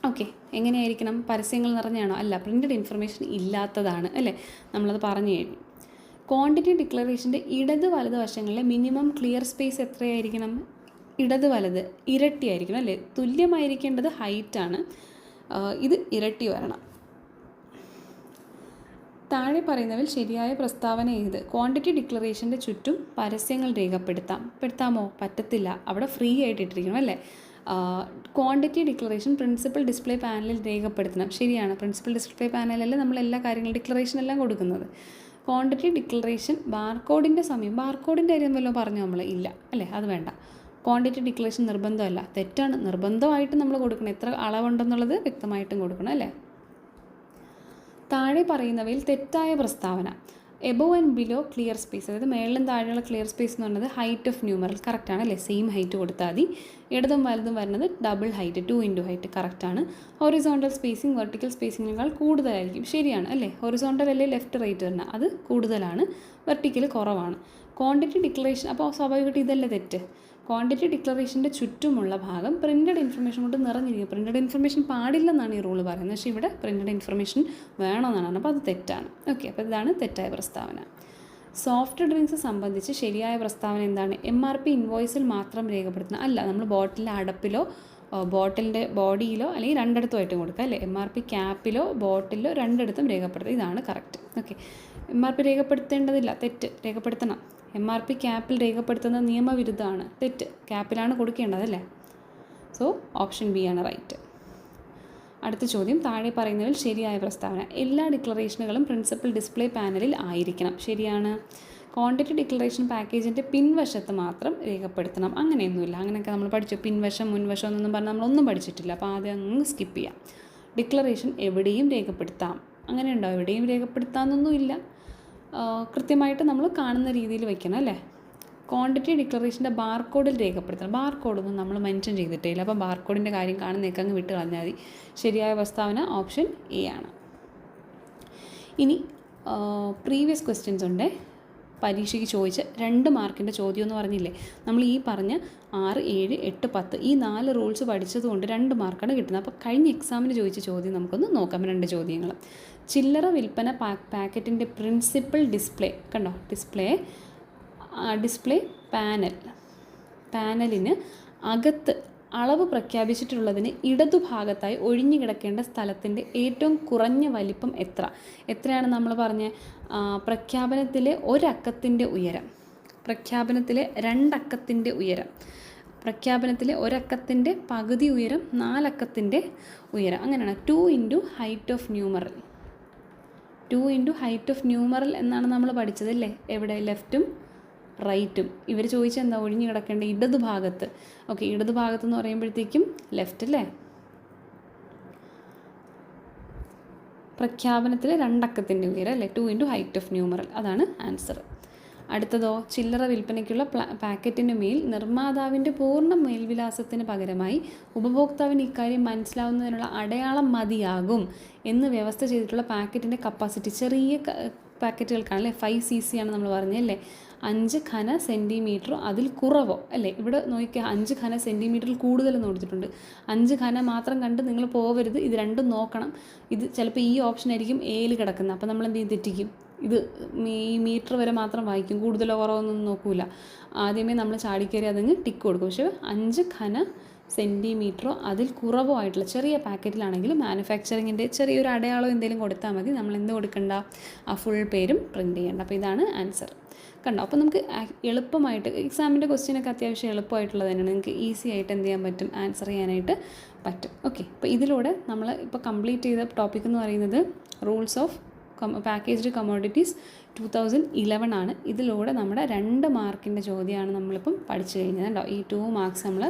ഓക്കെ, എങ്ങനെയായിരിക്കണം? പരസ്യങ്ങൾ നിറഞ്ഞാണോ? അല്ല, പ്രിൻറ്റഡ് ഇൻഫർമേഷൻ ഇല്ലാത്തതാണ് അല്ലേ, നമ്മളത് പറഞ്ഞു കഴിഞ്ഞു. ക്വാണ്ടിറ്റി ഡിക്ലറേഷൻ്റെ ഇടത് വലത് വശങ്ങളിലെ മിനിമം ക്ലിയർ സ്പേസ് എത്രയായിരിക്കണം? ഇടത് വലത് ഇരട്ടിയായിരിക്കണം അല്ലേ, തുല്യമായിരിക്കേണ്ടത് ഹൈറ്റാണ്, ഇത് ഇരട്ടി വരണം. താഴെ പറയുന്നവയിൽ ശരിയായ പ്രസ്താവന ഏത്? ക്വാണ്ടിറ്റി ഡിക്ലറേഷൻ്റെ ചുറ്റും പരസ്യങ്ങൾ പെടുത്താമോ? പറ്റത്തില്ല, അവിടെ ഫ്രീ ആയിട്ട് ഇട്ടിരിക്കണം അല്ലേ. ക്വാണ്ടിറ്റി ഡിക്ലറേഷൻ പ്രിൻസിപ്പൽ ഡിസ്പ്ലേ പാനലിൽ രേഖപ്പെടുത്തണം. ശരിയാണ്, പ്രിൻസിപ്പൽ ഡിസ്പ്ലേ പാനലല്ലേ നമ്മൾ എല്ലാ കാര്യങ്ങളും ഡിക്ലറേഷൻ എല്ലാം കൊടുക്കുന്നത്. ക്വാണ്ടിറ്റി ഡിക്ലറേഷൻ ബാർകോഡിൻ്റെ സമയം, ബാർകോഡിൻ്റെ കാര്യം വല്ലതും പറഞ്ഞു നമ്മൾ? ഇല്ല അല്ലേ, അത് വേണ്ട. ക്വാണ്ടിറ്റി ഡിക്ലറേഷൻ നിർബന്ധമല്ല, തെറ്റാണ്. നിർബന്ധമായിട്ട് നമ്മൾ കൊടുക്കണം, എത്ര അളവുണ്ടെന്നുള്ളത് വ്യക്തമായിട്ടും കൊടുക്കണം അല്ലേ. താഴെ പറയുന്നവയിൽ തെറ്റായ പ്രസ്താവന. Above and below clear space, അതായത് മേളിലും താഴെയുള്ള ക്ലിയർ സ്പേസ് എന്ന് പറയുന്നത് ഹൈറ്റ് ഓഫ് ന്യൂമറൽ കറക്റ്റാണ് അല്ലേ, സെയിം ഹൈറ്റ് കൊടുത്താൽ മതി. ഇടതും വലതും വരുന്നത് ഡബിൾ ഹൈറ്റ്, 2 × ഹൈറ്റ് കറക്റ്റാണ്. ഹൊറിസോണ്ടൽ സ്പേസിങ് വെർട്ടിക്കൽ സ്പേസിങ്ങിനേക്കാൾ കൂടുതലായിരിക്കും. ശരിയാണ് അല്ലേ, ഹൊറിസോണ്ടൽ അല്ലേ ലെഫ്റ്റ് റൈറ്റ് തന്നെ, അത് കൂടുതലാണ്, വെർട്ടിക്കൽ കുറവാണ്. ക്വാണ്ടിറ്റി ഡിക്ലറേഷൻ, അപ്പോൾ സ്വാഭാവികമായിട്ട് ഇതല്ലേ തെറ്റ്. ക്വാണ്ടിറ്റി ഡിക്ലറേഷൻ്റെ ചുറ്റുമുള്ള ഭാഗം പ്രിൻറ്റഡ് ഇൻഫർമേഷൻ കൊണ്ട് നിറഞ്ഞിരിക്കും. പ്രിൻറ്റഡ് ഇൻഫർമേഷൻ പാടില്ലെന്നാണ് ഈ റൂള് പറയുന്നത്, പക്ഷേ ഇവിടെ പ്രിൻറ്റഡ് ഇൻഫർമേഷൻ വേണമെന്നാണ്, അപ്പോൾ അത് തെറ്റാണ്. ഓക്കെ, അപ്പോൾ ഇതാണ് തെറ്റായ പ്രസ്താവന. സോഫ്റ്റ് ഡ്രിങ്ക്സ് സംബന്ധിച്ച് ശരിയായ പ്രസ്താവന എന്താണ്? MRP ഇൻവോയ്സിൽ മാത്രം രേഖപ്പെടുത്തണം. അല്ല, നമ്മൾ ബോട്ടിലിൻ്റെ അടപ്പിലോ ബോട്ടിലിൻ്റെ ബോഡിയിലോ അല്ലെങ്കിൽ രണ്ടിടത്തുമായിട്ടും കൊടുക്കുക അല്ലേ. MRP ക്യാപ്പിലോ ബോട്ടിലോ രണ്ടിടത്തും രേഖപ്പെടുത്തുക, ഇതാണ് കറക്റ്റ്. ഓക്കെ, MRP രേഖപ്പെടുത്തേണ്ടതില്ല, തെറ്റ്. രേഖപ്പെടുത്തണം. MRP ക്യാപ്പിൽ രേഖപ്പെടുത്തുന്നത് നിയമവിരുദ്ധമാണ്, തെറ്റ്. ക്യാപ്പിലാണ് കൊടുക്കേണ്ടതല്ലേ. സോ ഓപ്ഷൻ ബി ആണ് റൈറ്റ്. അടുത്ത ചോദ്യം, താഴെ പറയുന്നതിൽ ശരിയായ പ്രസ്താവന. എല്ലാ ഡിക്ലറേഷനുകളും പ്രിൻസിപ്പൽ ഡിസ്പ്ലേ പാനലിൽ ആയിരിക്കണം. ശരിയാണ്. ക്വാണ്ടിറ്റി ഡിക്ലറേഷൻ പാക്കേജിൻ്റെ പിൻവശത്ത് മാത്രം രേഖപ്പെടുത്തണം. അങ്ങനെയൊന്നുമില്ല, അങ്ങനെയൊക്കെ നമ്മൾ പഠിച്ചു. പിൻവശം മുൻവശം എന്നൊന്നും പറഞ്ഞാൽ നമ്മളൊന്നും പഠിച്ചിട്ടില്ല, അപ്പോൾ ആദ്യം അങ്ങ് സ്കിപ്പ് ചെയ്യാം. ഡിക്ലറേഷൻ എവിടെയും രേഖപ്പെടുത്താം, അങ്ങനെ ഉണ്ടോ? എവിടെയും രേഖപ്പെടുത്താമെന്നൊന്നുമില്ല, കൃത്യമായിട്ട് നമ്മൾ കാണുന്ന രീതിയിൽ വയ്ക്കണം അല്ലേ. ക്വാണ്ടിറ്റി ഡിക്ലറേഷൻ്റെ ബാർകോഡിൽ രേഖപ്പെടുത്തണം. ബാർകോഡൊന്നും നമ്മൾ മെൻഷൻ ചെയ്തിട്ടില്ല, അപ്പോൾ ബാർകോഡിൻ്റെ കാര്യം കാണുന്നേക്ക് അങ്ങ് വിട്ട് കളഞ്ഞാൽ മതി. ശരിയായ പ്രസ്താവന ഓപ്ഷൻ എ ആണ്. ഇനി പ്രീവിയസ് ക്വസ്റ്റ്യൻസ് ഉണ്ട്, പരീക്ഷയ്ക്ക് ചോദിച്ച 2 മാർക്കിൻ്റെ ചോദ്യം എന്ന് പറഞ്ഞില്ലേ. നമ്മൾ ഈ പറഞ്ഞ 6, 7, 8, 10 ഈ 4 റൂൾസ് പഠിച്ചതുകൊണ്ട് 2 മാർക്കാണ് കിട്ടുന്നത്. അപ്പോൾ കഴിഞ്ഞ എക്സാമിന് ചോദിച്ച ചോദ്യം നമുക്കൊന്ന് നോക്കാം. 2 ചോദ്യങ്ങൾ. ചില്ലറ വിൽപ്പന പാക്കറ്റിൻ്റെ പ്രിൻസിപ്പൽ ഡിസ്പ്ലേ കണ്ടോ, ഡിസ്പ്ലേ പാനലിന് അകത്ത് അളവ് പ്രഖ്യാപിച്ചിട്ടുള്ളതിന് ഇടതുഭാഗത്തായി ഒഴിഞ്ഞു കിടക്കേണ്ട സ്ഥലത്തിൻ്റെ ഏറ്റവും കുറഞ്ഞ വലിപ്പം എത്രയാണ് നമ്മൾ പറഞ്ഞ പ്രഖ്യാപനത്തിലെ 1 അക്കത്തിൻ്റെ ഉയരം, പ്രഖ്യാപനത്തിലെ 2 അക്കത്തിൻ്റെ ഉയരം, പ്രഖ്യാപനത്തിലെ 1 അക്കത്തിൻ്റെ പകുതി ഉയരം, 4 അക്കത്തിൻ്റെ ഉയരം, അങ്ങനെയാണ്. 2 × height of numeral, 2 × height of numeral എന്നാണ് നമ്മൾ പഠിച്ചത് അല്ലേ. എവിടെ? ലെഫ്റ്റും റൈറ്റും. ഇവർ ചോദിച്ചാൽ എന്താ? ഒഴിഞ്ഞു കിടക്കേണ്ട ഇടതുഭാഗത്ത്. ഓക്കെ, ഇടതുഭാഗത്ത് എന്ന് പറയുമ്പോഴത്തേക്കും ലെഫ്റ്റ് അല്ലേ. പ്രഖ്യാപനത്തിലെ 2 അക്കത്തിൻ്റെ ഉയരം അല്ലേ, 2 × ഹൈറ്റ് ഓഫ് ന്യൂമറൽ, അതാണ് ആൻസർ. അടുത്തതോ, ചില്ലറ വിൽപ്പനയ്ക്കുള്ള പാക്കറ്റിന് മേൽ നിർമ്മാതാവിൻ്റെ പൂർണ്ണ മേൽവിലാസത്തിന് പകരമായി ഉപഭോക്താവിന് ഇക്കാര്യം മനസ്സിലാവുന്നതിനുള്ള അടയാളം മതിയാകും എന്ന് വ്യവസ്ഥ ചെയ്തിട്ടുള്ള പാക്കറ്റിൻ്റെ കപ്പാസിറ്റി. ചെറിയ പാക്കറ്റുകൾക്കാണ് അല്ലേ, 5 cc ആണ് നമ്മൾ പറഞ്ഞല്ലേ. 5 ഘന സെൻറ്റിമീറ്ററോ അതിൽ കുറവോ അല്ലേ. ഇവിടെ നോക്കിയാൽ 5 ഘന സെൻറ്റിമീറ്ററിൽ കൂടുതലെന്ന് കൊടുത്തിട്ടുണ്ട്. 5 ഘന മാത്രം കണ്ട് നിങ്ങൾ പോവരുത്, ഇത് രണ്ടും നോക്കണം. ഇത് ചിലപ്പോൾ ഈ ഓപ്ഷൻ ആയിരിക്കും എയിൽ കിടക്കുന്നത്, അപ്പോൾ നമ്മൾ എന്ത് ചെയ്ത് തെറ്റിക്കും. ഇത് ഈ മീറ്റർ വരെ മാത്രം വായിക്കും, കൂടുതലോ കുറവൊന്നും നോക്കൂല. ആദ്യമേ നമ്മൾ ചാടിക്കയറി അതങ്ങ് ടിക്ക് കൊടുക്കും. പക്ഷേ 5 ഘന സെൻറ്റിമീറ്ററോ അതിൽ കുറവോ ആയിട്ടുള്ള ചെറിയ പാക്കറ്റിലാണെങ്കിൽ മാനുഫാക്ചറിങ്ങിൻ്റെ ചെറിയൊരു അടയാളം എന്തെങ്കിലും കൊടുത്താൽ മതി. നമ്മൾ എന്ത് കൊടുക്കണ്ട, ആ ഫുൾ പേരും പ്രിൻറ്റ് ചെയ്യേണ്ട. അപ്പോൾ ഇതാണ് ആൻസർ. കണ്ടോ, അപ്പോൾ നമുക്ക് എളുപ്പമായിട്ട് എക്സാമിൻ്റെ ക്വസ്റ്റ്യനൊക്കെ അത്യാവശ്യം എളുപ്പമായിട്ടുള്ളത് തന്നെയാണ്. നിങ്ങൾക്ക് ഈസി ആയിട്ട് എന്ത് ചെയ്യാൻ പറ്റും, ആൻസർ ചെയ്യാനായിട്ട് പറ്റും. ഓക്കെ, അപ്പോൾ ഇതിലൂടെ നമ്മൾ ഇപ്പോൾ കംപ്ലീറ്റ് ചെയ്ത ടോപ്പിക് എന്ന് പറയുന്നത് റൂൾസ് ഓഫ് പാക്കേജ്ഡ് കമ്മോഡിറ്റീസ് 2011 ആണ്. ഇതിലൂടെ നമ്മുടെ 2 മാർക്കിൻ്റെ ചോദ്യമാണ് നമ്മളിപ്പം പഠിച്ചു കഴിഞ്ഞത് കേട്ടോ. ഈ 2 മാർക്സ് നമ്മൾ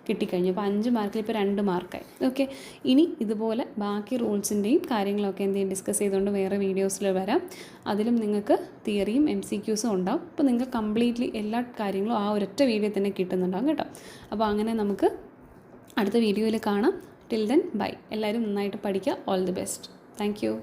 കിട്ടിക്കഴിഞ്ഞു. അപ്പോൾ 5 മാർക്കിൽ ഇപ്പോൾ 2 മാർക്കായി. ഓക്കെ, ഇനി ഇതുപോലെ ബാക്കി റൂൾസിൻ്റെയും കാര്യങ്ങളൊക്കെ എന്തെങ്കിലും ഡിസ്കസ് ചെയ്തുകൊണ്ട് വേറെ വീഡിയോസിൽ വരാം. അതിലും നിങ്ങൾക്ക് തിയറിയും MCQസും ഉണ്ടാവും. അപ്പോൾ നിങ്ങൾക്ക് കംപ്ലീറ്റ്ലി എല്ലാ കാര്യങ്ങളും ആ ഒരൊറ്റ വീഡിയോ തന്നെ കിട്ടുന്നുണ്ടാകും കേട്ടോ. അപ്പോൾ അങ്ങനെ നമുക്ക് അടുത്ത വീഡിയോയിൽ കാണാം. Till then bye. എല്ലാവരും നന്നായിട്ട് പഠിക്കുക. All the best. Thank you.